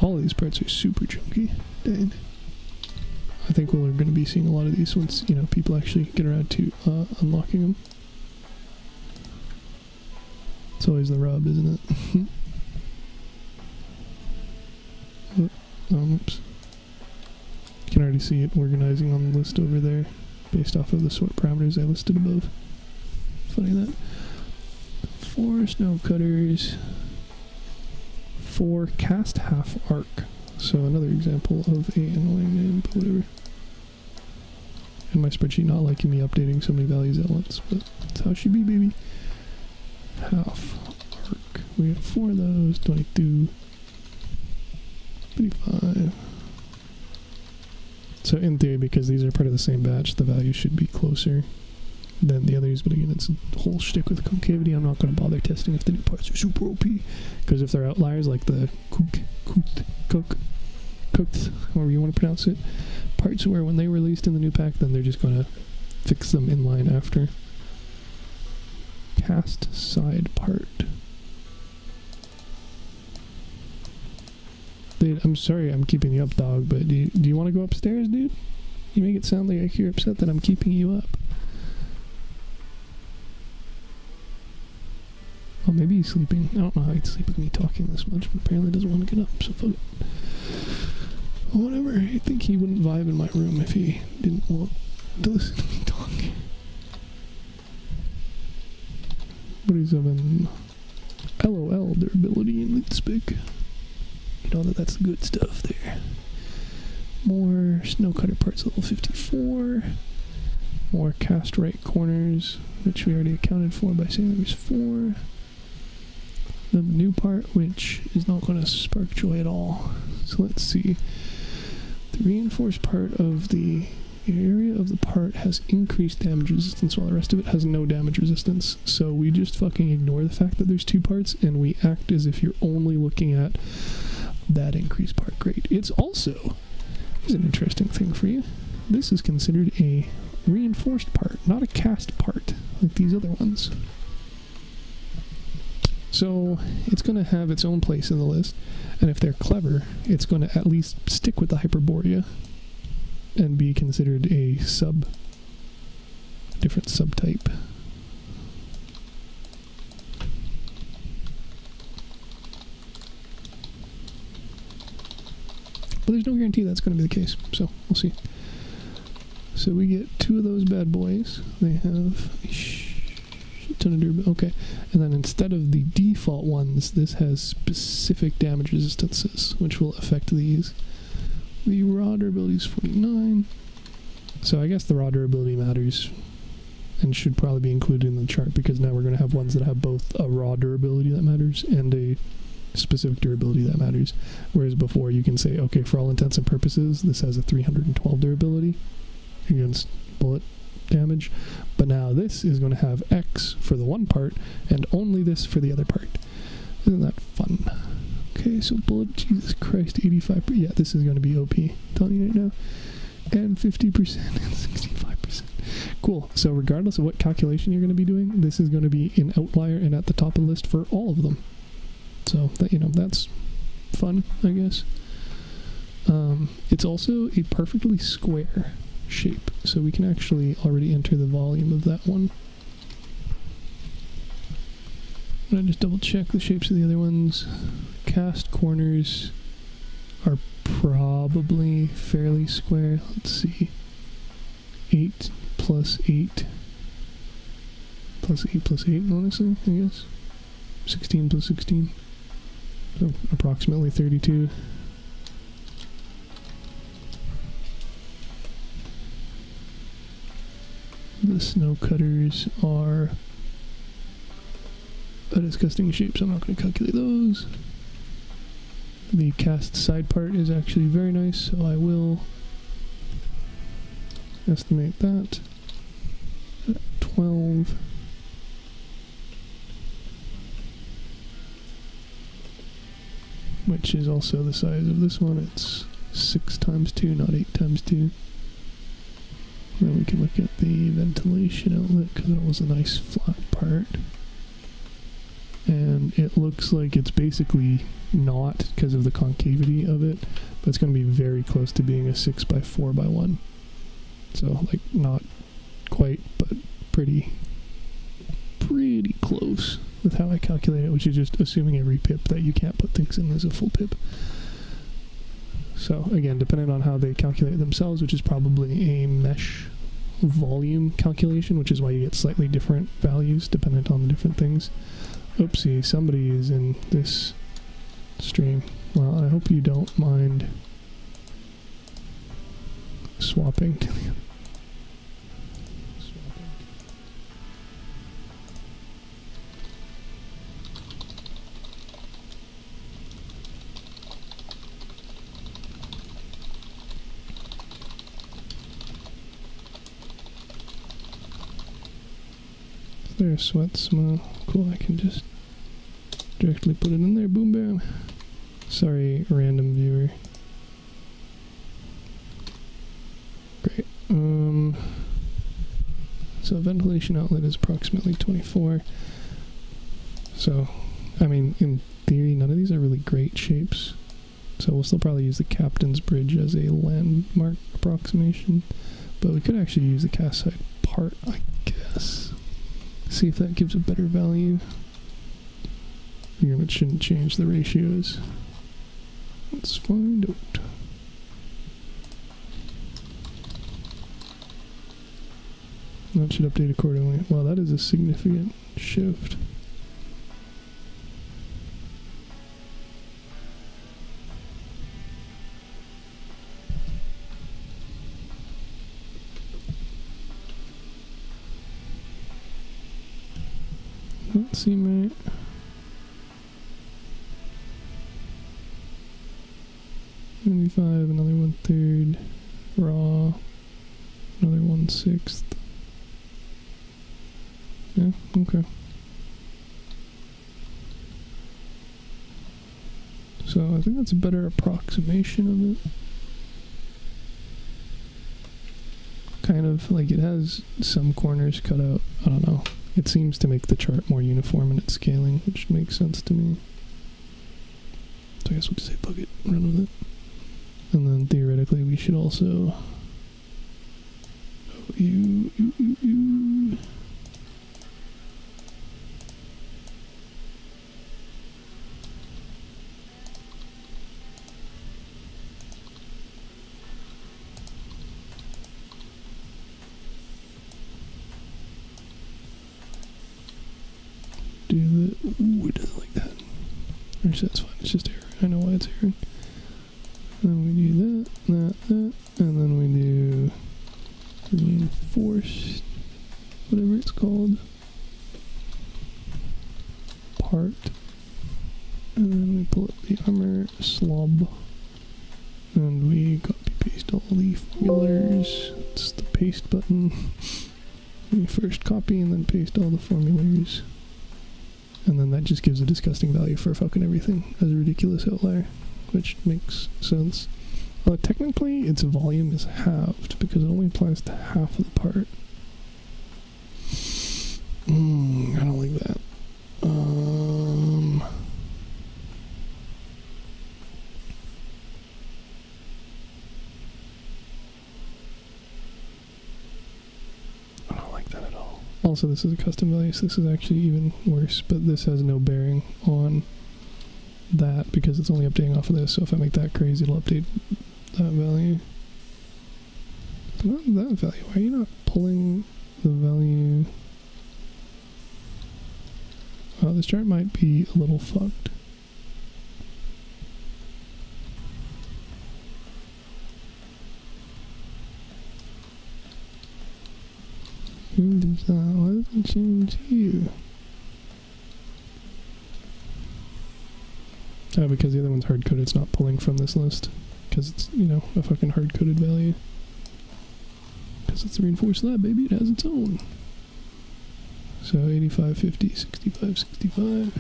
All of these parts are super chunky. Dang. I think we're going to be seeing a lot of these once, you know, people actually get around to unlocking them. It's always the rub, isn't it? Oops. You can already see it organizing on the list over there based off of the sort parameters I listed above. Funny that. 4 Snowcutters. 4 cast half arc. So another example of a annoying name, but whatever. And my spreadsheet not liking me updating so many values at once, but that's how it should be, baby. Half arc. We have 4 of those. 22. 35. So in theory, because these are part of the same batch, the value should be closer than the others, but again, it's a whole shtick with concavity. I'm not going to bother testing if the new parts are super OP, because if they're outliers like the cooked, however you want to pronounce it, parts where when they released in the new pack, then they're just going to fix them in line after. Cast side part. Dude, I'm sorry I'm keeping you up, dog, but do you want to go upstairs, dude? You make it sound like you're upset that I'm keeping you up. Oh, maybe he's sleeping. I don't know how he'd sleep with me talking this much, but apparently doesn't want to get up, so fuck it. Well, whatever. I think he wouldn't vibe in my room if he didn't want to listen to me talk. What is up in LOL durability and loot spec? You know that's the good stuff there. More Snowcutter parts level 54. More cast right corners, which we already accounted for by saying there was 4. Then the new part, which is not going to spark joy at all. So let's see. The reinforced part of the area of the part has increased damage resistance, while the rest of it has no damage resistance. So we just fucking ignore the fact that there's 2 parts, and we act as if you're only looking at that increased part. Great. It's also, here's an interesting thing for you. This is considered a reinforced part, not a cast part, like these other ones. So it's going to have its own place in the list, and if they're clever, it's going to at least stick with the Hyperborea and be considered a different subtype. But there's no guarantee that's going to be the case, so we'll see. So we get 2 of those bad boys. They have a shit ton of durability. Okay, and then instead of the default ones, this has specific damage resistances, which will affect these. The raw durability is 49. So I guess the raw durability matters and should probably be included in the chart, because now we're going to have ones that have both a raw durability that matters and a specific durability that matters. Whereas before you can say, okay, for all intents and purposes, this has a 312 durability against bullet damage, but now this is going to have X for the one part and only this for the other part. Isn't that fun? Okay, so bullet, Jesus Christ, 85%. Yeah, this is going to be OP. I'm telling you right now. And 50% and 65%. Cool. So regardless of what calculation you're going to be doing, this is going to be an outlier and at the top of the list for all of them. So that, you know, that's fun, I guess. It's also a perfectly square shape, so we can actually already enter the volume of that one. I'm going to just double check the shapes of the other ones. Cast corners are probably fairly square. Let's see. 8 plus 8 plus 8 plus 8, honestly, I guess. 16 plus 16. So approximately 32. The Snowcutters are a disgusting shape, so I'm not going to calculate those. The cast side part is actually very nice, so I will estimate that at 12. Which is also the size of this one. It's 6 times 2, not 8 times 2. Then we can look at the ventilation outlet, because that was a nice flat part. And it looks like it's basically not because of the concavity of it, but it's going to be very close to being a 6 by 4 by 1. So, like, not quite, but pretty close with how I calculate it, which is just assuming every pip that you can't put things in is a full pip. So, again, depending on how they calculate it themselves, which is probably a mesh volume calculation, which is why you get slightly different values dependent on the different things. Oopsie, somebody is in this stream. Well, I hope you don't mind swapping to the other. There's sweat smell. Cool, I can just directly put it in there. Boom, bam. Sorry, random viewer. Great. So ventilation outlet is approximately 24. So, I mean, in theory, none of these are really great shapes. So we'll still probably use the captain's bridge as a landmark approximation. But we could actually use the cast side part, I guess. See if that gives a better value. Again, it shouldn't change the ratios. Let's find out. That should update accordingly. Wow, that is a significant shift. That seem right. $75, another 1/3, raw, another 1/6. Yeah, okay. So I think that's a better approximation of it. Kind of like it has some corners cut out. I don't know. it seems to make the chart more uniform in its scaling, which makes sense to me. So I guess we'll just say fuck it, run with it. And then theoretically we should also... you. Do the... Ooh, it doesn't like that. Actually, that's fine. It's just error. I know why it's erroring. Then we do that, and then we do reinforced, whatever it's called, part, and then we pull up the armor slob, and we copy paste all the formulas. It's the paste button. We first copy and then paste all the formulas. And then that just gives a disgusting value for fucking everything as a ridiculous outlier, which makes sense. Technically, its volume is halved because it only applies to half of the part. I don't like that. I don't like that at all. Also, this is a custom value, so this is actually even worse, but this has no bearing on that because it's only updating off of this, so if I make that crazy, it'll update that value. But not that value. Why are you not pulling the value? Oh, this chart might be a little fucked. Why doesn't change you? Oh, because the other one's hard-coded, it's not pulling from this list. Because it's, you know, a fucking hard-coded value. Because it's a reinforced lab, baby, it has its own. So 85, 50, 65, 65.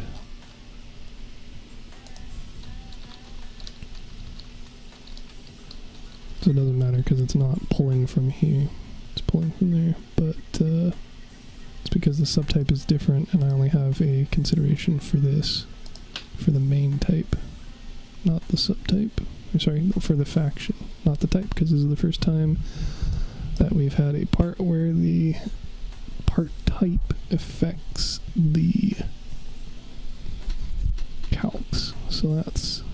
So it doesn't matter because it's not pulling from here. It's pulling from there. But it's because the subtype is different and I only have a consideration for this. For the main type, not the subtype. Sorry, for the faction, not the type, because this is the first time that we've had a part where the part type affects the calcs. So that's,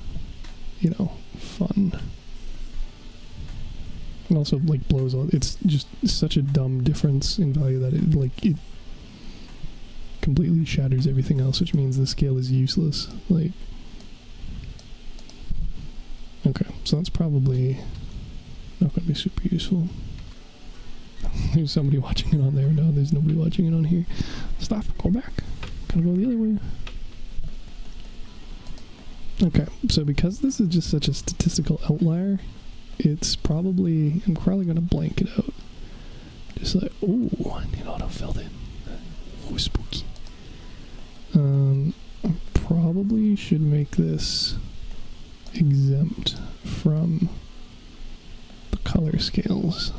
you know, fun. And also, like, blows all. It's just such a dumb difference in value that it completely shatters everything else, which means the scale is useless. Like, okay, so that's probably not going to be super useful. There's somebody watching it on there. No, there's nobody watching it on here. Stop, go back. Gotta go the other way. Okay, so because this is just such a statistical outlier, it's probably, I'm probably going to blank it out. Just like, oh, I need autofilled in. Oh, spooky. I probably should make this exempt from the color scales,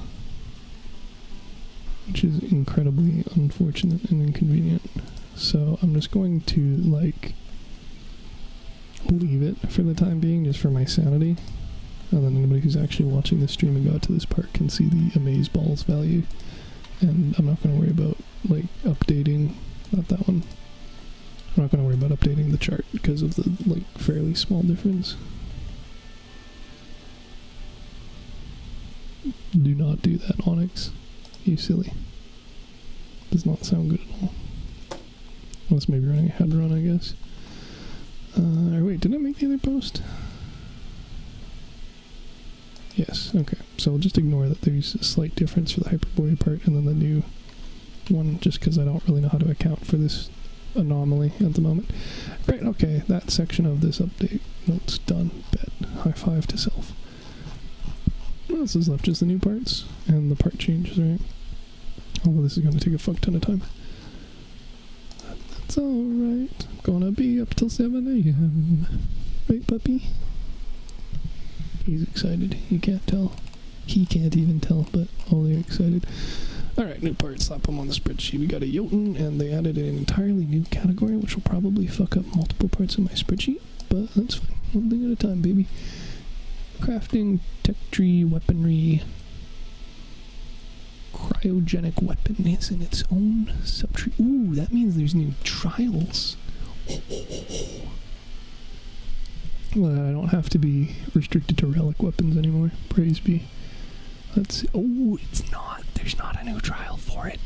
which is incredibly unfortunate and inconvenient. So I'm just going to, like, leave it for the time being, just for my sanity. And then anybody who's actually watching this stream and got to this part can see the amazeballs value. And I'm not going to worry about, like, updating, not that one. I'm not going to worry about updating the chart because of the, like, fairly small difference. Do not do that, Onyx. You silly. Does not sound good at all. Unless maybe running a head run, I guess. Wait, did I make the other post? Yes, okay. So I'll just ignore that there's a slight difference for the Hyperborea part and then the new one, just because I don't really know how to account for this anomaly at the moment. Right, okay, that section of this update note's done. Bet. High five to self. What else is left? Just the new parts and the part changes, right? Although this is going to take a fuck ton of time. That's alright. Gonna be up till 7 a.m. Right, puppy? He's excited. You can't tell. He can't even tell, but oh, they're excited. Alright, new part, slap them on the spreadsheet. We got a Jotun, and they added an entirely new category, which will probably fuck up multiple parts of my spreadsheet, but that's fine. One thing at a time, baby. Crafting, tech tree, weaponry. Cryogenic weapon is in its own subtree. Ooh, that means there's new trials. Well, I don't have to be restricted to relic weapons anymore. Praise be. Let's see. Oh, it's not. There's not a new trial for it.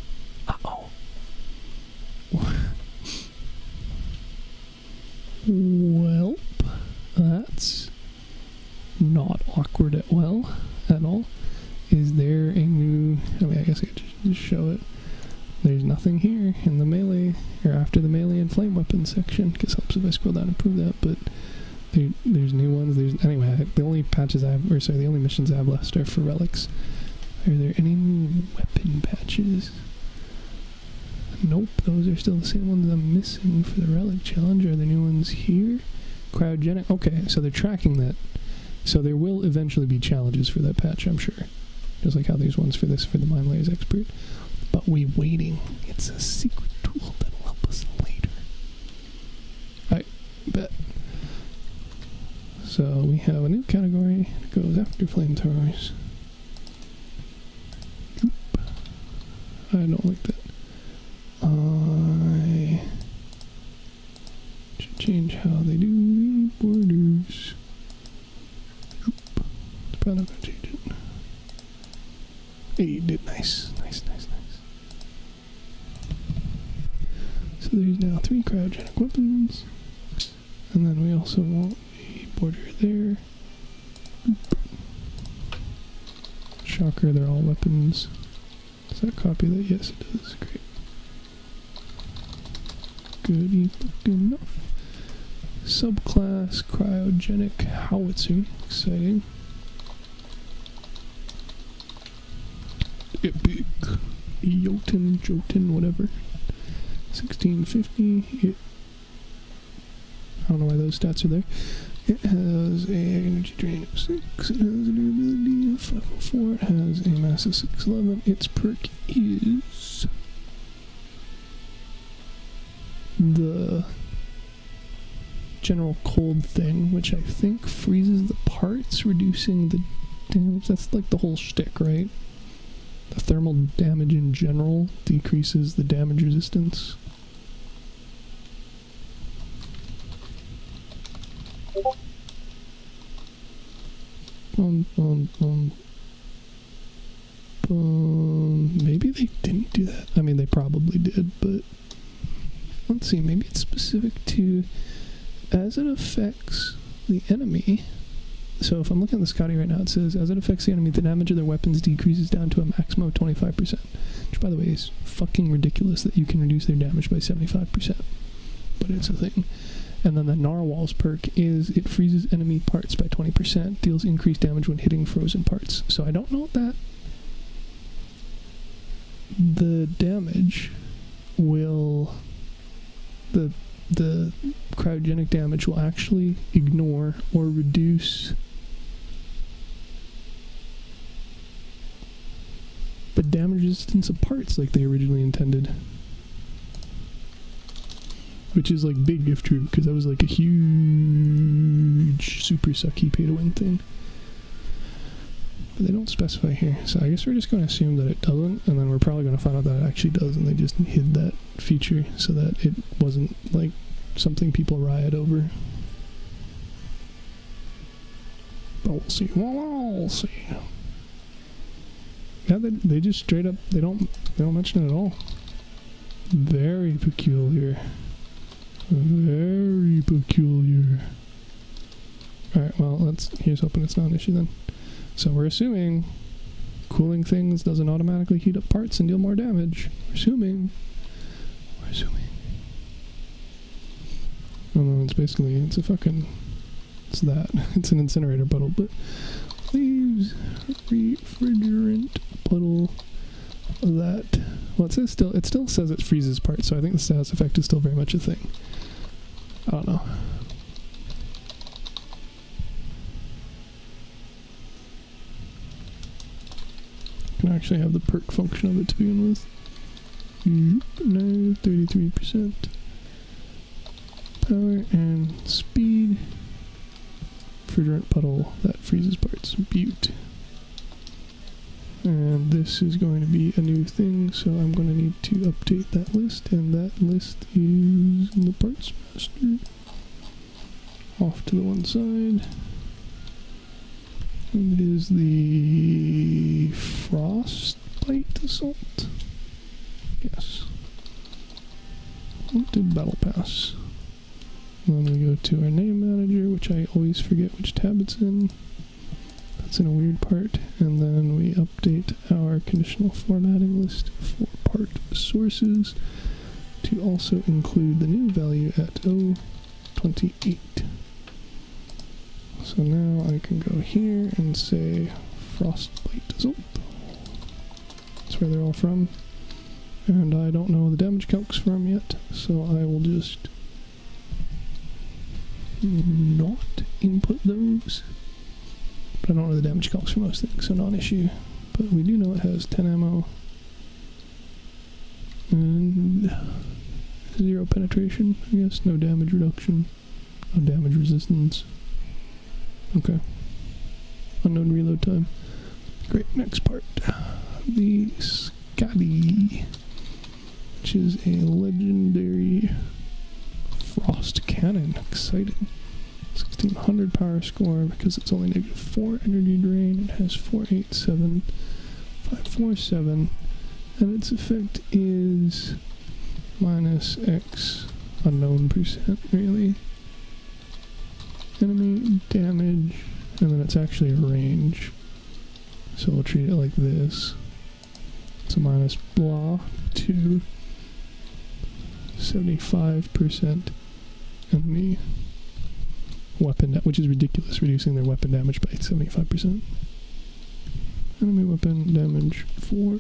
Uh-oh. Well, that's not awkward at all. Is there a new... I mean, I guess I could just show it. There's nothing here in the melee, or after the melee and flame weapon section. Guess helps if I scroll down and prove that, but there's new ones. Anyway, the only patches I have, or sorry, the only missions I have left are for relics. Are there any new weapon patches? Nope, those are still the same ones I'm missing for the relic challenge. Are there new ones here? Cryogenic. Okay, so they're tracking that. So there will eventually be challenges for that patch, I'm sure. Just like how there's ones for this for the Mine Layers Expert. But we're waiting. It's a secret tool that will help us later. I bet. So we have a new category that goes after flamethrowers. Oop. I don't like that. I should change how they do the borders. Oop. It's probably not going to change it. Hey, you did nice. Nice. So there's now 3 cryogenic weapons. And then we also want a border there. Oop. Shocker, they're all weapons. Does that copy that? Yes, it does. Great. Goody fucking enough. Subclass cryogenic howitzer. Exciting. Epic. Jotun, whatever. 1650. I don't know why those stats are there. It has a energy drain of 6. It has a durability of 504. It has a mass of 611. Its perk is the general cold thing, which I think freezes the parts, reducing the damage. That's like the whole shtick, right? The thermal damage in general decreases the damage resistance. Maybe they didn't do that. I mean, they probably did, but let's see. Maybe it's specific to as it affects the enemy. So if I'm looking at the Scotty right now, it says, as it affects the enemy, the damage of their weapons decreases down to a maximum of 25%. Which, by the way, is fucking ridiculous that you can reduce their damage by 75%. But it's a thing. And then the Narwhal's perk is, it freezes enemy parts by 20%, deals increased damage when hitting frozen parts. So I don't know that the damage will... The cryogenic damage will actually ignore or reduce the damage resistance of parts like they originally intended. Which is like big if true, because that was like a huge super sucky pay to win thing. But they don't specify here, so I guess we're just going to assume that it doesn't, and then we're probably going to find out that it actually does, and they just hid that feature so that it wasn't like something people riot over. But we'll see. We'll see. Yeah, they just straight up, they don't mention it at all. Very peculiar. Very peculiar. Alright, well, here's hoping it's not an issue then. So we're assuming cooling things doesn't automatically heat up parts and deal more damage. We're assuming. Oh no, it's that. It's an incinerator puddle, but leaves refrigerant puddle that, well, it still says it freezes parts, so I think the status effect is still very much a thing. I don't know. can actually have the perk function of it to begin with. No, 33% power and speed. Refrigerant puddle that freezes parts. Butte. And this is going to be a new thing, so I'm going to need to update that list, and that list is in the parts master. Off to the one side. And it is the Frostbite assault. Yes. What did Battle Pass? And then we go to our name manager, which I always forget which tab it's in. That's in a weird part. And then we update our conditional formatting list for part sources to also include the new value at 0.28. So now I can go here and say Frostbite result. That's where they're all from. And I don't know the damage calcs from yet, so I will just not input those. But I don't know the damage calcs for most things, so non-issue. But we do know it has 10 ammo and 0 penetration, I guess. No damage reduction, no damage resistance. Okay. Unknown reload time. Great, next part. The Scotty, which is a legendary frost cannon. Exciting. 1600 power score because it's only -4 energy drain. It has 487, 547, and its effect is -X unknown percent, really. Enemy damage, and then it's actually a range. So we'll treat it like this. So minus blah to 75% enemy weapon, which is ridiculous, reducing their weapon damage by 75%. Enemy weapon damage for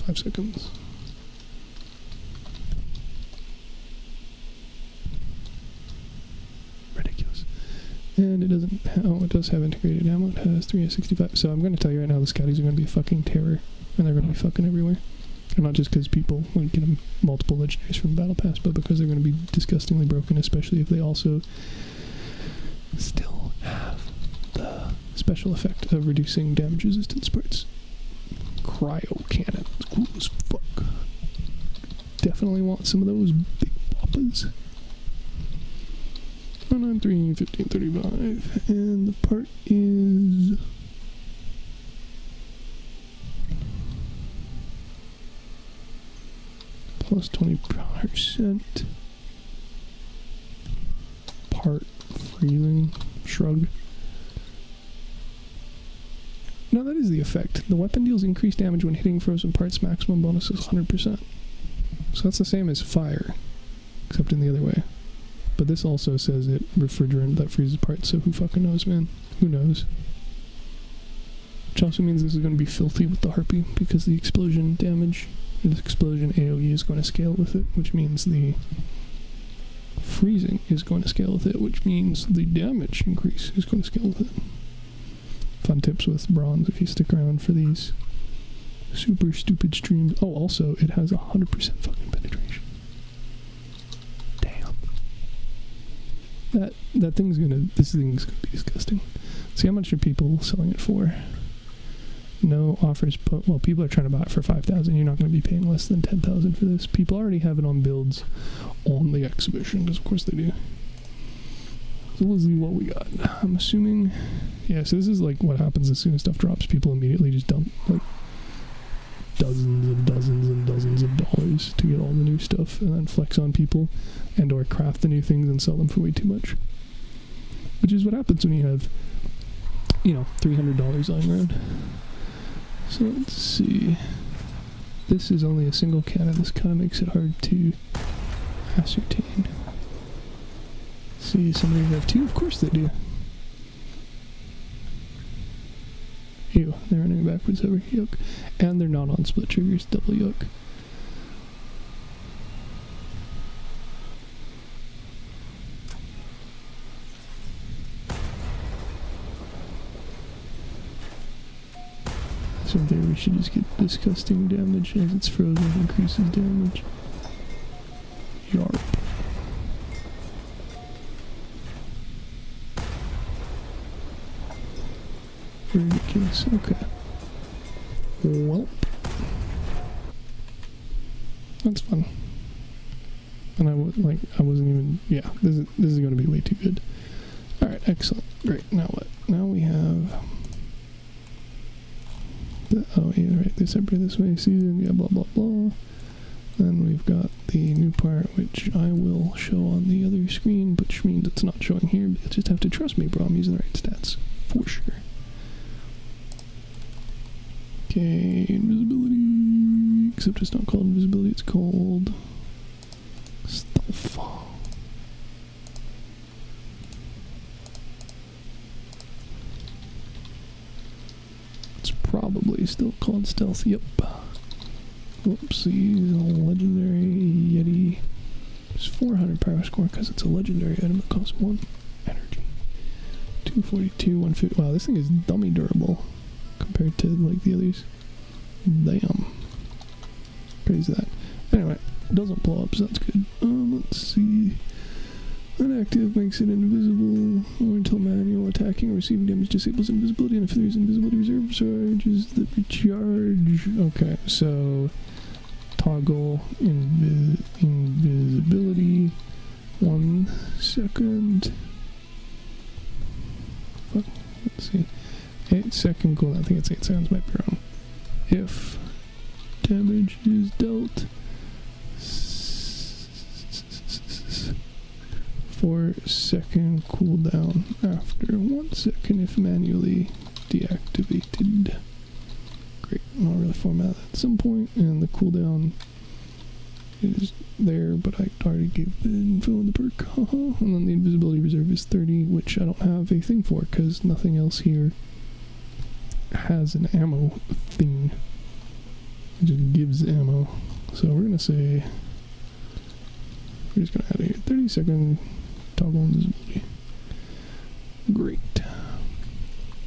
5 seconds. Ridiculous. And it doesn't it does have integrated ammo. It has 365. So I'm going to tell you right now, the Scotties are going to be a fucking terror. And they're going to be fucking everywhere. And not just because people get them multiple legendaries from Battle Pass, but because they're going to be disgustingly broken, especially if they also still have the special effect of reducing damage resistance parts. Cryo cannon. It's cool as fuck. Definitely want some of those big boppers. 193, 1535. And the part is plus 20%. Part freezing shrug. No, that is the effect. The weapon deals increased damage when hitting frozen parts. Maximum bonus is 100%. So that's the same as fire, except in the other way. But this also says it refrigerant that freezes parts, so who fucking knows, man? Who knows? Which also means this is going to be filthy with the Harpy, because the explosion damage, the explosion AoE is going to scale with it, which means the freezing is going to scale with it, which means the damage increase is going to scale with it. Fun tips with bronze if you stick around for these super stupid streams. Oh, also, it has 100% fucking penetration. Damn. This thing's gonna be disgusting. See, how much are people selling it for? No offers put. Well, people are trying to buy it for 5,000. You're not going to be paying less than 10,000 for this. People already have it on builds on the exhibition, because of course they do. So let's see what we got. I'm assuming, yeah. So this is like what happens as soon as stuff drops. People immediately just dump like dozens and dozens and dozens of dollars to get all the new stuff, and then flex on people, and/or craft the new things and sell them for way too much. Which is what happens when you have, $300 lying around. So let's see. This is only a single cannon. This kind of makes it hard to ascertain. See, somebody have 2? Of course they do. Ew, they're running backwards over. Yuck. And they're not on split triggers. Double yuck. So there we should just get disgusting damage as it's frozen, increases damage. Yarp. Ridiculous. Okay. Well, that's fun. And I wasn't even. Yeah, this is going to be way too good. All right, excellent, great. Now what? Now we have. Oh yeah, right. They separate this way. Season. Yeah, blah blah blah. Then we've got the new part, which I will show on the other screen, which means it's not showing here. But you just have to trust me, bro. I'm using the right stats for sure. Okay, invisibility. Except it's not called invisibility, it's called stealth. It's probably still called stealth, yep. Whoopsies, legendary Yeti. It's 400 power score because it's a legendary item that costs 1 energy. 242, 150. Wow, this thing is dummy durable compared to like the others. Damn. Crazy that. Anyway, it doesn't blow up, so that's good. Let's see. Inactive makes it invisible or until manual attacking or receiving damage disables invisibility, and if there's invisibility reserve charges the recharge. Okay, so toggle invisibility 1 second. Fuck, let's see. 8-second cooldown. I think it's 8 seconds, might be wrong. If damage is dealt 4-second cooldown after 1 second if manually deactivated. Great. I'll really format that at some point, and the cooldown is there, but I already gave the info in the perk. And then the invisibility reserve is 30, which I don't have a thing for because nothing else here has an ammo thing. It just gives ammo. So we're gonna say we're just gonna add a 30-second toggle invisibility. Great.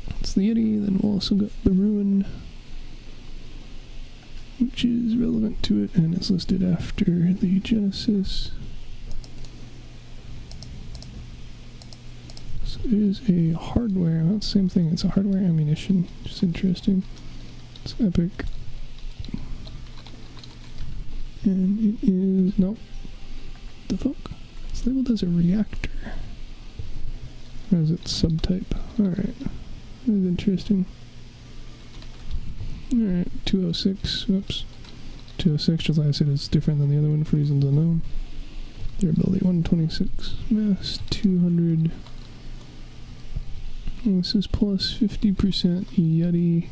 That's the Yeti. Then we'll also got the Ruin, which is relevant to it and is listed after the Genesis. So it is a hardware. Well, it's the same thing. It's a hardware ammunition. Just interesting. It's epic. And it is... Nope. The fuck? It's labeled as a reactor. Or is it subtype? Alright. That is interesting. Alright, 206. Oops. 206, just like I said, is different than the other one for reasons unknown. Durability 126. Mass 200. And this is plus 50% Yeti.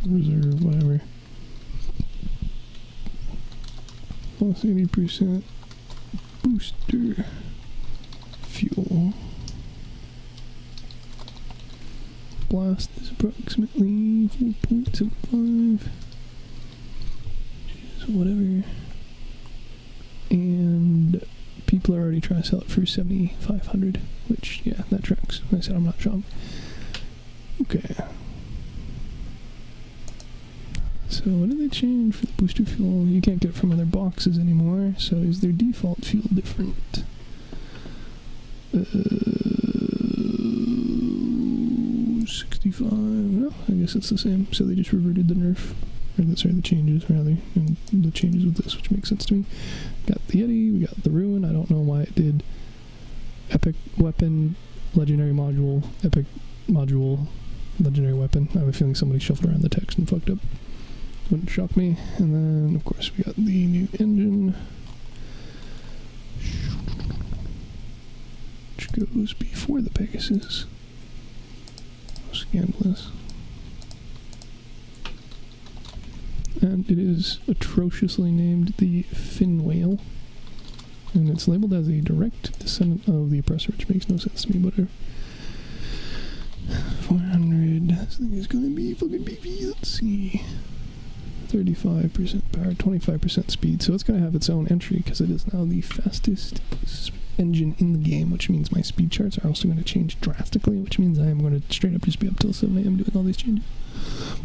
Reserve, whatever. Plus 80% booster fuel. Blast is approximately 4.75. So whatever. And people are already trying to sell it for 7,500, which, yeah, that tracks. Like I said, I'm not shocked. Okay. So what did they change for the booster fuel? You can't get it from other boxes anymore, so is their default fuel different? 65, no, I guess it's the same. So they just reverted the nerf, or the changes rather, and the changes with this, which makes sense to me. Got the Yeti, we got the Ruin. I don't know why it did epic weapon, legendary module, epic module, legendary weapon. I have a feeling somebody shuffled around the text and fucked up. Wouldn't shock me. And then, of course, we got the new engine, which goes before the Pegasus. Scandalous. And it is atrociously named the Fin Whale. And it's labeled as a direct descendant of the Oppressor, which makes no sense to me, but 400. This thing is gonna be fucking beefy. Let's see. 35% power, 25% speed. So it's gonna have its own entry because it is now the fastest engine in the game, which means my speed charts are also going to change drastically, which means I am going to straight up just be up till 7 a.m. doing all these changes.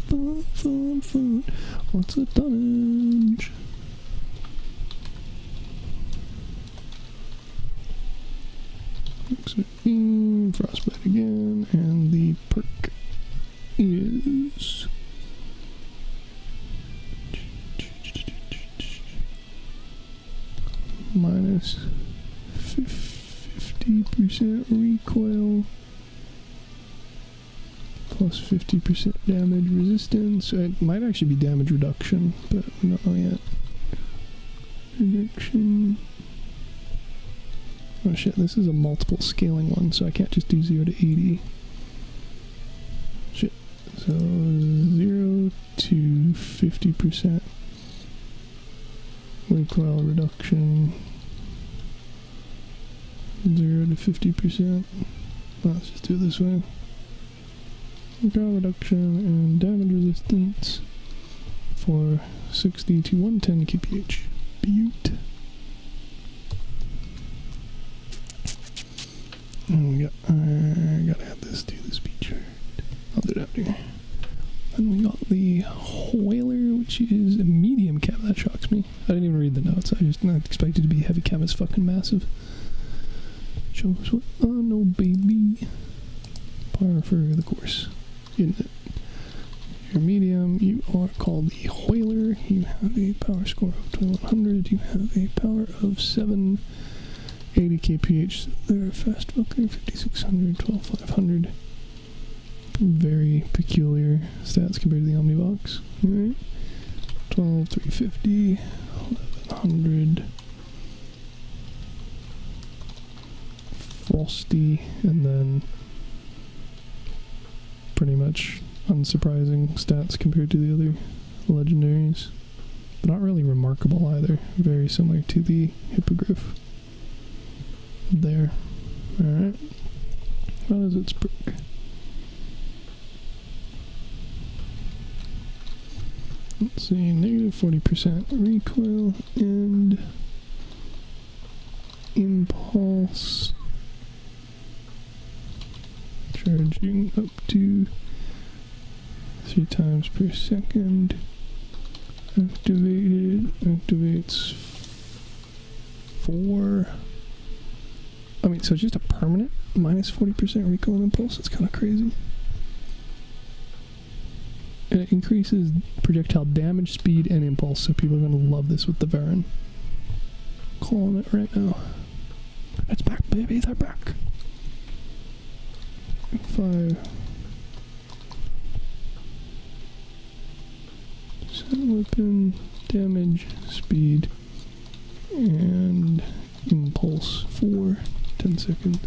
Fun. What's the tonnage? Frostbite again, and the perk is minus 50% recoil plus 50% damage resistance. It might actually be damage reduction, but we don't know yet. Reduction. Oh shit, this is a multiple scaling one, so I can't just do 0 to 80. Shit. So 0 to 50% recoil reduction. 0 to 50%. Let's just do it this way. Recoil reduction and damage resistance for 60 to 110 kph. Beaut. And I gotta add this to the speed chart. I'll do it after. Then we got the Whaler, which is a medium cab. That shocks me. I didn't even read the notes. I just not expected to be heavy cab. It's fucking massive. Show us what. Oh no, baby. Par for the course. Isn't it? You're medium. You are called the Whaler. You have a power score of 2100. You have a power of 780 kph. They're a fast fucker. 5600, 12500. Very peculiar stats compared to the Omnivox. Alright. 12350, 1100. Frosty, and then pretty much unsurprising stats compared to the other legendaries. But not really remarkable either. Very similar to the Hippogriff. There. Alright. What is its perk? Let's see, negative 40% recoil and impulse. Charging up to 3 times per second. Activated. Activates 4. I mean, so it's just a permanent minus 40% recoil and impulse. It's kind of crazy. And it increases projectile damage, speed, and impulse, so people are going to love this with the Varan. Calling it right now. It's back, baby, they're back. 5. Weapon, damage, speed, and impulse for 10 seconds.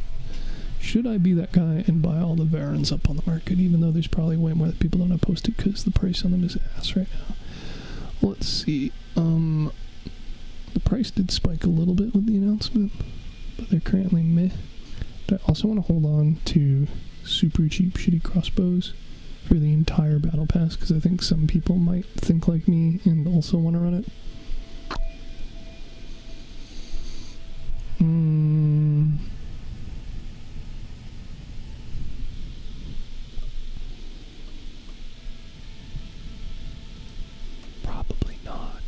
Should I be that guy and buy all the Varans up on the market, even though there's probably way more that people don't have posted because the price on them is ass right now? Let's see. The price did spike a little bit with the announcement, but they're currently meh. But I also want to hold on to super cheap shitty crossbows for the entire battle pass, because I think some people might think like me and also want to run it. Probably not.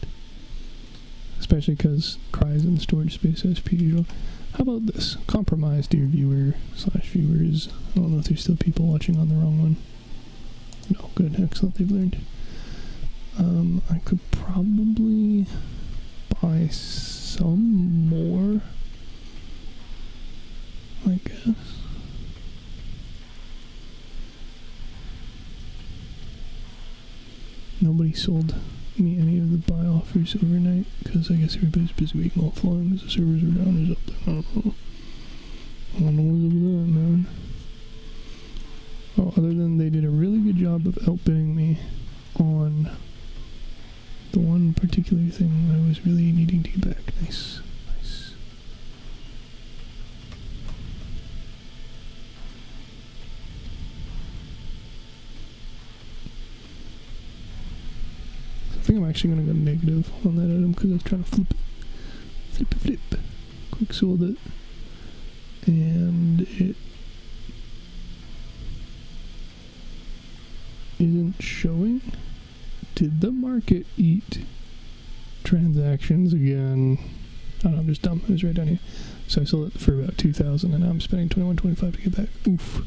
Especially because Cry's in storage space as per usual. How about this? Compromise, dear viewer/viewers. I don't know if there's still people watching on the wrong one. No, good, excellent, they've learned. I could probably buy some more, I guess. Nobody sold me any of the buy offers overnight, because I guess everybody's busy making offline because the servers are down or something. I don't know. I don't know what's up with that, man. Oh, other than they did a really good job of outbidding me on the one particular thing I was really needing to get back. Nice. Nice. I think I'm actually going to go negative on that item because I'm trying to flip it. Flip. Quick sold it. and it isn't showing. Did the market eat transactions again? I don't know, I'm just dumb. It was right down here. So I sold it for about 2,000 and now I'm spending 21.25 to get back. Oof.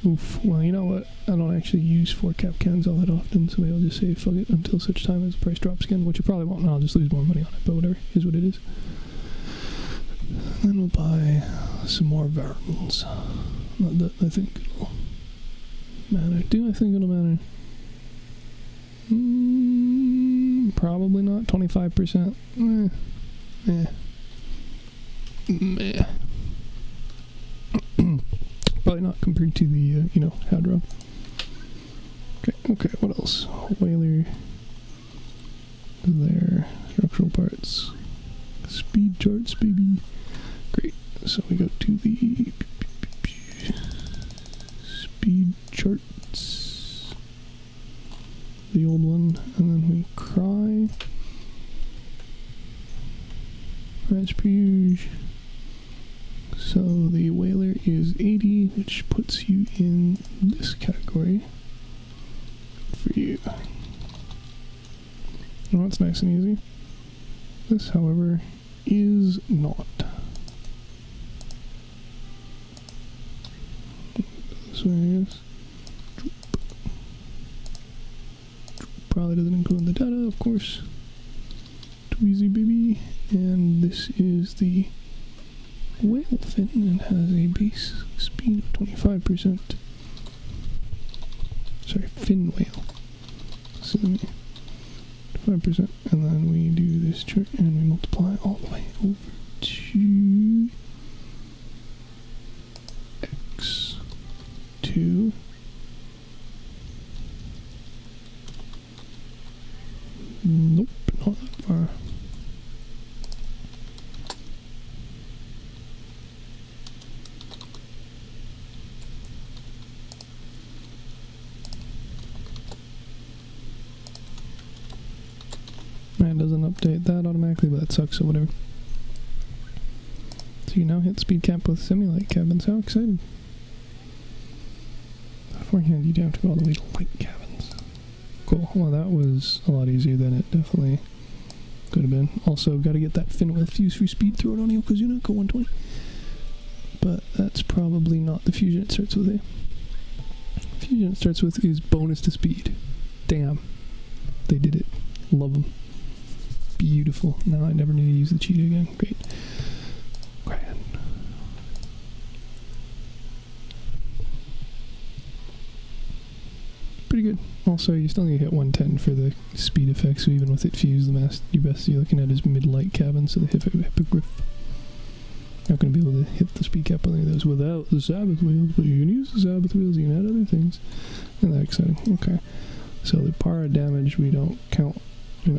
Oof. Well, you know what? I don't actually use 4-cap cans all that often, so maybe I'll just say fuck it until such time as the price drops again, which it probably won't, and I'll just lose more money on it, but whatever. Is what it is. Then we'll buy some more variables. Not that I think it'll matter. Do I think it'll matter? Probably not. 25%. Meh. Probably not compared to the, Hadron. Okay, what else? Whaler. There. Structural parts. Speed charts, baby. Great. So we go to the speed charts. The old one. And then we cry. As per usual. So the whaler is 80, which puts you in this category. For you. Well, that's nice and easy. This, however, is not. This way, I guess. Probably doesn't include the data, of course. Too easy, baby. And this is the whale fin and has a base speed of 25%. Sorry, fin whale. So 5%, and then we do this chart and we multiply all the way over to x2. Nope, not that far. It doesn't update that automatically, but that sucks, so whatever. So you now hit speed cap with simulate cabins. How exciting. Beforehand, you'd have to go all the way to light cabins. Cool. Well, that was a lot easier than it definitely could have been. Also, got to get that fin wheel fuse for speed. Throw it on Yokozuna, go 120. But that's probably not the fusion it starts with. Fusion it starts with is bonus to speed. Damn. They did it. Love them. Beautiful. Now I never need to use the cheat again. Great. Grand. Pretty good. Also, you still need to hit 110 for the speed effect, so even with it fused, your best you're looking at is mid-light cabin, so the hippogriff. Not going to be able to hit the speed cap on any of those without the Sabbath wheels, but you can use the Sabbath wheels, you can add other things. Isn't that exciting? Okay. So the para damage we don't count.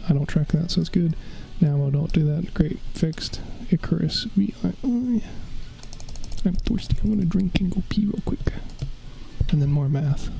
I don't track that, so it's good. Now I don't do that. Great. Fixed. Icarus. I'm thirsty. I'm going to drink and go pee real quick. And then more math.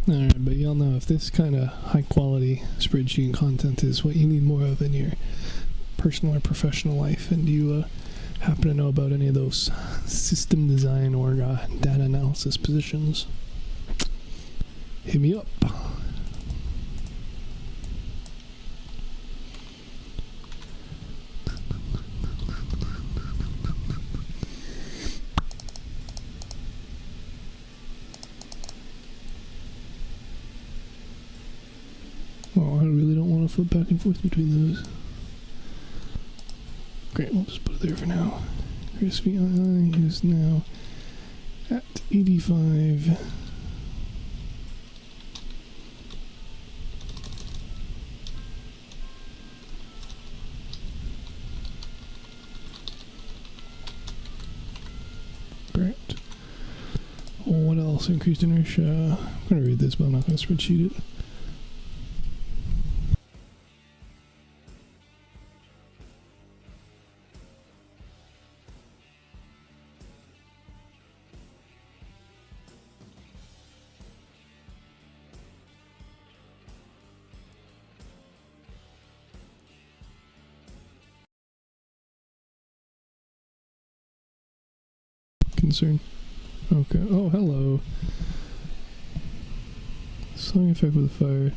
Alright, but y'all know if this kind of high quality spreadsheet content is what you need more of in your personal or professional life, and you happen to know about any of those system design or data analysis positions, hit me up. Oh, I really don't want to flip back and forth between those. Great, we'll just put it there for now. Crispy II is now at 85. Great. Oh, what else? Increased inertia. I'm going to read this, but I'm not going to spreadsheet it. Concern. Okay. Oh, hello. Song effect with a fire.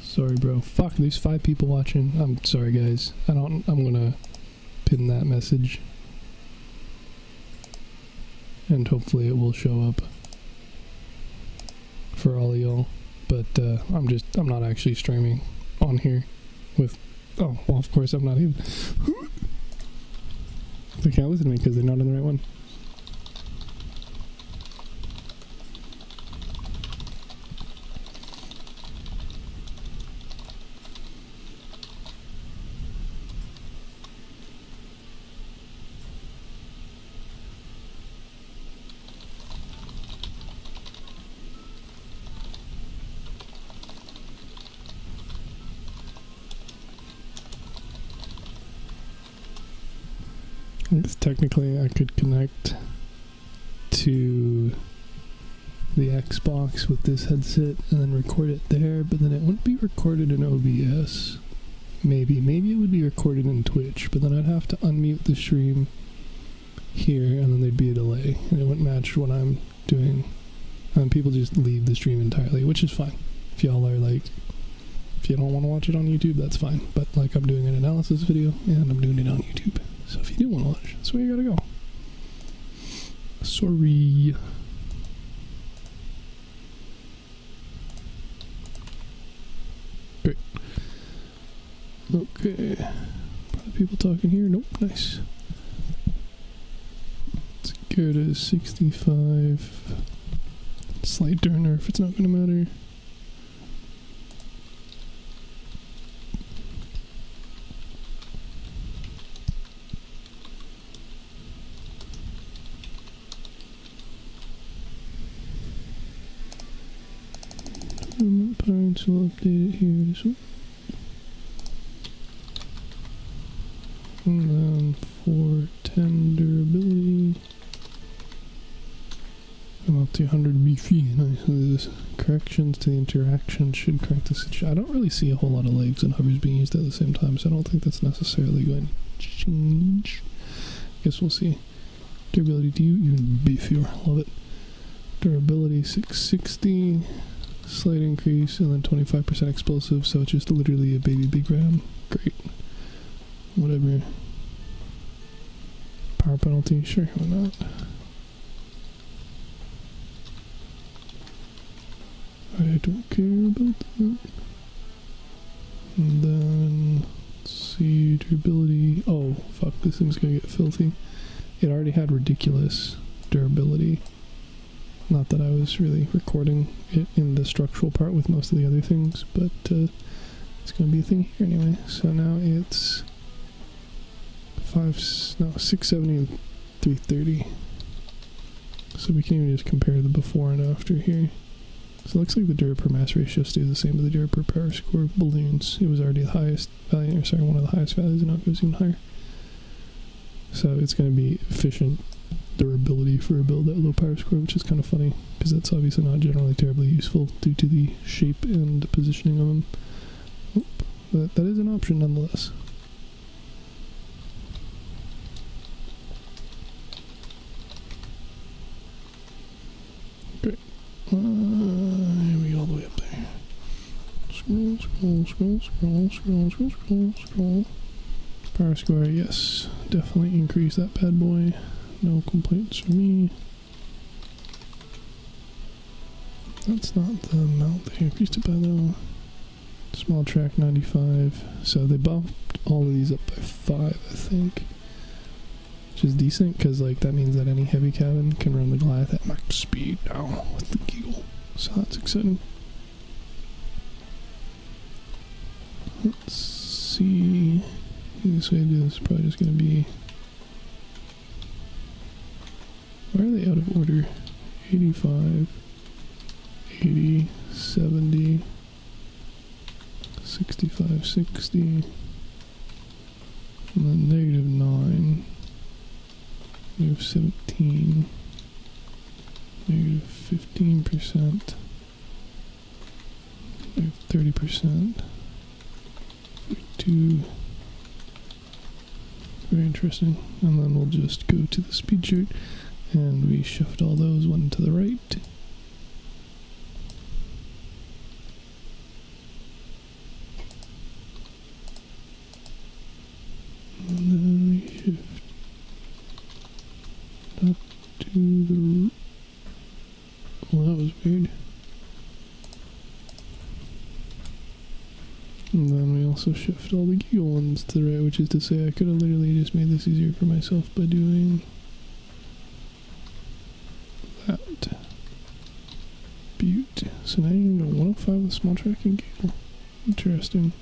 Sorry, bro. Fuck, there's 5 people watching. I'm sorry, guys. I'm gonna pin that message. And hopefully it will show up for all of y'all. But, I'm not actually streaming on here with... Oh, well, of course I'm not even... They can't listen to me because they're not in the right one. I guess technically I could connect to the Xbox with this headset and then record it there, but then it wouldn't be recorded in OBS. Maybe it would be recorded in Twitch, but then I'd have to unmute the stream here and then there'd be a delay and it wouldn't match what I'm doing. And people just leave the stream entirely, which is fine. If y'all are like, if you don't want to watch it on YouTube, that's fine. But like, I'm doing an analysis video and I'm doing it on YouTube. So if you do want to watch, that's where you gotta go. Sorry. Great. Okay. Are people talking here? Nope. Nice. Let's go to 65. Slight turner if it's not gonna matter. Parts will update it here as well. And then 410 durability. I'm up to 100 beefy. Nice. This corrections to the interaction should correct the situation. I don't really see a whole lot of legs and hovers being used at the same time, so I don't think that's necessarily going to change. Guess we'll see. Durability to you, even beefier. Love it. Durability 660. Slight increase, and then 25% explosive, so it's just literally a baby big ram. Great. Whatever. Power penalty, sure, why not? I don't care about that. And then, let's see, durability. Oh, fuck, this thing's gonna get filthy. It already had ridiculous durability. Not that I was really recording it in the structural part with most of the other things, but it's going to be a thing here anyway. So now it's 670 and 330. So we can even just compare the before and after here. So it looks like the dura per mass ratio stays the same, but the dura per power score of balloons, it was already the highest value, or sorry, one of the highest values, and now it goes even higher. So it's going to be efficient durability for a build at low power score, which is kind of funny, because that's obviously not generally terribly useful due to the shape and positioning of them. But that is an option nonetheless. Great. Here we go all the way up there. Scroll, scroll, scroll, scroll, scroll, scroll, scroll, scroll. Power score, yes. Definitely increase that bad boy. No complaints from me. That's not the amount they increased it by though. Small track 95. So they bumped all of these up by 5, I think. Which is decent, because like that means that any heavy cabin can run the Goliath at max speed now with the Giggle. So that's exciting. Let's see. The easiest way to do this is probably just going to be... Why are they out of order? 85, 80, 70, 65, 60, and then negative 9, negative 17, negative 15%, negative 30%, 32. Very interesting. And then we'll just go to the speed chart. And we shift all those one to the right. And then we shift that to the... Well, that was weird. And then we also shift all the Giggle ones to the right, which is to say I could have literally just made this easier for myself by doing... that. Butte. So now you can go 105 with small track and Giggle. Interesting.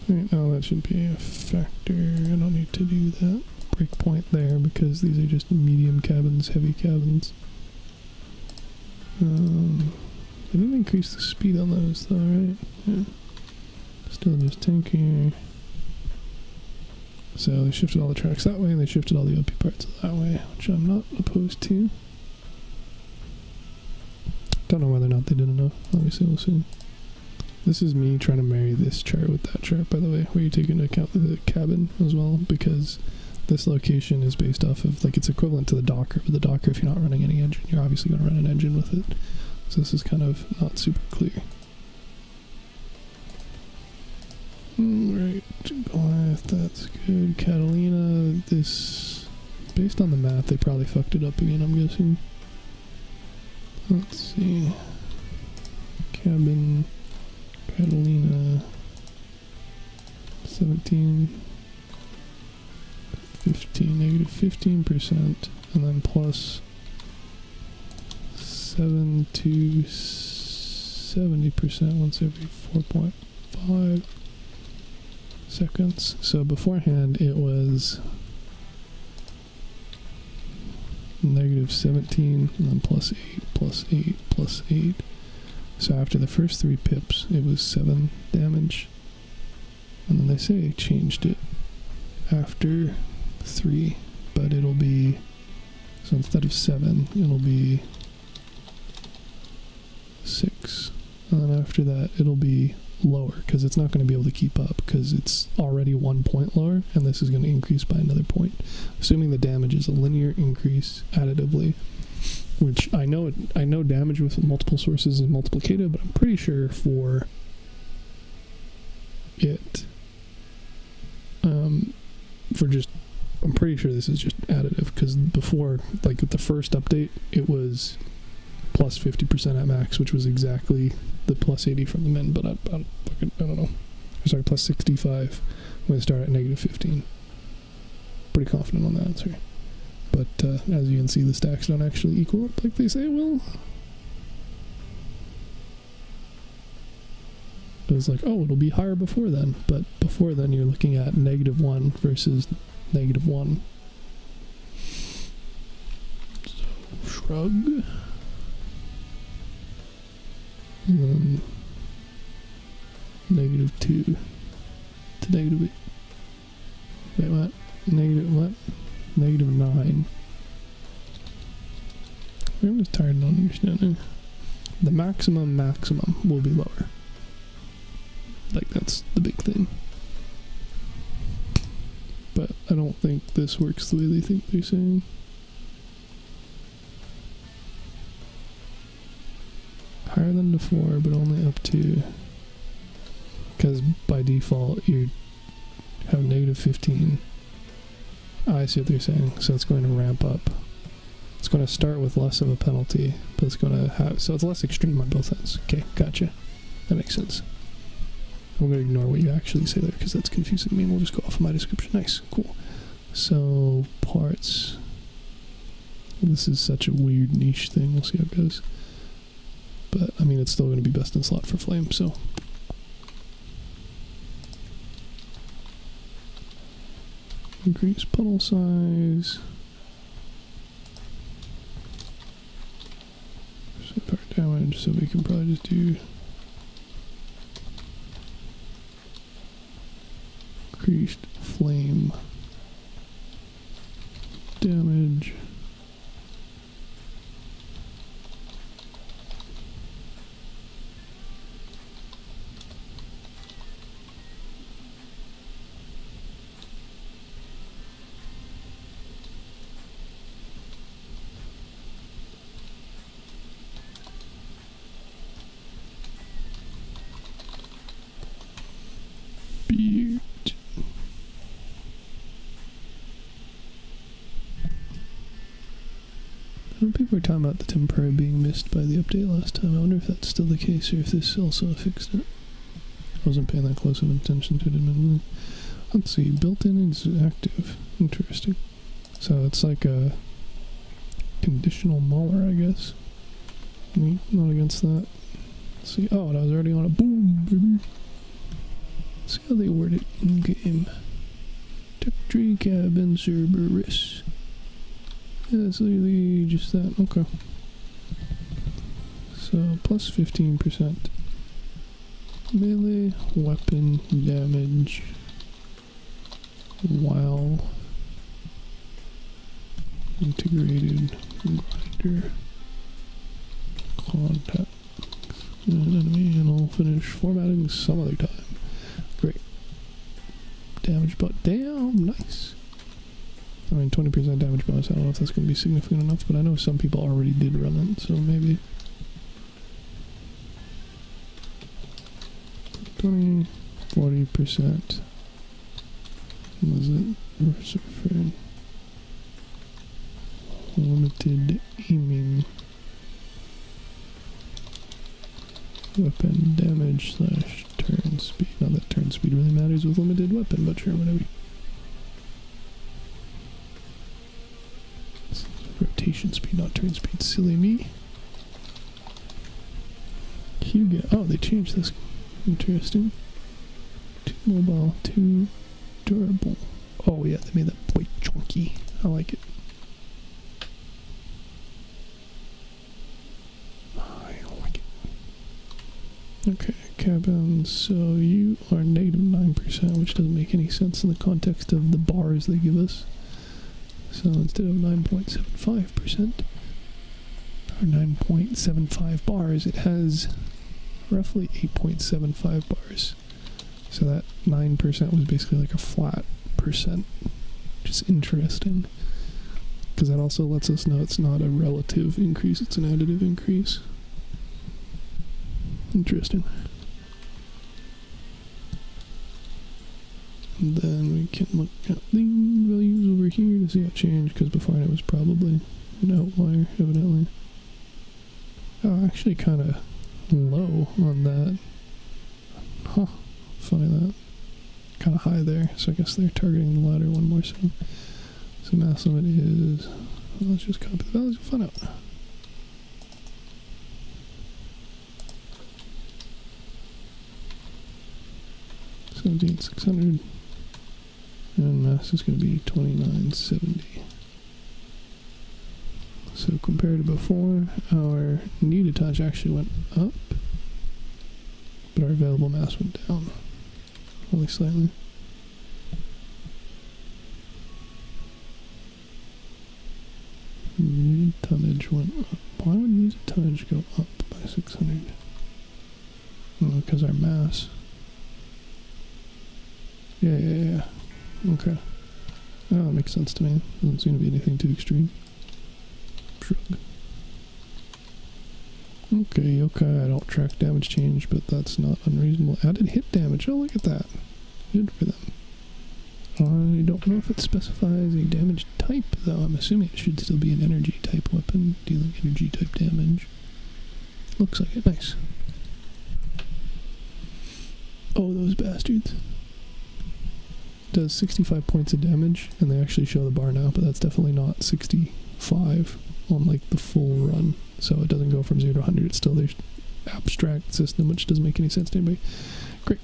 Right now that should be a factor. I don't need to do that breakpoint there because these are just medium cabins, heavy cabins. They didn't increase the speed on those though, right? Yeah. Still just tankier. So they shifted all the tracks that way, and they shifted all the OP parts that way, which I'm not opposed to. Don't know whether or not they did enough. Obviously we'll see. This is me trying to marry this chart with that chart, by the way, where you take into account the cabin as well, because this location is based off of, like, it's equivalent to the Docker, but the Docker, if you're not running any engine, you're obviously going to run an engine with it. So this is kind of not super clear. Right, Goliath, that's good. Catalina, this, based on the math, they probably fucked it up again, I'm guessing. Let's see. Cabin, Catalina, 17, 15, negative 15%, and then plus 7 to 70% once every 4.5 seconds. So beforehand it was negative 17, and then plus 8, plus 8, plus 8. So after the first 3 pips, it was 7 damage. And then they say they changed it after 3, but it'll be, so instead of 7, it'll be 6. And then after that, it'll be lower, because it's not going to be able to keep up, because it's already 1 point lower, and this is going to increase by another point. Assuming the damage is a linear increase additively, which I know damage with multiple sources is multiplicated, but I'm pretty sure for it, I'm pretty sure this is just additive, because before, like with the first update, it was plus 50% at max, which was exactly the plus 80 from the min, but I don't know. Sorry, plus 65 when I start at negative 15. Pretty confident on the answer. But as you can see, the stacks don't actually equal up like they say it will. It was like, oh, it'll be higher before then, but before then you're looking at -1 versus -1. frog. And then -2 to -8. Wait, what? Negative what? -9. I'm just tired of not understanding. The maximum will be lower. Like, that's the big thing. But I don't think this works the way they think they're saying. Higher than the 4, but only up to... Because by default, you have -15. I see what they're saying. So it's going to ramp up. It's going to start with less of a penalty, but it's going to have... So it's less extreme on both ends. Okay, gotcha. That makes sense. I'm going to ignore what you actually say there, because that's confusing me, and we'll just go off of my description. Nice, cool. So, parts. This is such a weird niche thing. We'll see how it goes. But, I mean, it's still going to be best in slot for flame, so... Increase puddle size. Power damage, so we can probably just do... Increased flame damage. People were talking about the temporary being missed by the update last time. I wonder if that's still the case, or if this also fixed it. I wasn't paying that close of attention to it, admittedly. Let's see, built-in is active. Interesting. So it's like a conditional mauler, I guess. Not against that. Let's see. Oh, and I was already on a boom, baby. Let's see how they word it in-game. Tech tree cabin Cerberus. Yeah, it's literally just that. Okay. So, plus 15%. Melee weapon damage while integrated grinder contact an enemy, and I'll finish formatting some other time. Great. Damage, but damn, nice. I mean, 20% damage bonus, I don't know if that's going to be significant enough, but I know some people already did run it, so maybe. 20, 40%. Was it? Referring. Limited aiming. Weapon damage slash turn speed. Not that turn speed really matters with limited weapon, but sure, whatever. Rotation speed, not turn speed. Silly me. Hugo. Oh, they changed this. Interesting. Too mobile, too durable. Oh yeah, they made that boy chunky. I like it. I like it. Okay, cabin. So you are -9%, which doesn't make any sense in the context of the bars they give us. So instead of 9.75% or 9.75 bars, it has roughly 8.75 bars. So that 9% was basically like a flat percent, which is interesting, because that also lets us know it's not a relative increase, it's an additive increase. Interesting. And then we can look at the values over here to see how it changed, because before it was probably an outlier, evidently. Oh, actually kind of low on that. Huh. Funny that. Kind of high there, so I guess they're targeting the latter one more so. So mass limit is... Well, let's just copy the values and find out. $17,600. And mass is going to be 2970. So compared to before, our needed touch actually went up, but our available mass went down, only slightly. Needed tonnage went up. Why would needed tonnage go up by 600? Because our mass. Yeah. Okay. Oh, that makes sense to me. Doesn't seem to be anything too extreme. Shrug. Okay, I don't track damage change, but that's not unreasonable. Added hit damage. Oh, look at that. Good for them. I don't know if it specifies a damage type, though. I'm assuming it should still be an energy type weapon, dealing energy type damage. Looks like it. Nice. Oh, those bastards. Does 65 points of damage, and they actually show the bar now, but that's definitely not 65 on like the full run. So it doesn't go from 0 to 100. It's still their abstract system, which doesn't make any sense to anybody. Great.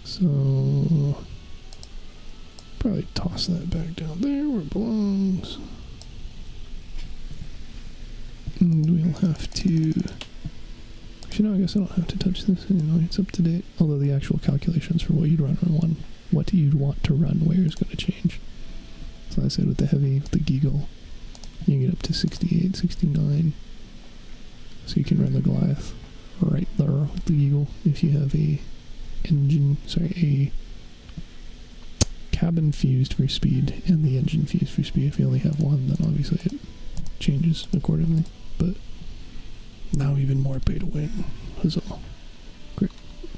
So probably toss that back down there where it belongs. And we'll have to... Actually, no, I guess I don't have to touch this anyway. It's up to date. Although the actual calculations for what you'd run on one, what you'd want to run where is going to change. So I said with the heavy, with the Giggle, you get up to 68, 69. So you can run the Goliath right there with the Giggle. If you have a cabin fused for speed and the engine fused for speed. If you only have one, then obviously it changes accordingly. But now even more pay to win. Huzzah. Great.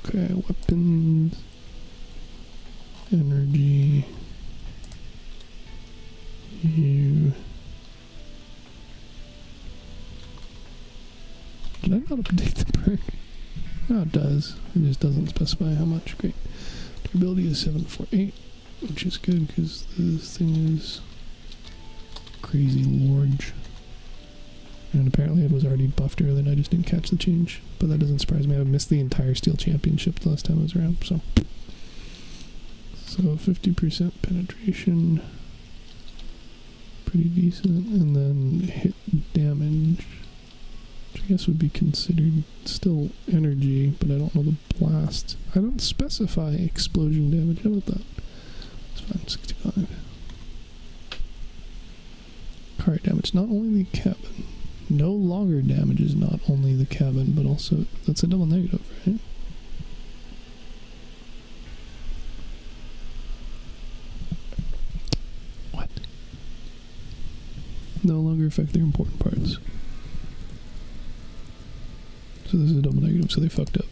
Okay, weapons. Energy. Did I not update the perk? No, it does. It just doesn't specify how much. Great. Durability is 748, which is good because this thing is crazy large. And apparently it was already buffed earlier and I just didn't catch the change. But that doesn't surprise me. I missed the entire Steel Championship the last time I was around, so 50% penetration. Pretty decent. And then hit damage, which I guess would be considered still energy, but I don't know the blast. I don't specify explosion damage. How about that? It's fine, 65. Car damage, not only the cabin. No longer damages not only the cabin, but also, that's a double negative, right? What? No longer affect their important parts. So this is a double negative, so they fucked up.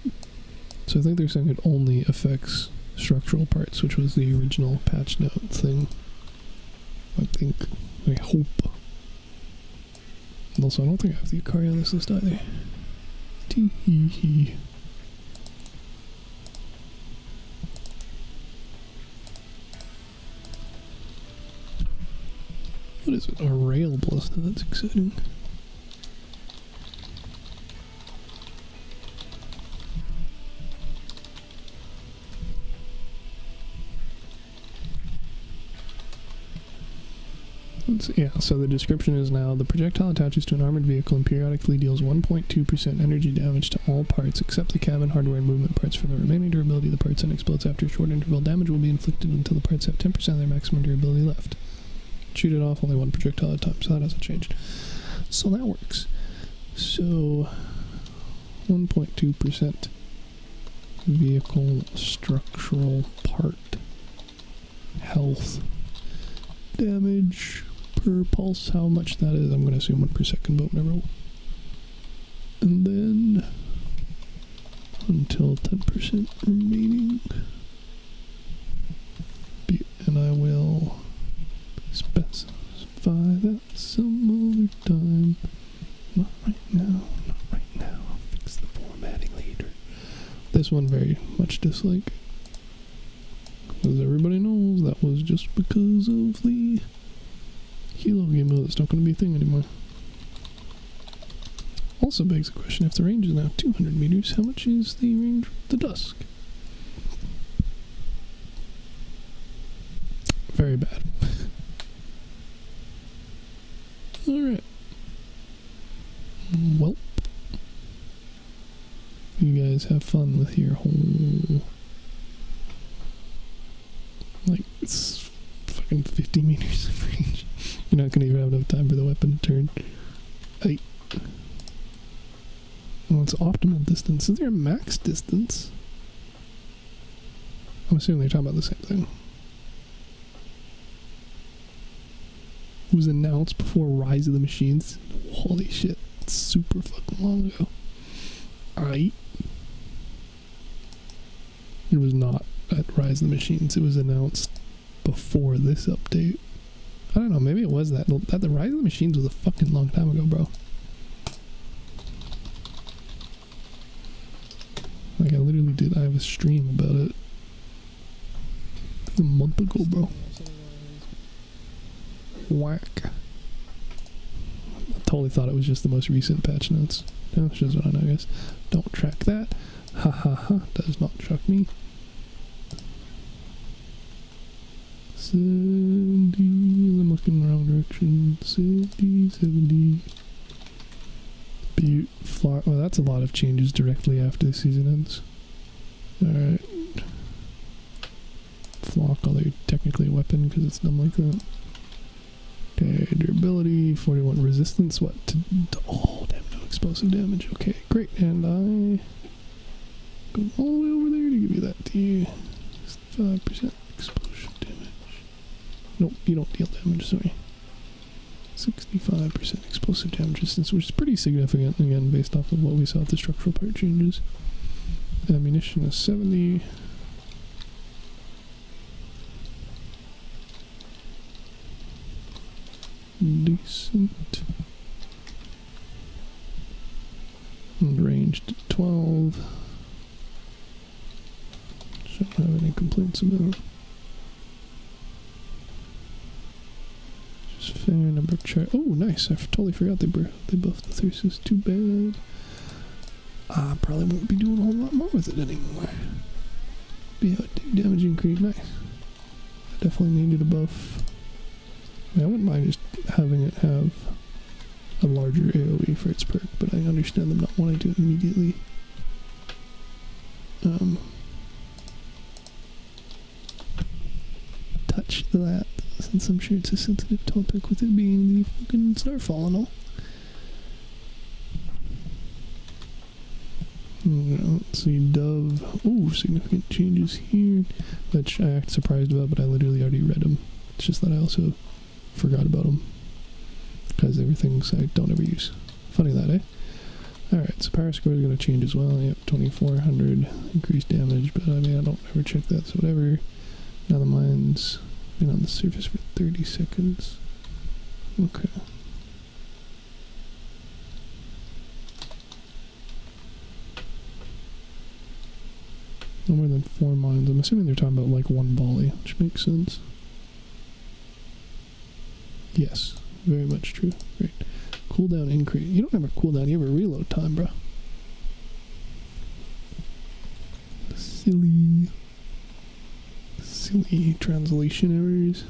So I think they're saying it only affects structural parts, which was the original patch note thing. I think. I hope. And also, I don't think I have the Ikari on this list either. Tee-hee-hee. What is it? A rail blister. That's exciting. Yeah, so the description is now, the projectile attaches to an armored vehicle and periodically deals 1.2% energy damage to all parts except the cabin, hardware, and movement parts. For the remaining durability of the parts, and explodes after a short interval. Damage will be inflicted until the parts have 10% of their maximum durability left. Shoot it off, only one projectile at a time, so that hasn't changed. So that works. So 1.2% vehicle structural part health damage per pulse. How much that is, I'm going to assume 1 per second, but whatever. And then until 10% remaining. And I will specify that some other time. Not right now, not right now. I'll fix the formatting later. This one very much dislike. As everybody knows, that was just because of the Hilo game mode. That's not going to be a thing anymore. Also begs the question, if the range is now 200 meters, how much is the range of the Dusk? Very bad. Alright. You guys have fun with your whole... Like, it's fucking 50 meters of range. You're not gonna even have enough time for the weapon to turn. Hey. Well, it's optimal distance. Is there a max distance? I'm assuming they're talking about the same thing. It was announced before Rise of the Machines. Holy shit. It's super fucking long ago. Alright. It was not at Rise of the Machines. It was announced before this update. I don't know, maybe it was that. The Rise of the Machines was a fucking long time ago, bro. Like, I literally did. I have a stream about it. A month ago, bro. Whack. I totally thought it was just the most recent patch notes. No, it's just what I know, guys. Don't track that. Ha ha ha. Does not track me. 70. I'm looking in the wrong direction. 70. Well, that's a lot of changes directly after the season ends. Alright. Flock, although technically a weapon because it's dumb like that. Okay, durability, 41 resistance, what? Oh, damn, no explosive damage. Okay, great. And I go all the way over there to give you that to you. 5% explosion damage. Nope, you don't deal damage, sorry. 65% explosive damage resistance, which is pretty significant, again, based off of what we saw at the structural part changes. Ammunition is 70. Decent. And ranged 12. Shouldn't have any complaints about. Just fair number of charge. Oh, nice. I totally forgot they buffed the Thyrsus. Too bad. I probably won't be doing a whole lot more with it anymore. But yeah, damage increase. Nice. I definitely needed a buff. I mean, I wouldn't mind just having it have a larger AoE for its perk, but I understand them not wanting to immediately. Touch that, since I'm sure it's a sensitive topic with it being the fucking Starfall and all. Let's see, Dove. Oh, significant changes here, which I act surprised about, but I literally already read them. It's just that I also forgot about them because everything's I don't ever use. Funny that, eh? Alright, so power score is going to change as well. Yep, 2400 increased damage, but I mean, I don't ever check that, so whatever. Now the mine's been on the surface for 30 seconds. Okay. No more than 4 mines. I'm assuming they're talking about like one volley, which makes sense. Yes, very much true. Great. Cooldown increase. You don't have a cooldown, you have a reload time, bro. Silly translation errors.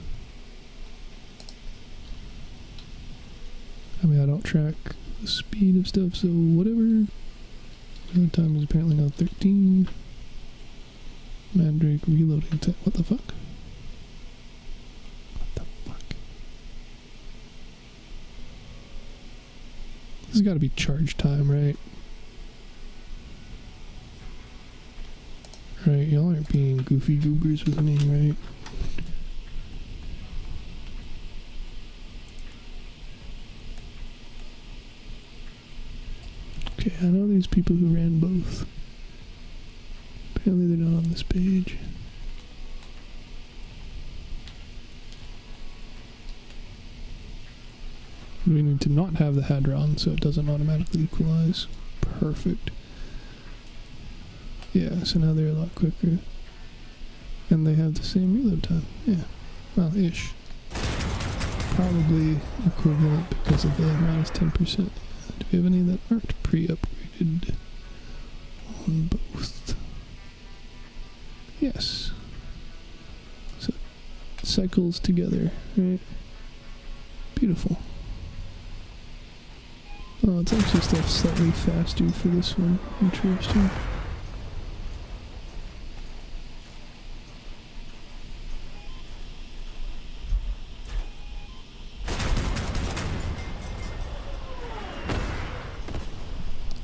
I mean, I don't track the speed of stuff, so whatever. Reload time is apparently now 13. Mandrake reloading time. What the fuck? This has got to be charge time, right? Right, y'all aren't being goofy goobers with me, right? Okay, I know there's people who ran both. Apparently they're not on this page. We need to not have the Hadron so it doesn't automatically equalize. Perfect. Yeah, so now they're a lot quicker. And they have the same reload time. Yeah. Well, ish. Probably equivalent because of the minus 10%. Do we have any that aren't pre-upgraded on both? Yes. So, cycles together, right? Beautiful. Oh, it's actually stuff slightly faster for this one. Interesting.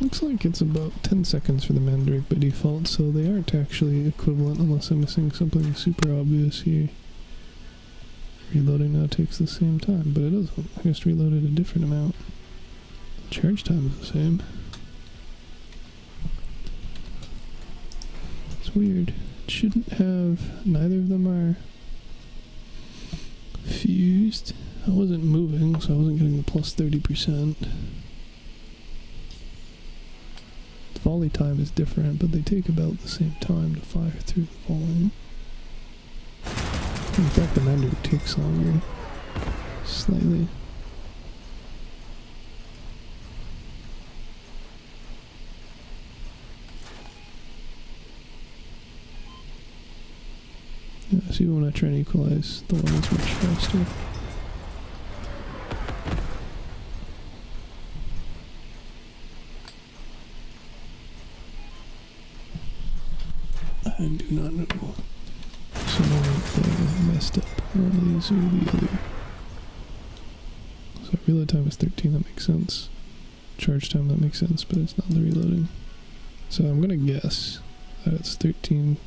Looks like it's about 10 seconds for the Mandrake by default, so they aren't actually equivalent unless I'm missing something super obvious here. Reloading now takes the same time, but it doesn't. I just reloaded a different amount. Charge time is the same. It's weird. It shouldn't have... Neither of them are fused. I wasn't moving, so I wasn't getting the plus 30%. The volley time is different, but they take about the same time to fire through the volley. In fact, the Mandrake takes longer. Slightly. Yeah, so even when I try to equalize, the one is much faster. I do not know. Someone messed up one of these or the other. So reload time is 13, that makes sense. Charge time, that makes sense, but it's not the reloading. So I'm gonna guess that it's 13.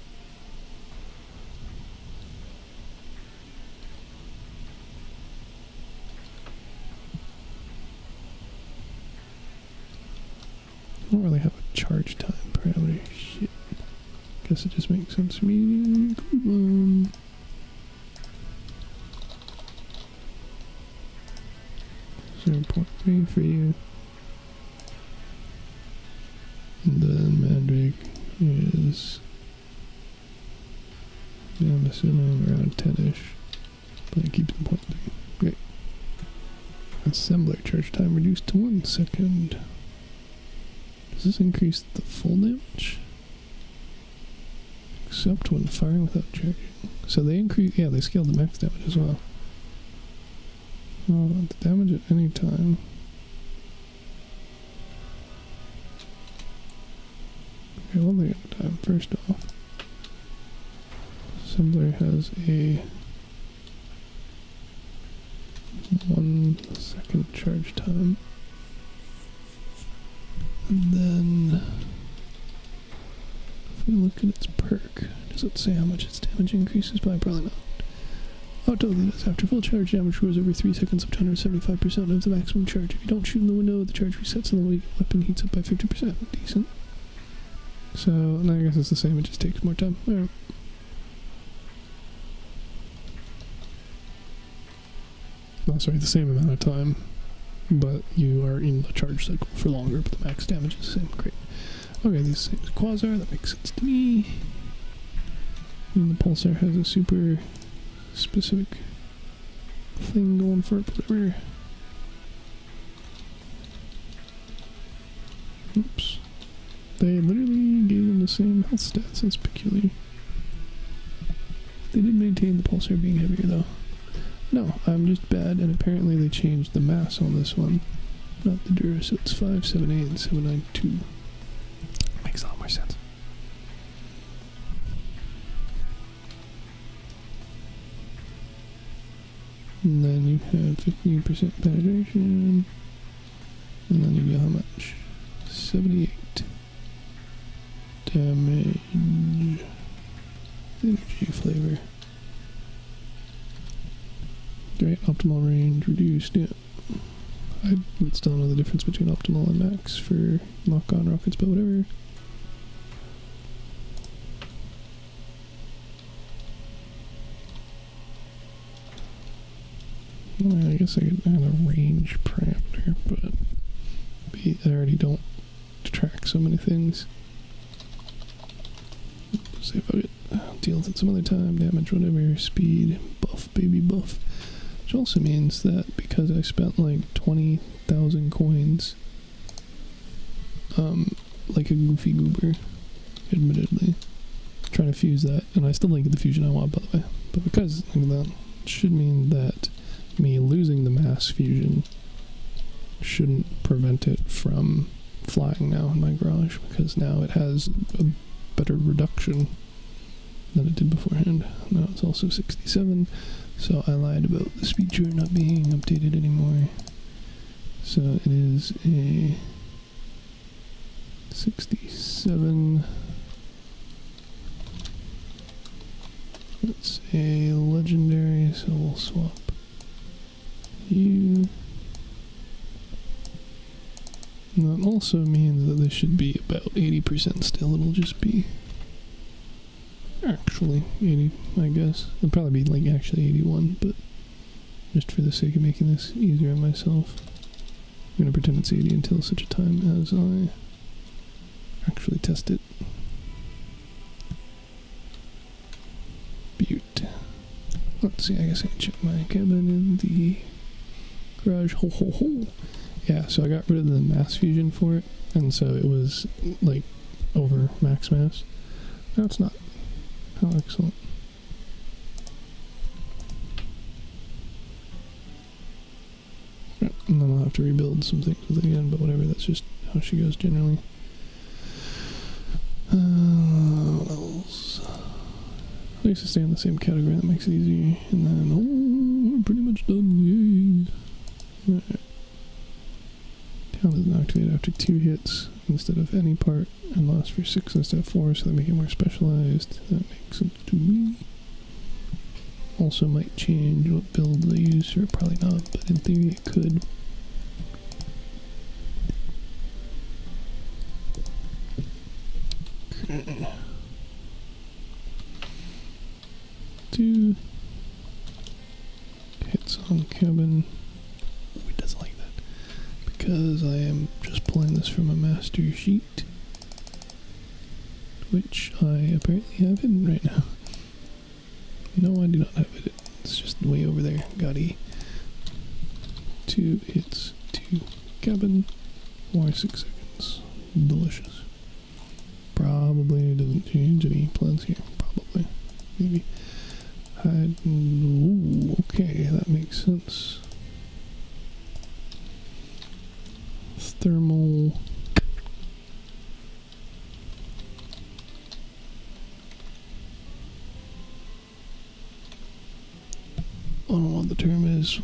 I don't really have a charge time parameter. Shit. Guess it just makes sense for me to include one. 0.3 for you. And then Mandrake is, yeah, I'm assuming around 10-ish. But it keeps the 0.3. Great. Assembler charge time reduced to 1 second. Does this increase the full damage? Except when firing without charging. So they increase, yeah, they scaled the max damage as well. Oh, the damage at any time. Okay, one thing at a time. First off, Assembler has a 1 second charge time. And then, if we look at its perk, does it say how much its damage increases by? Probably not. Oh, it totally does. After full charge, damage grows every 3 seconds up to 175% of the maximum charge. If you don't shoot in the window, the charge resets and the weapon heats up by 50%. Decent. So, and I guess it's the same, it just takes more time. Alright. Oh, sorry, the same amount of time, but you are in the charge cycle for longer, but the max damage is the same. Great. Okay, these things Quasar, that makes sense to me. And the Pulsar has a super specific thing going for it, whatever. Oops. They literally gave them the same health stats. That's peculiar. They did maintain the Pulsar being heavier, though. No, I'm just bad, and apparently they changed the mass on this one. Not the Dura, so it's 578 and 792. Makes a lot more sense. And then you have 15% penetration. And then you get how much? 78 damage. Energy flavor. Great, optimal range reduced, yeah. I would still know the difference between optimal and max for lock-on rockets, but whatever. Well, I guess I could add a range parameter, but I already don't track so many things. See if I get deals at some other time, damage, whatever, speed, buff, baby buff. Which also means that because I spent like 20,000 coins, like a goofy goober, admittedly, trying to fuse that, and I still didn't get the fusion I want, by the way, but because of that, should mean that me losing the mass fusion shouldn't prevent it from flying now in my garage, because now it has a better reduction than it did beforehand. Now it's also 67, so I lied about this feature not being updated anymore. So it is a 67. It's a legendary, so we'll swap you. And that also means that this should be about 80% still. It'll just be actually 80, I guess. It'll probably be like actually 81, but just for the sake of making this easier on myself, I'm going to pretend it's 80 until such a time as I actually test it. Butte. Let's see, I guess I can check my cabin in the garage. Ho ho ho! Yeah, so I got rid of the mass fusion for it, and so it was like over max mass. No, it's not. How excellent. Yep, and then I'll have to rebuild some things with it again, but whatever, that's just how she goes generally. What else? I used to stay in the same category, that makes it easier. And then, oh, we're pretty much done, yay! Alright. Town is inactivated after 2 hits instead of any part, and lasts for 6 instead of 4, so they make it more specialized. That makes sense to me. Also might change what build they use, or probably not, but in theory it could. Okay. 2 hits on cabin. Oh, it doesn't like that. Because I am just pulling this from a master sheet, which I apparently have hidden right now. No, I do not have it. It's just way over there. Gotti. 2 hits to cabin. Or 6 seconds. Delicious. Probably doesn't change any plans here. Probably. Maybe. Hide. Ooh, okay, that makes sense. Thermal. I don't know what the term is.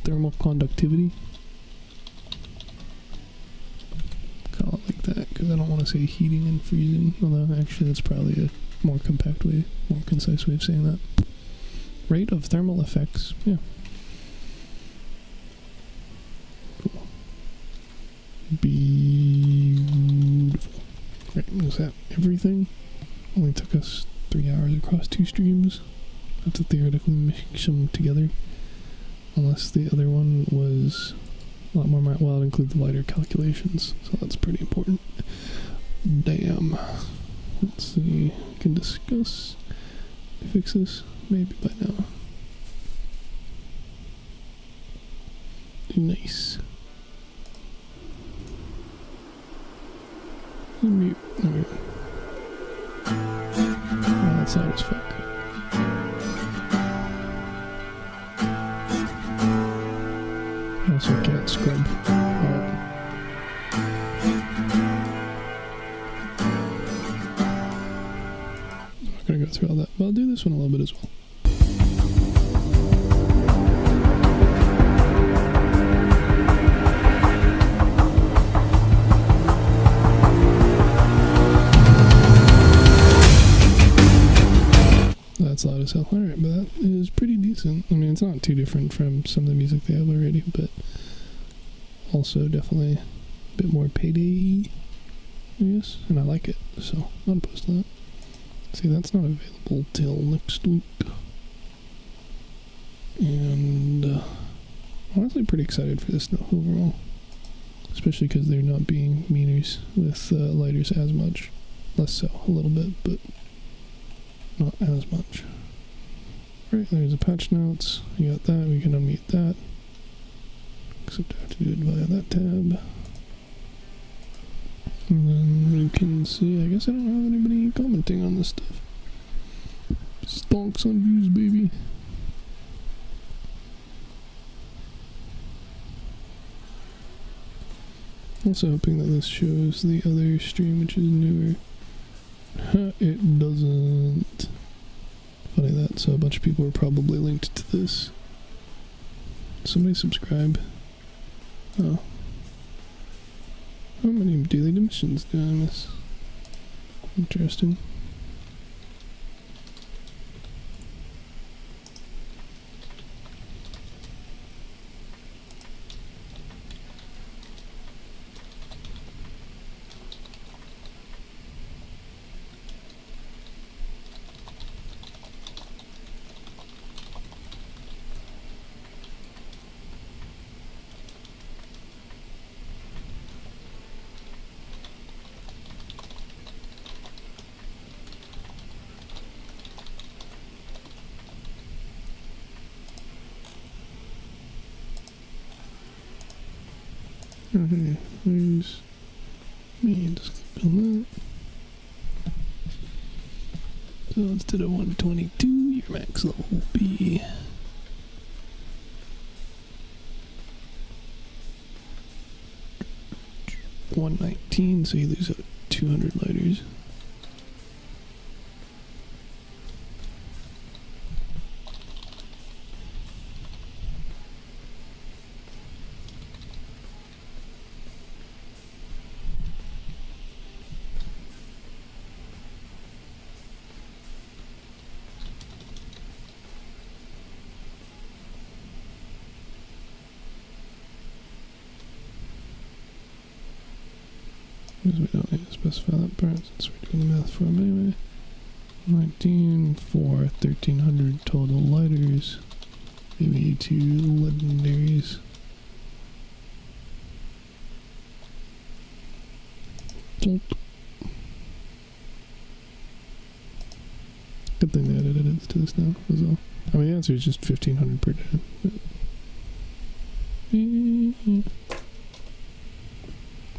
Thermal conductivity. Call it like that, because I don't want to say heating and freezing, although actually that's probably a more compact way, more concise way of saying that. Rate of thermal effects, yeah. Cool. Beautiful. Right, is that everything? Only took us 3 hours across 2 streams. I have to theoretically mix them together. Unless the other one was a lot more, well, it includes the lighter calculations, so that's pretty important. Damn. Let's see, we can discuss to fix this, maybe by now. Nice. Mute. Okay. Oh, that's loud as fuck. I also can't scrub. I'm not gonna go through all that, but I'll do this one a little bit as well. That's loud as hell. Alright, but that is pretty decent. I mean, it's not too different from some of the music they have already, but also definitely a bit more payday, I guess, and I like it, so I'm opposed to that. See, that's not available till next week. And honestly pretty excited for this stuff overall, especially because they're not being meaners with lighters as much. Less so, a little bit, but not as much. Right, there's the patch notes. You got that, we can unmute that. Except I have to do it via that tab. And then we can see, I guess I don't have anybody commenting on this stuff. Stonks on views, baby. Also hoping that this shows the other stream, which is newer. It doesn't. Funny that, so a bunch of people are probably linked to this. Somebody subscribe. Oh. How many daily missions do I miss? Interesting. Okay, there's me, just click on that. So instead of 122, your max level will be 119, so you lose out 200 lighters. Because we don't need to specify that part since we're doing the math for them anyway. 19 for 1,300 total lighters. Maybe 2 legendaries. Good thing they added edits to this now, was all. I mean, the answer is just 1,500 per day.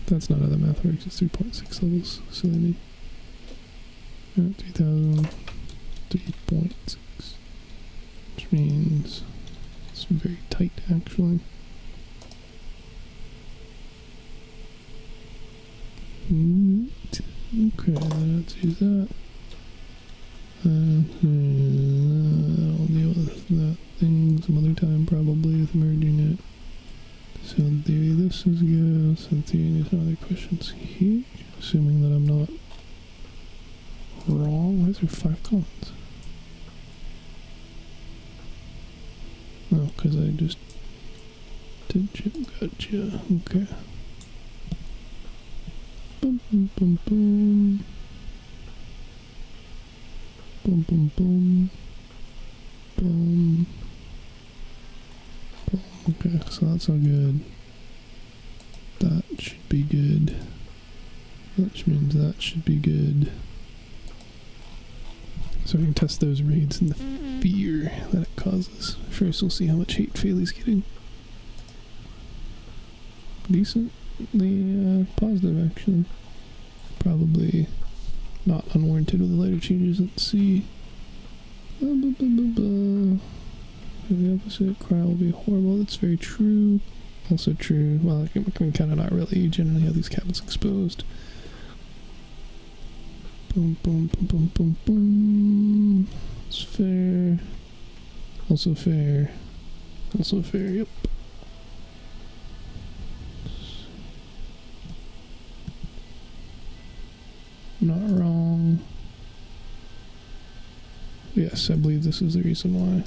That's not how the math works, it's 3.6 levels, silly me. 3,000, 3.6, which means it's very tight actually. Okay, let's use that. I'll deal with that thing some other time probably with merging it. So in theory this is good, so in theory there's no other questions here, assuming that I'm not wrong. Why is there 5 columns? Oh, because I just did you, gotcha, okay. Boom, boom, boom, boom. Boom, boom, boom. Boom. Okay, so that's all good. That should be good. Which means that should be good. So we can test those raids and the fear that it causes. First we'll see how much hate Failey's getting. Decently positive actually. Probably not unwarranted with the later changes. Let's see. The opposite, cry will be horrible. That's very true. Also true. Well, I mean, kind of not really. You generally have these cabins exposed. Boom, boom, boom, boom, boom, boom. It's fair. Also fair. Also fair, yep. Not wrong. Yes, I believe this is the reason why.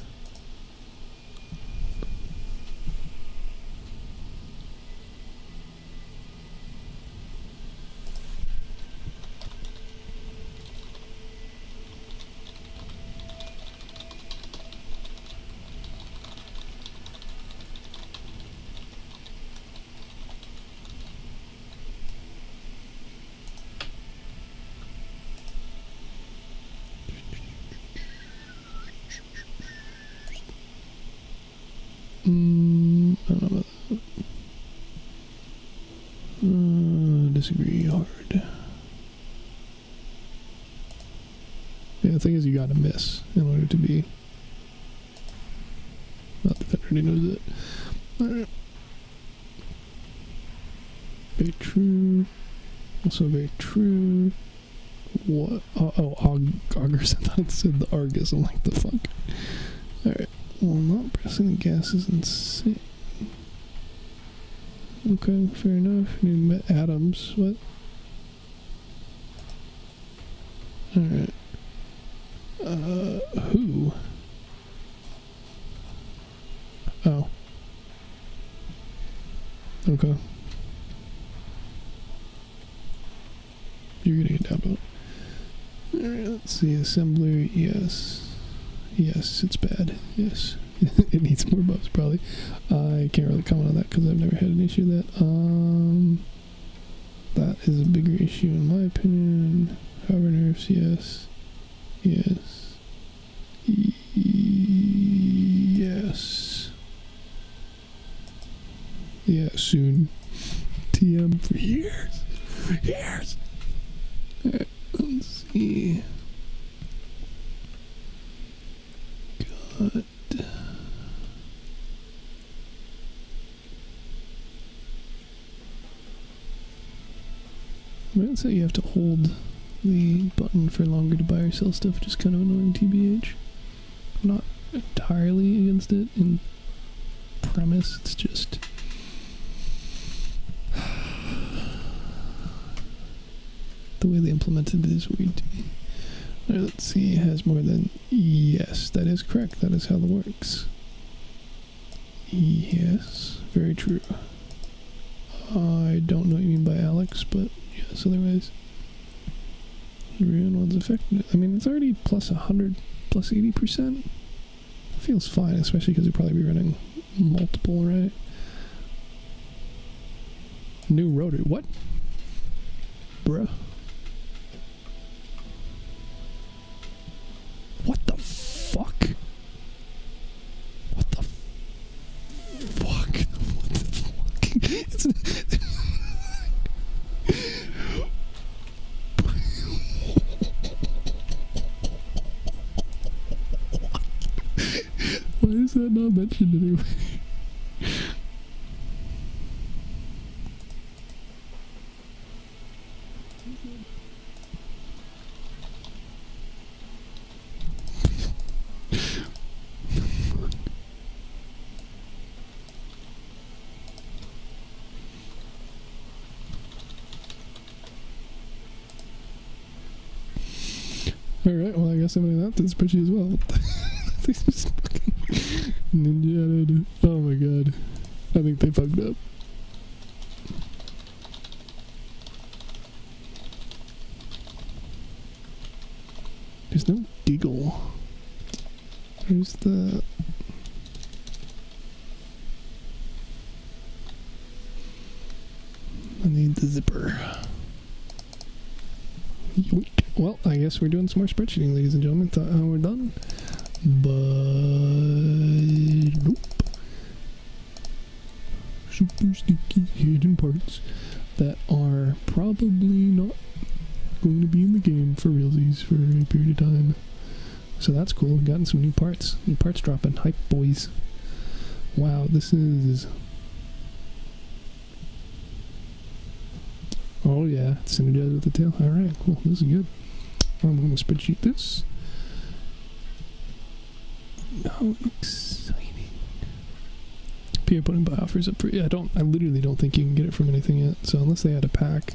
I don't know about that. Disagree hard. Yeah, the thing is you gotta miss in order to be... Well, the defender already knows it. Alright. Very true. Also very true. What? Oh, augers. I thought it said the Argus. I'm like, the fuck? Alright. Well, not pressing the gas is insane. Okay, fair enough. New atoms. What? Alright. Who? Oh. Okay. You're getting a downvote. Alright, let's see. Assembler, yes. Yes, it's bad. Yes. It needs more buffs, probably. I can't really comment on that because I've never had an issue with that. That is a bigger issue in my opinion. Hover nerfs, yes. Yes. Yes. Yeah, soon. TM for years. Years. Alright, let's see. God. I'd say you have to hold the button for longer to buy or sell stuff, which is kind of annoying, TBH. I'm not entirely against it in premise, it's just... the way they implemented it is weird to me. Alright, let's see, it has more than... Yes, that is correct, that is how it works. Yes, very true. I don't know what you mean by Alex, but yes, otherwise... Ruin one's affected. I mean, it's already plus 100, plus 80%. Feels fine, especially because you'll probably be running multiple, right? New rotor. What? Bruh. What the fuck? What the fuck? What the fuck? Why is that not mentioned anyway? Alright, well I guess I'm doing that to the spreadsheet as well. This is fucking ninja. Oh my god. I think they fucked up. There's no giggle. Where's the... I need the zipper. Yoink. Well, I guess we're doing some more spreadsheeting, ladies and gentlemen. Thought we're done. But nope. Super sneaky hidden parts that are probably not going to be in the game for realsies for a period of time. So that's cool. We've gotten some new parts. New parts dropping. Hype, boys. Wow, this is... Oh yeah, synergize with the tail. Alright, cool. This is good. I'm going to spreadsheet this. How exciting. People putting buy offers up for... Yeah, I literally don't think you can get it from anything yet. So unless they had a pack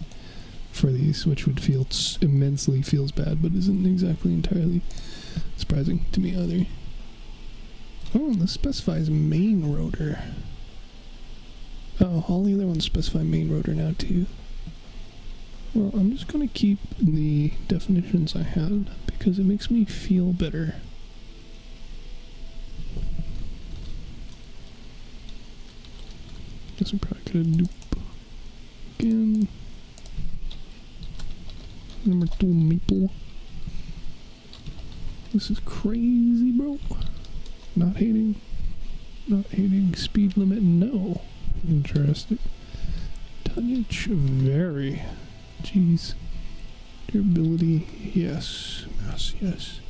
for these, which would feel immensely feels bad, but isn't exactly entirely surprising to me either. Oh, this specifies main rotor. Oh, all the other ones specify main rotor now too. Well, I'm just going to keep the definitions I had because it makes me feel better. Guess I'm probably going to dupe again. Number 2 maple. This is crazy, bro. Not hating. Not hating. Speed limit, no. Interesting. Tonnage, very. Jeez. Durability, yes. Yes, yes.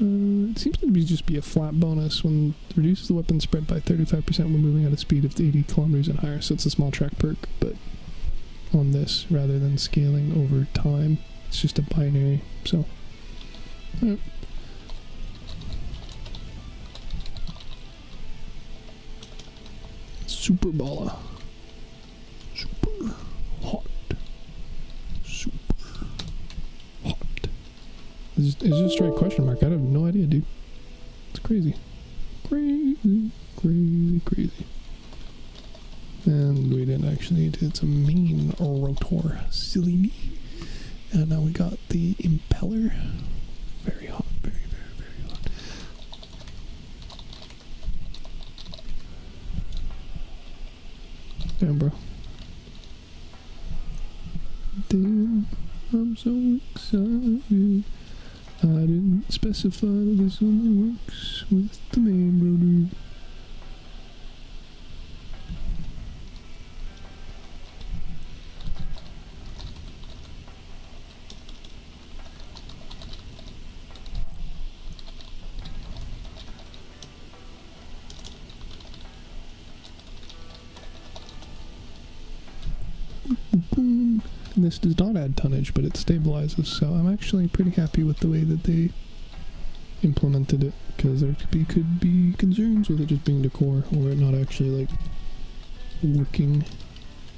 It seems to just be a flat bonus when it reduces the weapon spread by 35% when moving at a speed of 80 kilometers and higher. So it's a small track perk, but on this, rather than scaling over time, it's just a binary. So, Super Balla. Super hot. Super hot. Is this a right question mark? I have no idea, dude. It's crazy. Crazy. And we didn't actually need it's a main rotor. Silly me. And now we got the impeller. Very hot. Very hot. Damn, bro. Damn, I'm so excited. I didn't specify that this only works with the main rotor. And this does not add tonnage, but it stabilizes, so I'm actually pretty happy with the way that they implemented it, because there could be concerns with it just being decor, or it not actually, like, working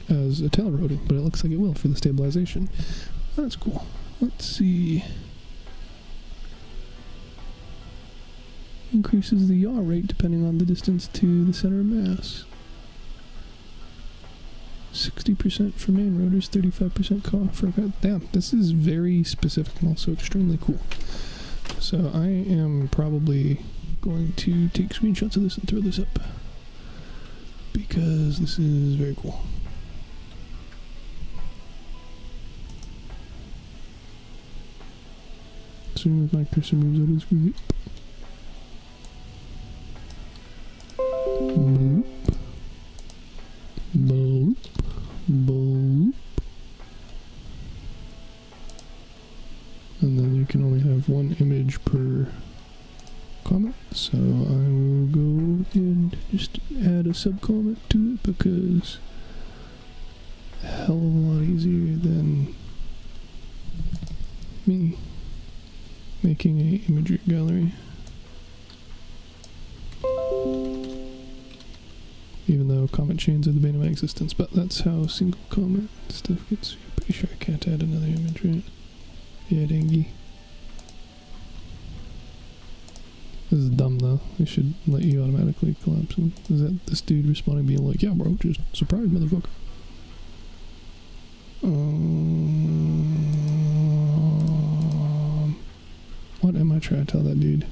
as a tail rotor, but it looks like it will for the stabilization. That's cool. Let's see. Increases the yaw rate depending on the distance to the center of mass. 60% for main rotors, 35% for... Damn, this is very specific and also extremely cool. So I am probably going to take screenshots of this and throw this up, because this is very cool. As soon as my cursor moves out of the screen. Bloop. Bloop. Bloop. And then you can only have one image per comment, so I will go and just add a sub-comment to it, because a hell of a lot easier than me making a imagery gallery. Even though comment chains are the bane of my existence, but that's how single comment stuff gets. Pretty sure I can't add another image, right? Yeah, dingy. This is dumb though. They should let you automatically collapse them. Is that this dude responding being like, yeah bro, just surprise motherfucker. What am I trying to tell that dude?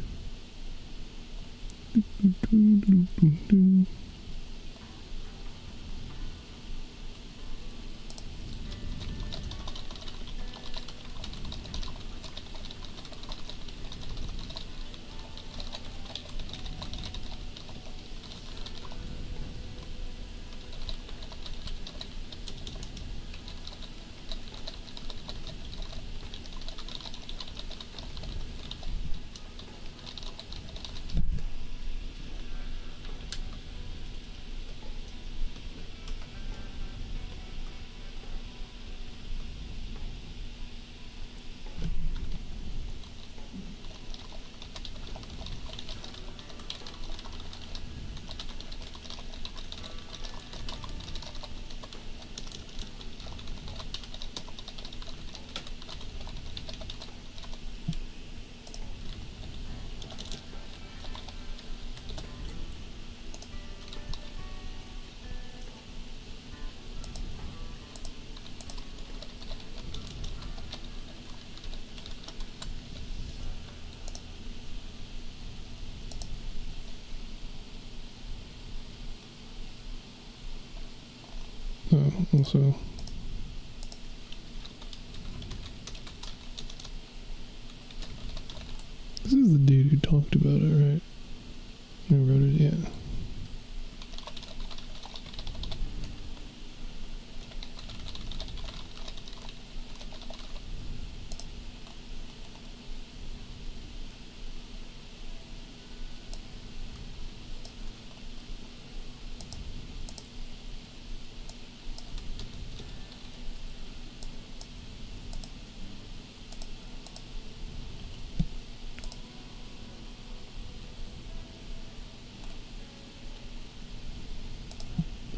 Also, this is the dude who talked about it, right? Who wrote it, yeah.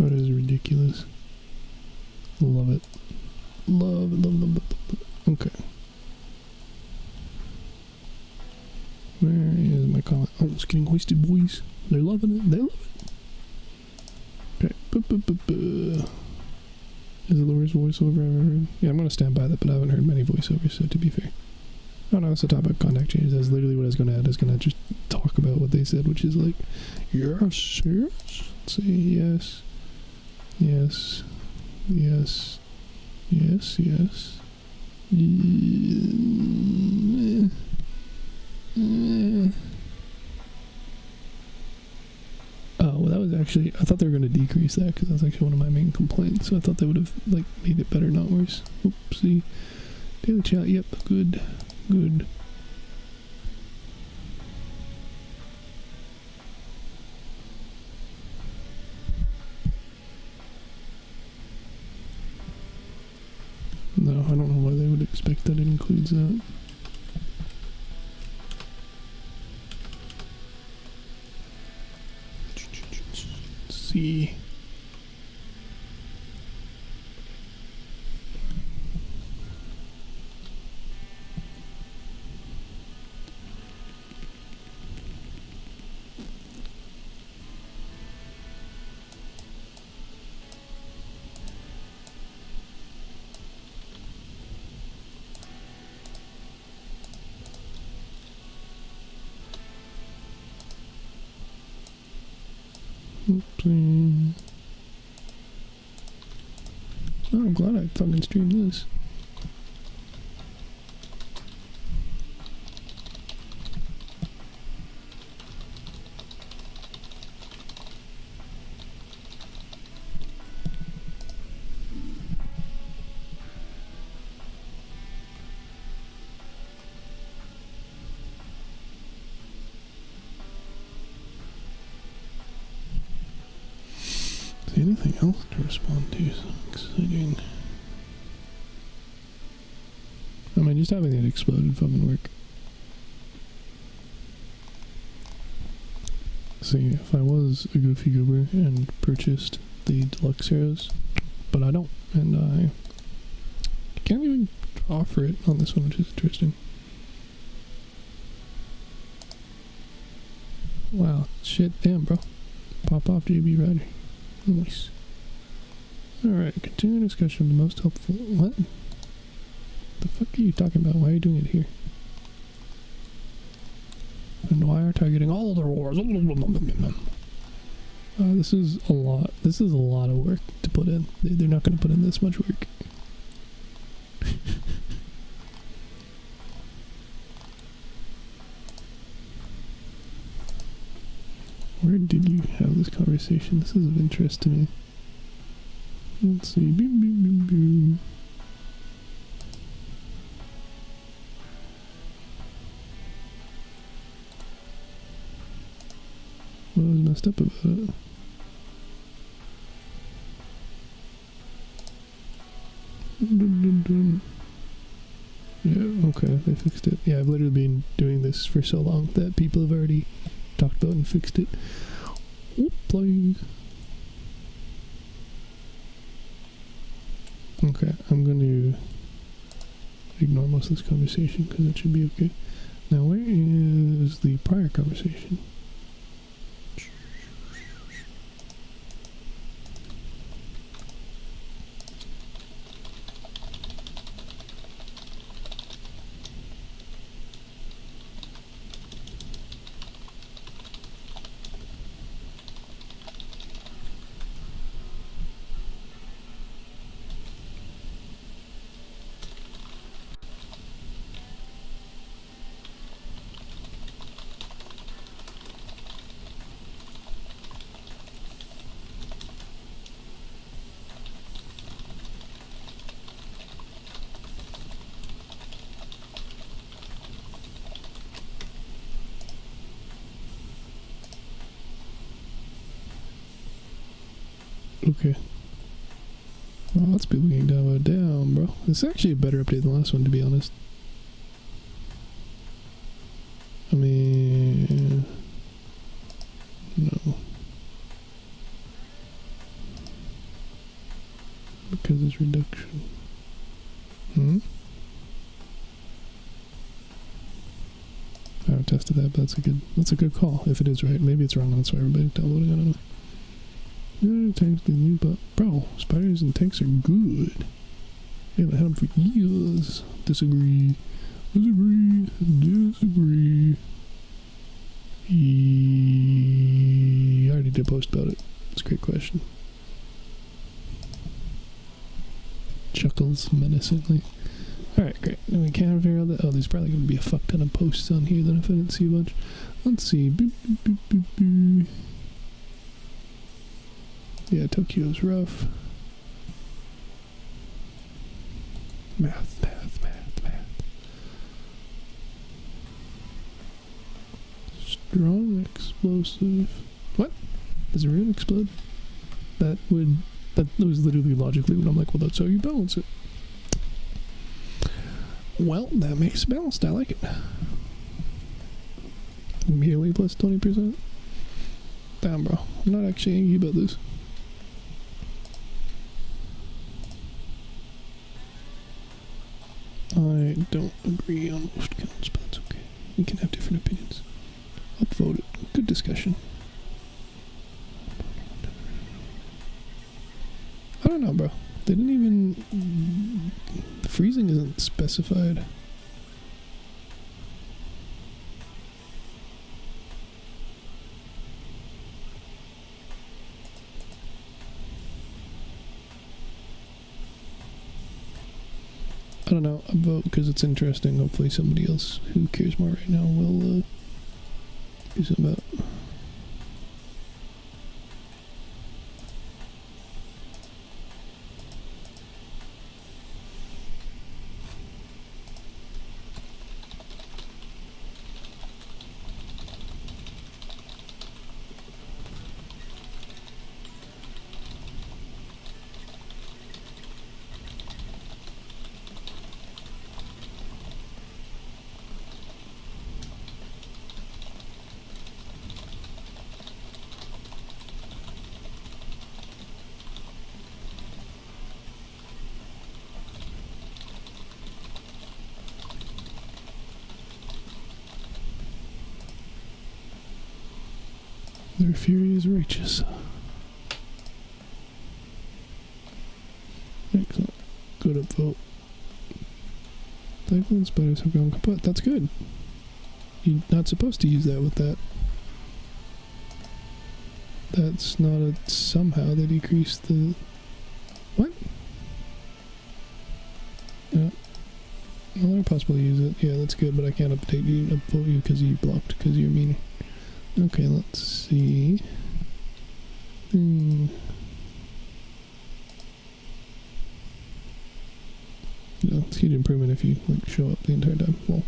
That is ridiculous. Love it. Love it, love it, love it, love it. Okay. Where is my comment? Oh, it's getting hoisted, boys. They're loving it. They love it. Okay. Is it the worst voiceover I've ever heard? Yeah, I'm going to stand by that, but I haven't heard many voiceovers, so to be fair. Oh no, it's the topic contact changes. That's literally what I was going to add. I was going to just talk about what they said, which is like, yes, yes. Let's say yes, yes, yes, yes, yes. Oh, well, that was actually, I thought they were going to decrease that because that's actually one of my main complaints. So I thought they would have like made it better, not worse. Oopsie. Daily chat, yep, good, good. No, I don't know why they would expect that it includes that. Let's see. Oopsie. Oh, I'm glad I fucking streamed this. Anything else to respond to? So exciting. I mean, just having it exploded fucking work. See, if I was a goofy goober and purchased the deluxe heroes, but I don't, and I can't even offer it on this one, which is interesting. Wow, shit, damn, bro. Pop off, JB Rider. Nice. Alright, continue discussion of the most helpful. What? The fuck are you talking about? Why are you doing it here? And why aren't I getting all the rewards? This is a lot. This is a lot of work to put in. They're not going to put in this much work. Where did you have this conversation? This is of interest to me. Let's see. Boom, boom, boom, boom. What was messed up about it? Yeah, okay, they fixed it. Yeah, I've literally been doing this for so long that people have already talked about and fixed it. Oh, please. Okay, I'm going to ignore most of this conversation because it should be okay. Now, where is the prior conversation? Okay. Well, let's be looking down, bro. This is actually a better update than the last one, to be honest. I mean... No. causes reduction. I haven't tested that, but that's a good call. If it is right, maybe it's wrong. That's why everybody's downloading. I don't know. Tanks get new, but bro, spiders and tanks are good. Yeah, I had them for years. Disagree. I already did post about it. It's a great question. Chuckles menacingly. Alright, great. Then we can't figure out that. Oh, there's probably going to be a fuck ton of posts on here then if I didn't see a bunch. Let's see. Boop, boop, boop, boop, boop. Yeah, Tokyo's rough. Math. Strong explosive. What? Does a rune explode? That was literally logically when I'm like, well, that's how you balance it. Well, that makes it balanced. I like it. Melee plus 20%. Damn, bro. I'm not actually angry about this. I don't agree on most counts, but that's okay. We can have different opinions. Upvote it. Good discussion. I don't know, bro. They didn't even... The freezing isn't specified. I don't know. Upvote because it's interesting. Hopefully somebody else who cares more right now will do something about it. Their fury is righteous. Excellent. Good upvote. Cyclone spiders have gone kaput. That's good. You're not supposed to use that with that. That's not a somehow they decrease the... What? Yeah. Well, they're possible to use it. Yeah, that's good, but I can't upvote you because you blocked because you're meaner. Okay, let's see. No, it's a huge improvement if you like show up the entire time. Well.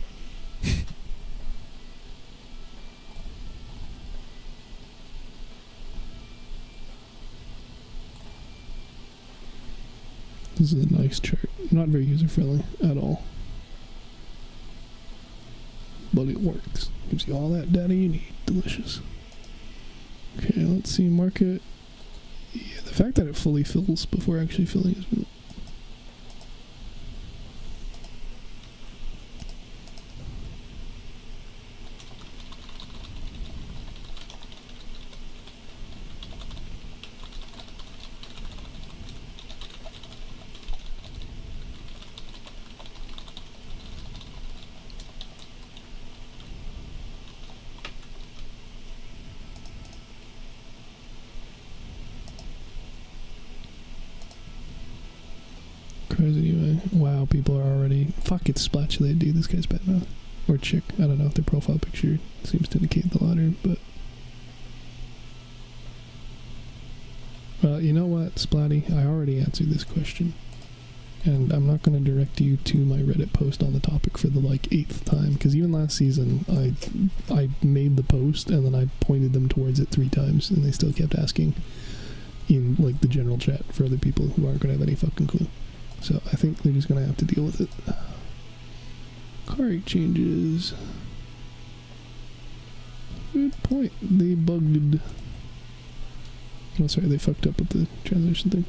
This is a nice chart. Not very user-friendly at all. But it works. Gives you all that data you need. Delicious. Okay, let's see. Market. Yeah, the fact that it fully fills before actually filling is... Anyway, wow, people are already... Fuck, it's Splatulate, dude. This guy's bad mouth. Or chick. I don't know if their profile picture seems to indicate the latter, but... Well, you know what, Splatty? I already answered this question. And I'm not going to direct you to my Reddit post on the topic for the, 8th time, because even last season, I made the post, and then I pointed them towards it 3 times, and they still kept asking in, the general chat for other people who aren't going to have any fucking clue. So I think they're just going to have to deal with it. Car rate changes. Good point. They bugged. Oh, sorry, they fucked up with the translation thing.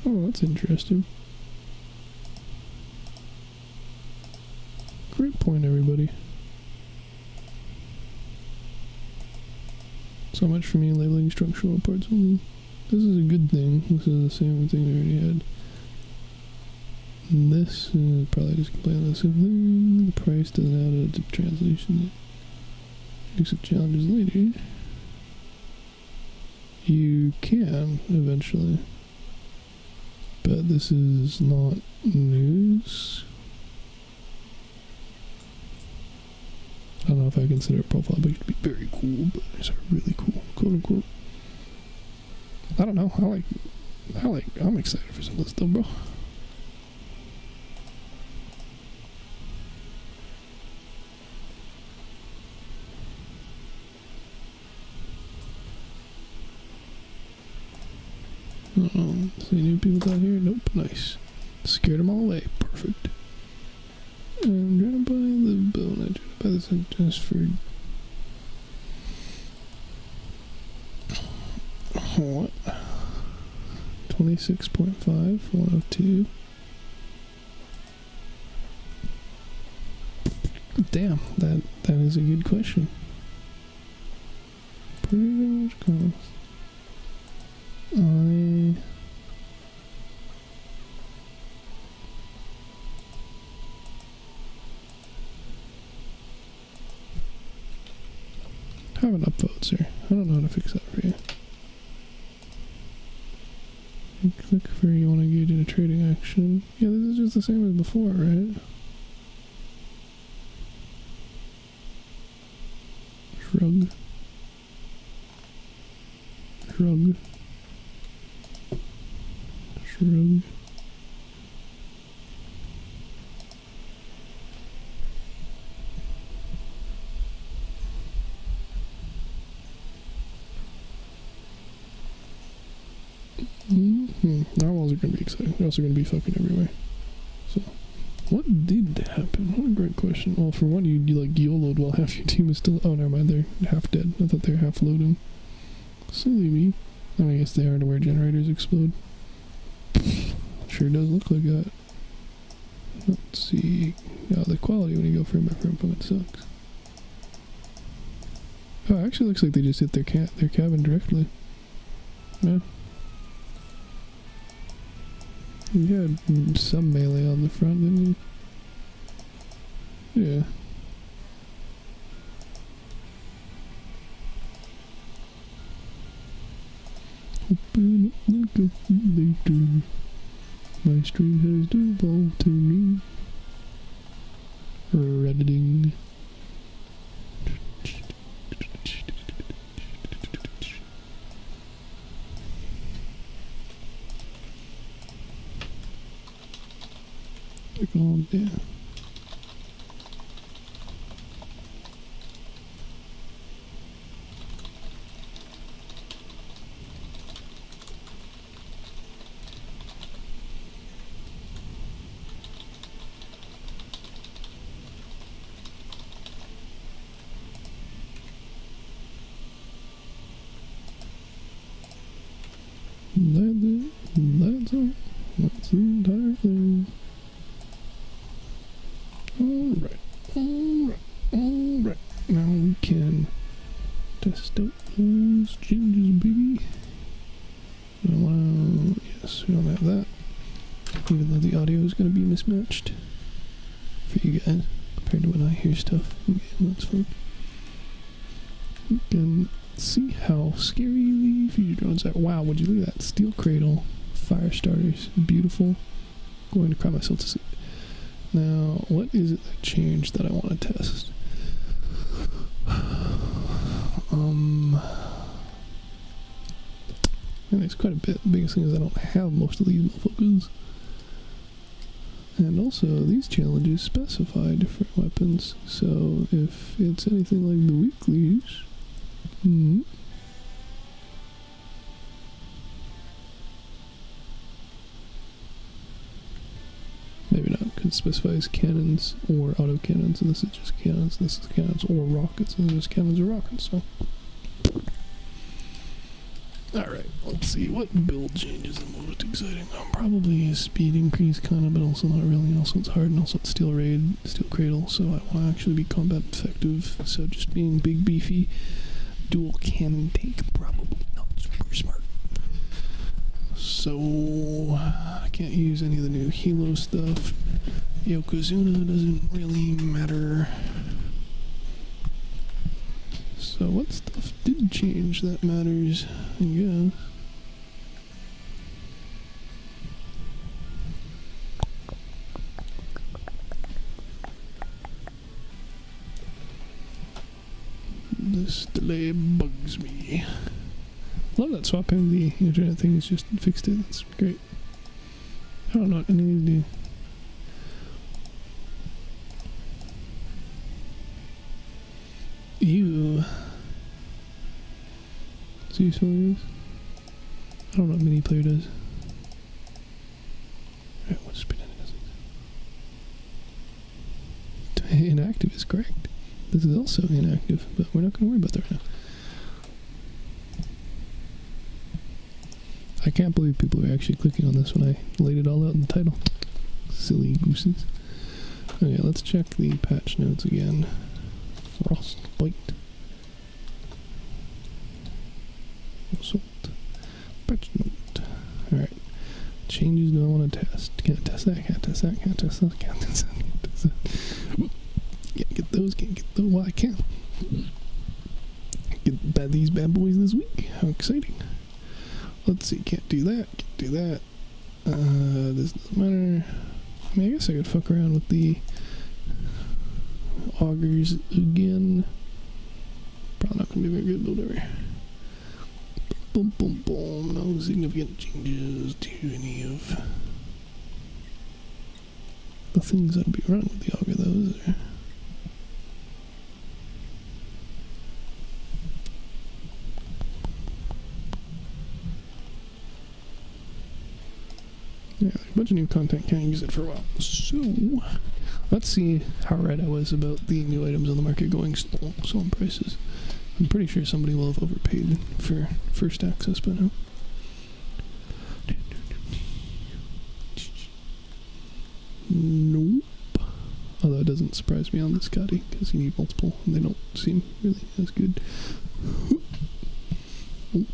Oh, that's interesting. Great point, everybody. So much for me labeling structural parts only. This is a good thing. This is the same thing we already had. And this is probably just completely the same thing. The price doesn't add a translation. Except challenges later. You can eventually. But this is not news. I don't know if I consider a profile picture to be very cool, but it's really cool, quote unquote. I don't know. I'm excited for some of this stuff, bro. See new people out here? Nope. Nice. Scared them all away. Perfect. I'm trying to buy the bone. I'm trying to buy this just for... What? 26.5, 102. Damn, that is a good question. Pretty much cost. I have an upvote, sir. I don't know how to fix that for you. You click for you want to engage in a trading action. Yeah, this is just the same as before, right? Shrug. Shrug. Shrug. Narwhals are going to be exciting. They're also going to be fucking everywhere. So, what did happen? What a great question. Well, for one, you like YOLO'd while half your team is still... Oh, never mind. They're half dead. I thought they were half loading. Silly me. I guess they are to where generators explode. Sure does look like that. Let's see. Yeah, the quality when you go frame by frame from it sucks. Oh, it actually looks like they just hit their cabin directly. Yeah. You had some melee on the front, didn't you? Yeah. Open up like a later. My stream has devolved to me. Redditing. Click on there. That's the entire thing. Alright. Now we can test out those changes, baby. Yes, we don't have that. Even though the audio is going to be mismatched for you guys compared to when I hear stuff. Okay, that's fun. We can see how scary the future drones are. Wow, would you look at that? Steel cradle, fire starters, beautiful. Going to cry myself to sleep. Now, what is it that changed that I want to test? I think it's quite a bit. The biggest thing is I don't have most of these motherfuckers. And also, these challenges specify different weapons. So, if it's anything like the weeklies... Maybe not, because it specifies cannons or autocannons, and this is just cannons, this is cannons or rockets, and this is cannons or rockets, so... Alright, Let's see, what build changes the most exciting? Probably a speed increase, kind of, but also not really. Also, it's hard, and also it's steel raid, steel cradle, so I want to actually be combat effective. So just being big, beefy, dual cannon tank, probably not super smart. So I can't use any of the new Hilo stuff. Yokozuna doesn't really matter. So what stuff did change that matters, I guess? This delay bugs me. Love that swapping the internet thing is just fixed it. That's great. I don't know what any of these do. Ew. See some of these? I don't know what mini player does. Alright, what's spin it? Inactive is correct. This is also inactive, but we're not going to worry about that right now. I can't believe people are actually clicking on this when I laid it all out in the title. Silly gooses. Okay, let's check the patch notes again. Frostbite. Assault. Patch note. Alright. Changes do I want to test? Can't test that, can't test that, can't test that, can't test that, can't test that. Can't get those, can't get those. Well, I can. Get these bad boys this week. How exciting. Let's see, can't do that, can't do that. This doesn't matter. I mean, I guess I could fuck around with the augers again. Probably not going to be a very good build ever. Boom, boom, boom. No significant changes to any of the things that'll be wrong with the auger, though, is there? Yeah, there's a bunch of new content, can't use it for a while. So, let's see how right I was about the new items on the market going slow on prices. I'm pretty sure somebody will have overpaid for first access by now. Nope. Although it doesn't surprise me on this Kote, because you need multiple, and they don't seem really as good. Nope.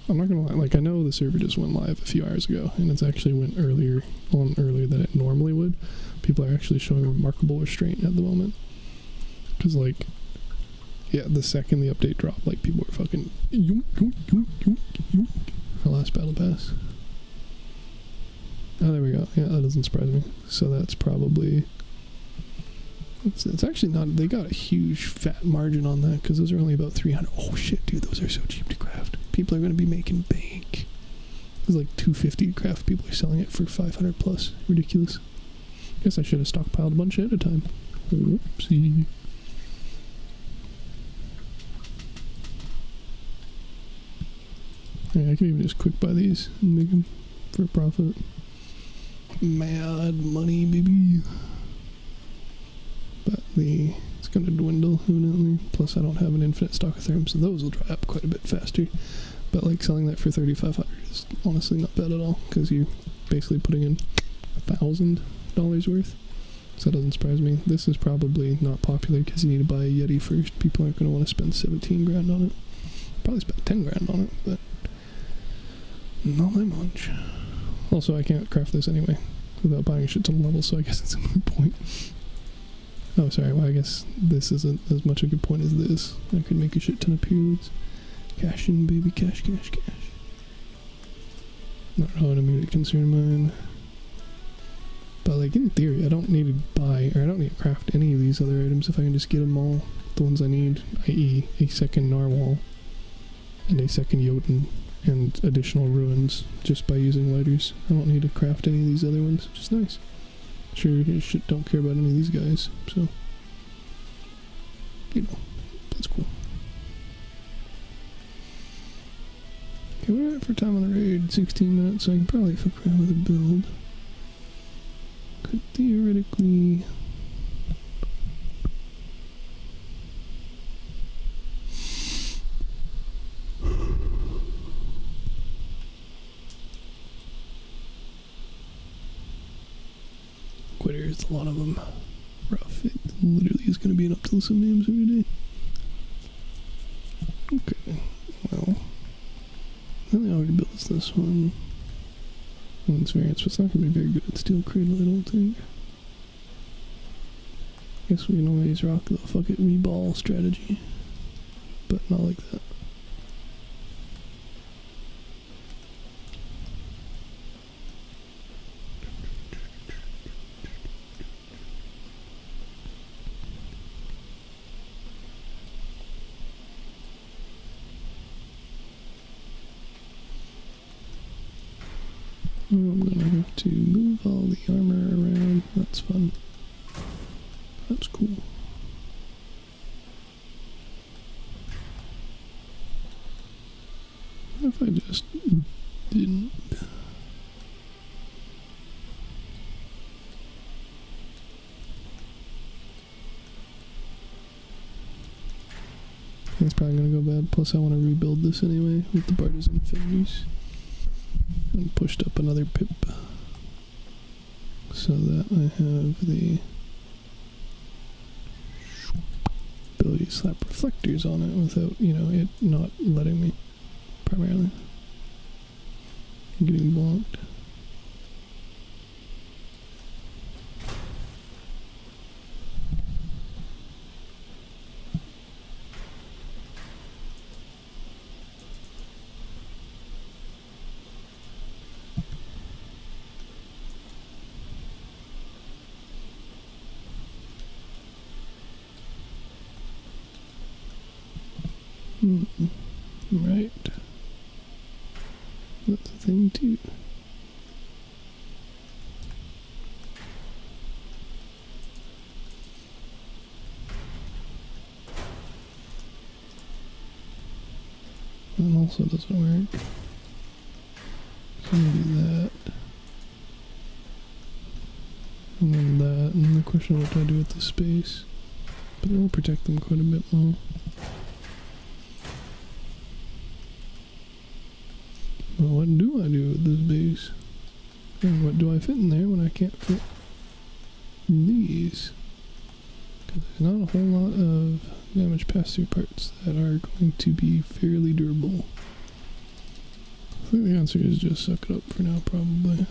I'm not gonna lie, like, I know the server just went live a few hours ago, and it's actually went earlier than it normally would. People are actually showing remarkable restraint at the moment. Because, like, yeah, the second the update dropped, like, people were fucking yoink, yoink, yoink, yoink, yoink, for last battle pass. Oh, there we go. Yeah, that doesn't surprise me. So that's probably... It's actually not... They got a huge fat margin on that, because those are only about 300. Oh, shit, dude, those are so cheap to craft. People are going to be making bank. It's like $250 to craft. People are selling it for 500 plus. Ridiculous. Guess I should have stockpiled a bunch at a time. Whoopsie. Yeah, I can even just quick buy these and make them for a profit. Mad money, baby. But it's going to dwindle evidently. Plus, I don't have an infinite stock of therms, so those will dry up quite a bit faster. But like selling that for $3,500 is honestly not bad at all, because you're basically putting in $1,000 worth. So that doesn't surprise me. This is probably not popular because you need to buy a Yeti first. People aren't going to want to spend 17 grand on it. Probably spend 10 grand on it, but not that much. Also, I can't craft this anyway without buying a shit ton of levels, so I guess it's a moot point. Oh, sorry, well, I guess this isn't as much a good point as this. I could make a shit ton of periods. Cash in, baby, cash, cash, cash. Not really an immediate concern of mine. But, like, in theory, I don't need to buy, or I don't need to craft any of these other items if I can just get them all, the ones I need, i.e. a second narwhal, and a second Jotun, and additional ruins, just by using lighters. I don't need to craft any of these other ones, which is nice. Sure, you don't care about any of these guys, so, you know, that's cool. Okay, we're at for time on the raid, 16 minutes, so I can probably fuck around with a build. Could theoretically... there's a lot of them. Rough. It literally is going to be an up till some names every day. Okay, well, I think I already built this one. And its variance, but it's not going to be very good at Steel Cradle, I don't think. Guess we can always rock the fuck it reball strategy, but not like that. I'm gonna have to move all the armor around. That's fun. That's cool. What if I just didn't? It's probably gonna go bad. Plus, I want to rebuild this anyway with the Partisan Fingers. And pushed up another pip so that I have the ability to slap reflectors on it without, it not letting me, primarily. Getting blocked. Right. That's a thing too. That also doesn't work. So I'm gonna do that. And then that. And the question of what do I do with the space. But it will protect them quite a bit more. Well, what do I do with this base? And what do I fit in there when I can't fit these? Because there's not a whole lot of damage pass-through parts that are going to be fairly durable. I think the answer is just suck it up for now, probably.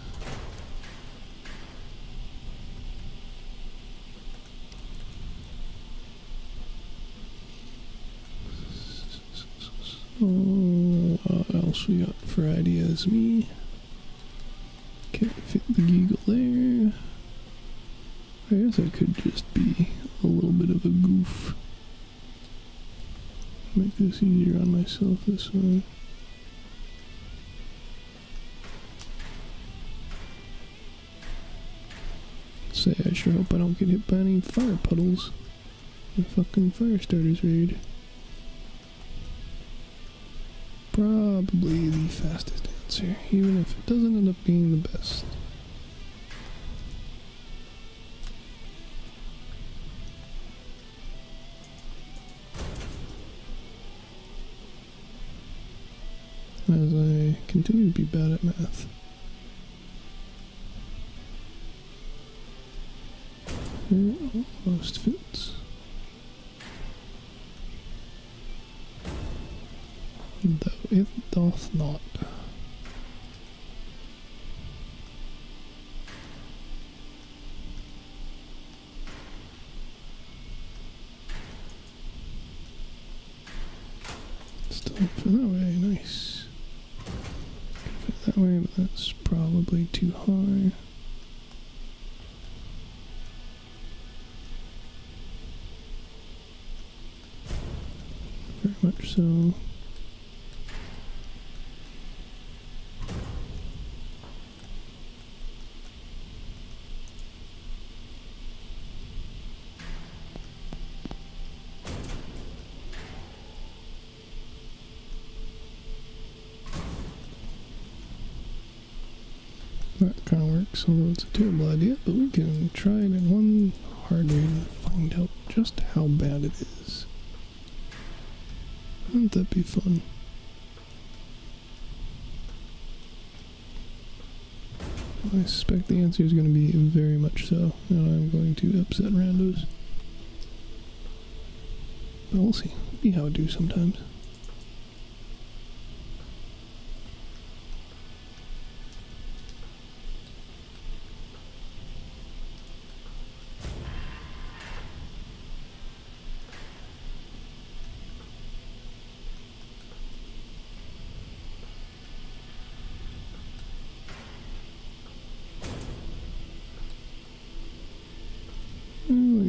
What else we got for ideas? Me. Can't fit the giggle there. I guess I could just be a little bit of a goof. Make this easier on myself this way. Say, I sure hope I don't get hit by any fire puddles. The fucking fire starters raid. Probably the fastest answer, even if it doesn't end up being the best. As I continue to be bad at math. It almost fits. Though it doth not. Still fit that way, nice. Fit that way, but that's probably too high. Very much so. That kind of works, although it's a terrible idea, but we can try it in one hard way to find out just how bad it is. Wouldn't that be fun? I suspect the answer is going to be very much so, and I'm going to upset randos. But we'll see. Be how it do sometimes.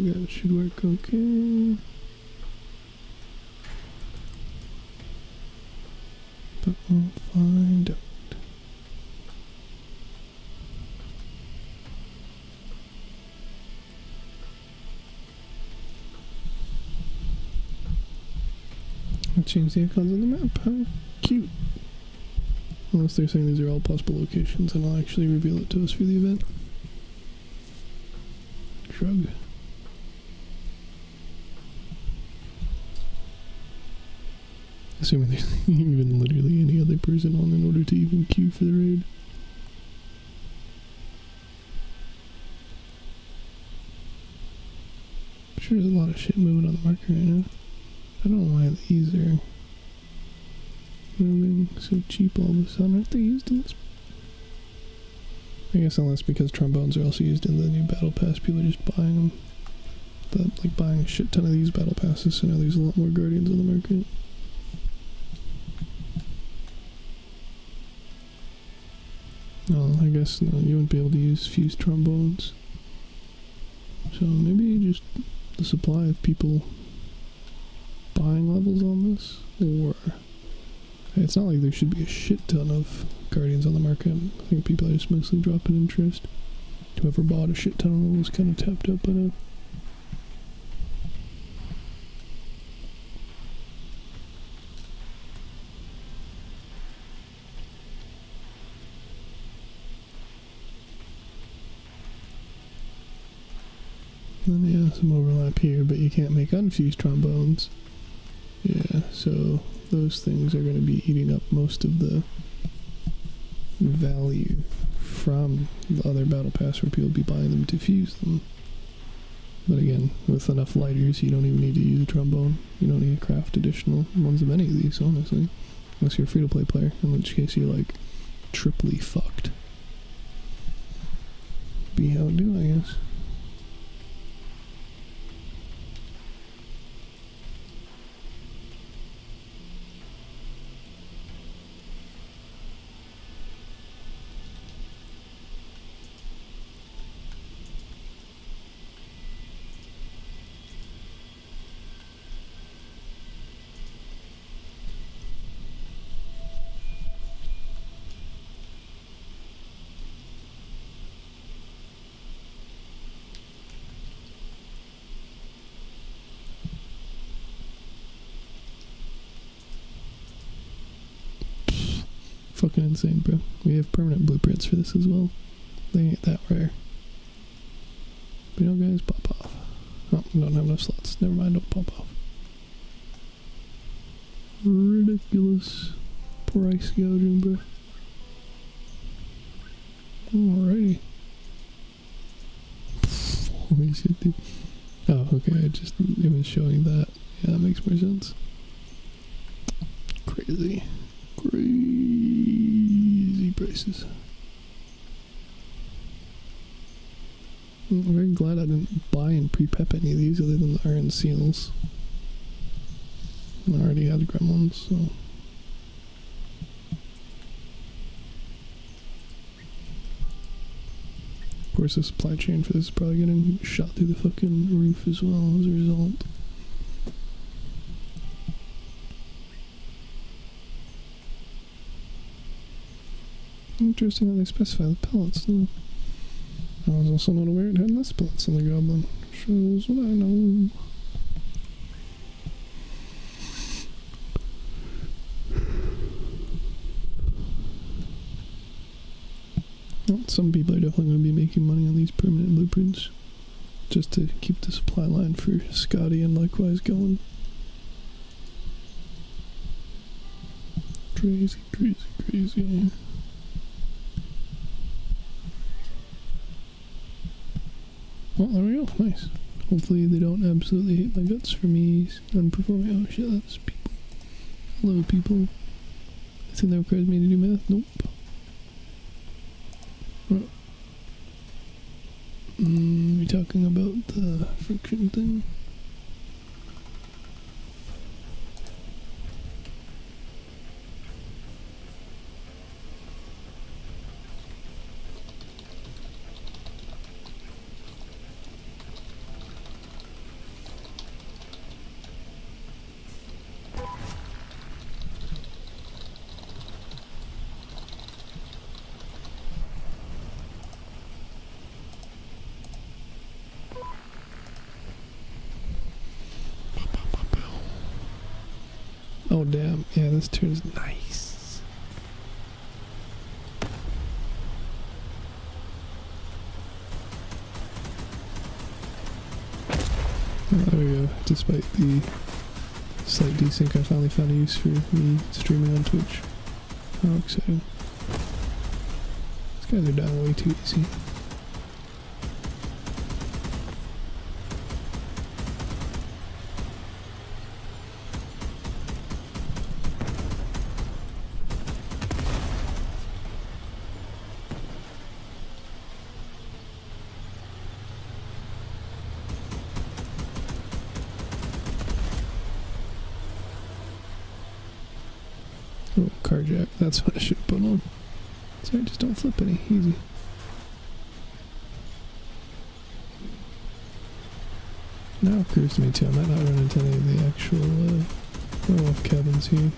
That should work okay. But we'll find out. I'll change the icons on the map. How cute. Unless they're saying these are all possible locations, and I'll actually reveal it to us for the event. Shrug. Assuming there's even literally any other person on in order to even queue for the raid. I'm sure there's a lot of shit moving on the market right now. I don't know why these are moving so cheap all of a sudden. Aren't they used in this? I guess unless because trombones are also used in the new battle pass, people are just buying them. But like buying a shit ton of these battle passes, so now there's a lot more guardians on the market. Oh, I guess no, you wouldn't be able to use fused trombones. So maybe just the supply of people buying levels on this, or it's not like there should be a shit ton of guardians on the market. I think people are just mostly dropping interest. Whoever bought a shit ton of them was kind of tapped up by now. And then yeah, some overlap here, but you can't make unfused trombones. Yeah, so those things are going to be eating up most of the value from the other battle pass where people will be buying them to fuse them. But again, with enough lighters, you don't even need to use a trombone. You don't need to craft additional ones of any of these, honestly. Unless you're a free-to-play player, in which case you're like triply fucked. Be how it do, I guess. Fucking insane, bro. We have permanent blueprints for this as well. They ain't that rare. But you know, guys, pop off. Oh, we don't have enough slots. Never mind, don't pop off. Ridiculous price gouging, bro. Alrighty. Holy shit, dude. Oh, okay, it was showing that. Yeah, that makes more sense. Crazy prices. I'm very glad I didn't buy and pre-pep any of these other than the iron seals. I already had gremlins, so. Of course, the supply chain for this is probably getting shot through the fucking roof as well as a result. Interesting that they specify the pellets, though. I was also not aware it had less pellets than the goblin. Shows what I know. Well, some people are definitely going to be making money on these permanent blueprints. Just to keep the supply line for Scotty and likewise going. Crazy. Well, there we go. Nice. Hopefully they don't absolutely hate my guts for me unperforming. Oh shit, that's people. Hello, people. I think that requires me to do math. Nope. We talking about the friction thing? Oh damn, yeah, this turns nice. Oh, there we go. Despite the slight desync, I finally found a use for me streaming on Twitch. How exciting. These guys are down way too easy. Oh, carjack. That's what I should put on. Sorry, just don't flip any. Easy. Now it occurs to me too, I might not run into any of the actual roll-off cabins here.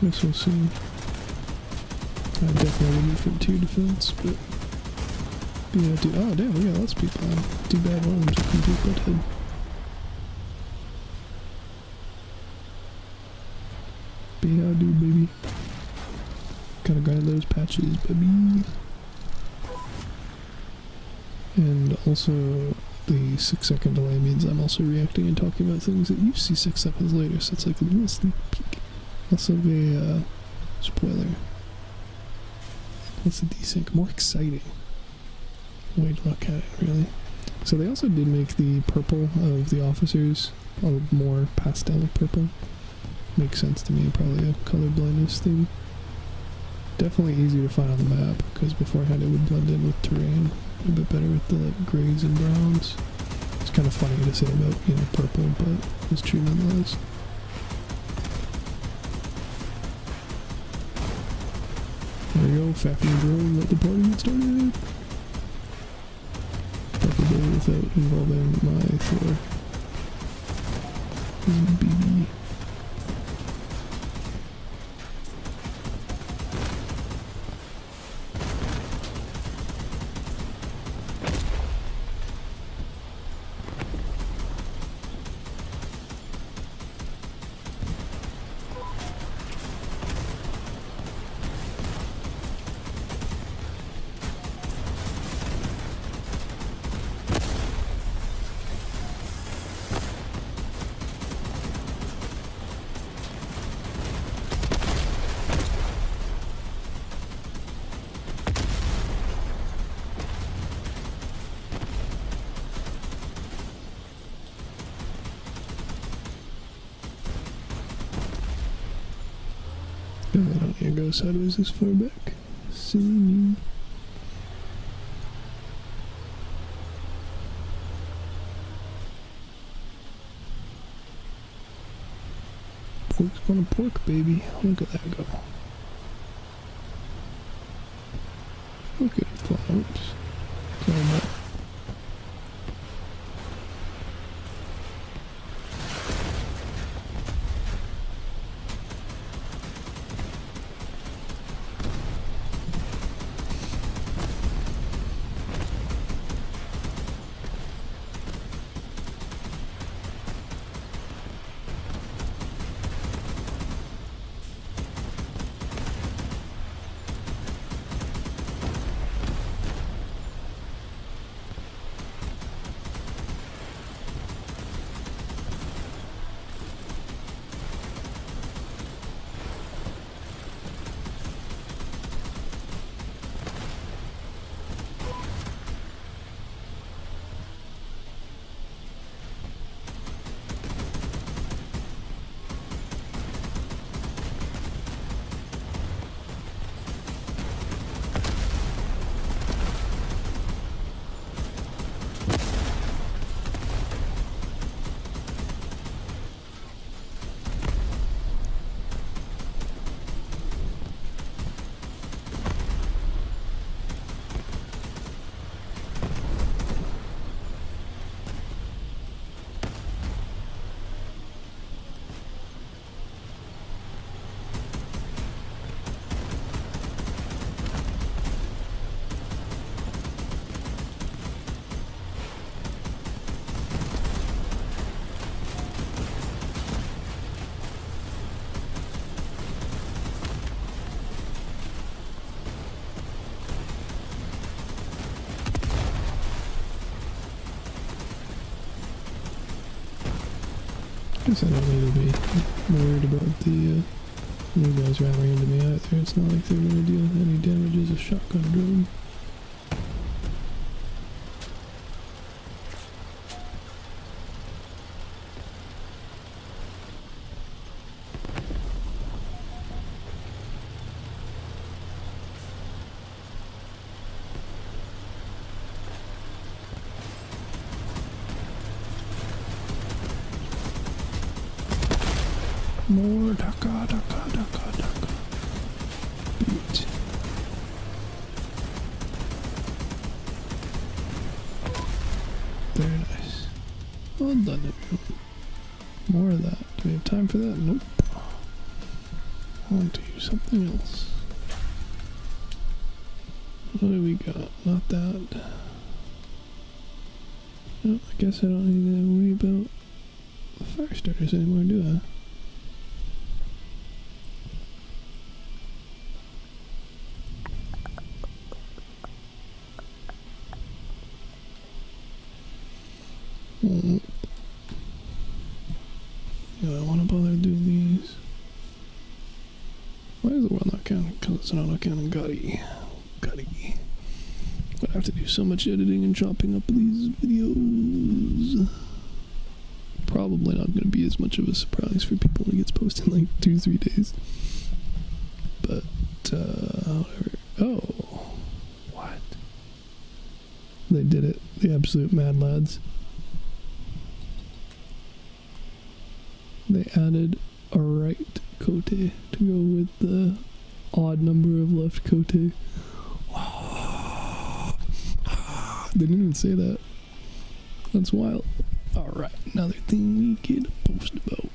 Guess we'll see. I definitely wouldn't frontier defense, but... yeah, dude. Oh, damn, we got lots of people on. Too bad one of them took me to butthead. Yeah, dude, baby. Gotta grind those patches, baby. And also, the 6-second delay means I'm also reacting and talking about things that you see 6 seconds later, so it's like a little sneak peek. Also a spoiler. What's the desync? More exciting. Way to look at it, really. So they also did make the purple of the officers a more pastel purple. Makes sense to me, probably a color blindness thing. Definitely easier to find on the map, because beforehand it would blend in with terrain a bit better with the like grays and browns. It's kind of funny to say about, you know, purple, but it's true nonetheless. There we go, Faffy Bro, let the party get started! Preferably without involving my Thor. BB. I don't need to go sideways this far back. Silly me. Pork's gonna pork, baby. Look at that go. Look at it fly. Oops. Sorry about that. guess I don't need to be worried about the new guys rallying into me either. It's not like they're going to deal any damage as a shotgun drone. More taka. Beat. Very nice. Well done, everyone. More of that. Do we have time for that? Nope. I want to use something else. What do we got? Not that. No, I guess I don't need to worry about the fire starters anymore, do I? Do I want to bother doing these? Why is the world not counting? Because it's not counting. Gotti. I have to do so much editing and chopping up these videos. Probably not going to be as much of a surprise for people when it gets posted in like 2-3 days. But, whatever. Oh. What? They did it. The absolute mad lads. They added a right Kote to go with the odd number of left Kote. They didn't even say that. That's wild. Alright, another thing we get to post about.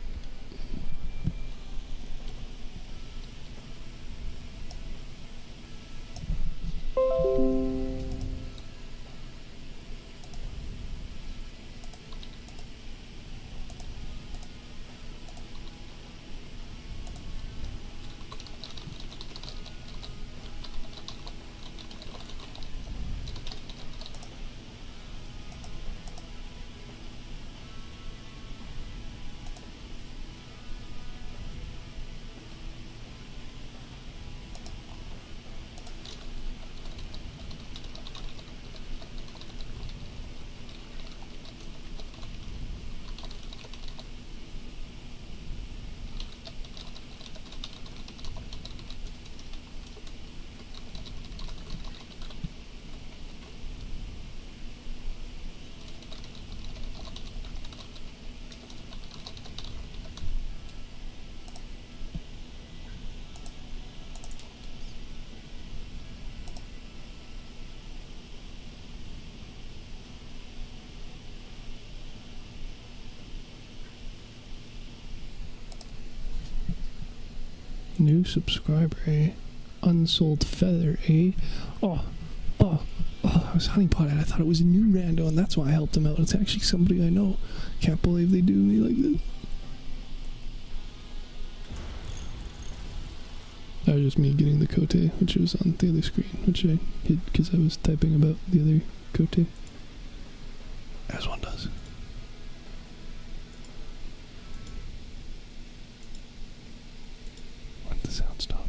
New subscriber, eh? Unsold feather, eh? Oh, I was honeypotted. I thought it was a new rando, and that's why I helped him out. It's actually somebody I know. Can't believe they do me like this. That was just me getting the Kote, which was on the other screen, which I hid because I was typing about the other Kote. As one does. Let the sound stop.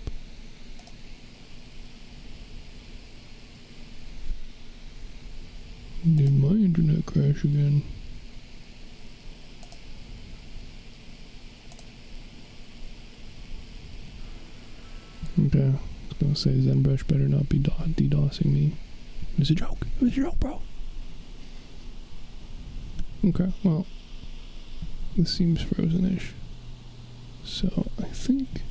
Did my internet crash again? Okay, I was gonna say ZenBrush better not be DDoSing me. It was a joke. It was a joke, bro. Okay, well, this seems frozen-ish. So I think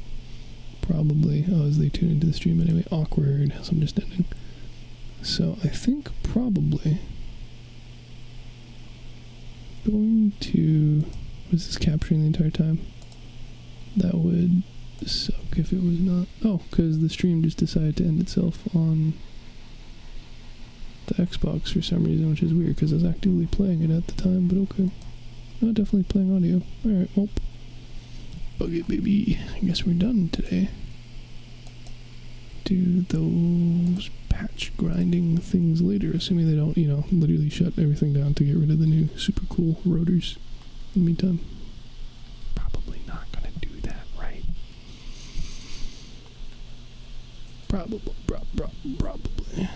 probably, as they tune into the stream anyway, awkward, so I'm just ending. So I think probably going to, was this capturing the entire time? That would suck if it was not. Oh, because the stream just decided to end itself on the Xbox for some reason, which is weird because I was actively playing it at the time, but okay. No, definitely playing audio. Alright, well. Okay, baby. I guess we're done today. Do those patch grinding things later, assuming they don't, literally shut everything down to get rid of the new super cool rotors in the meantime. Probably.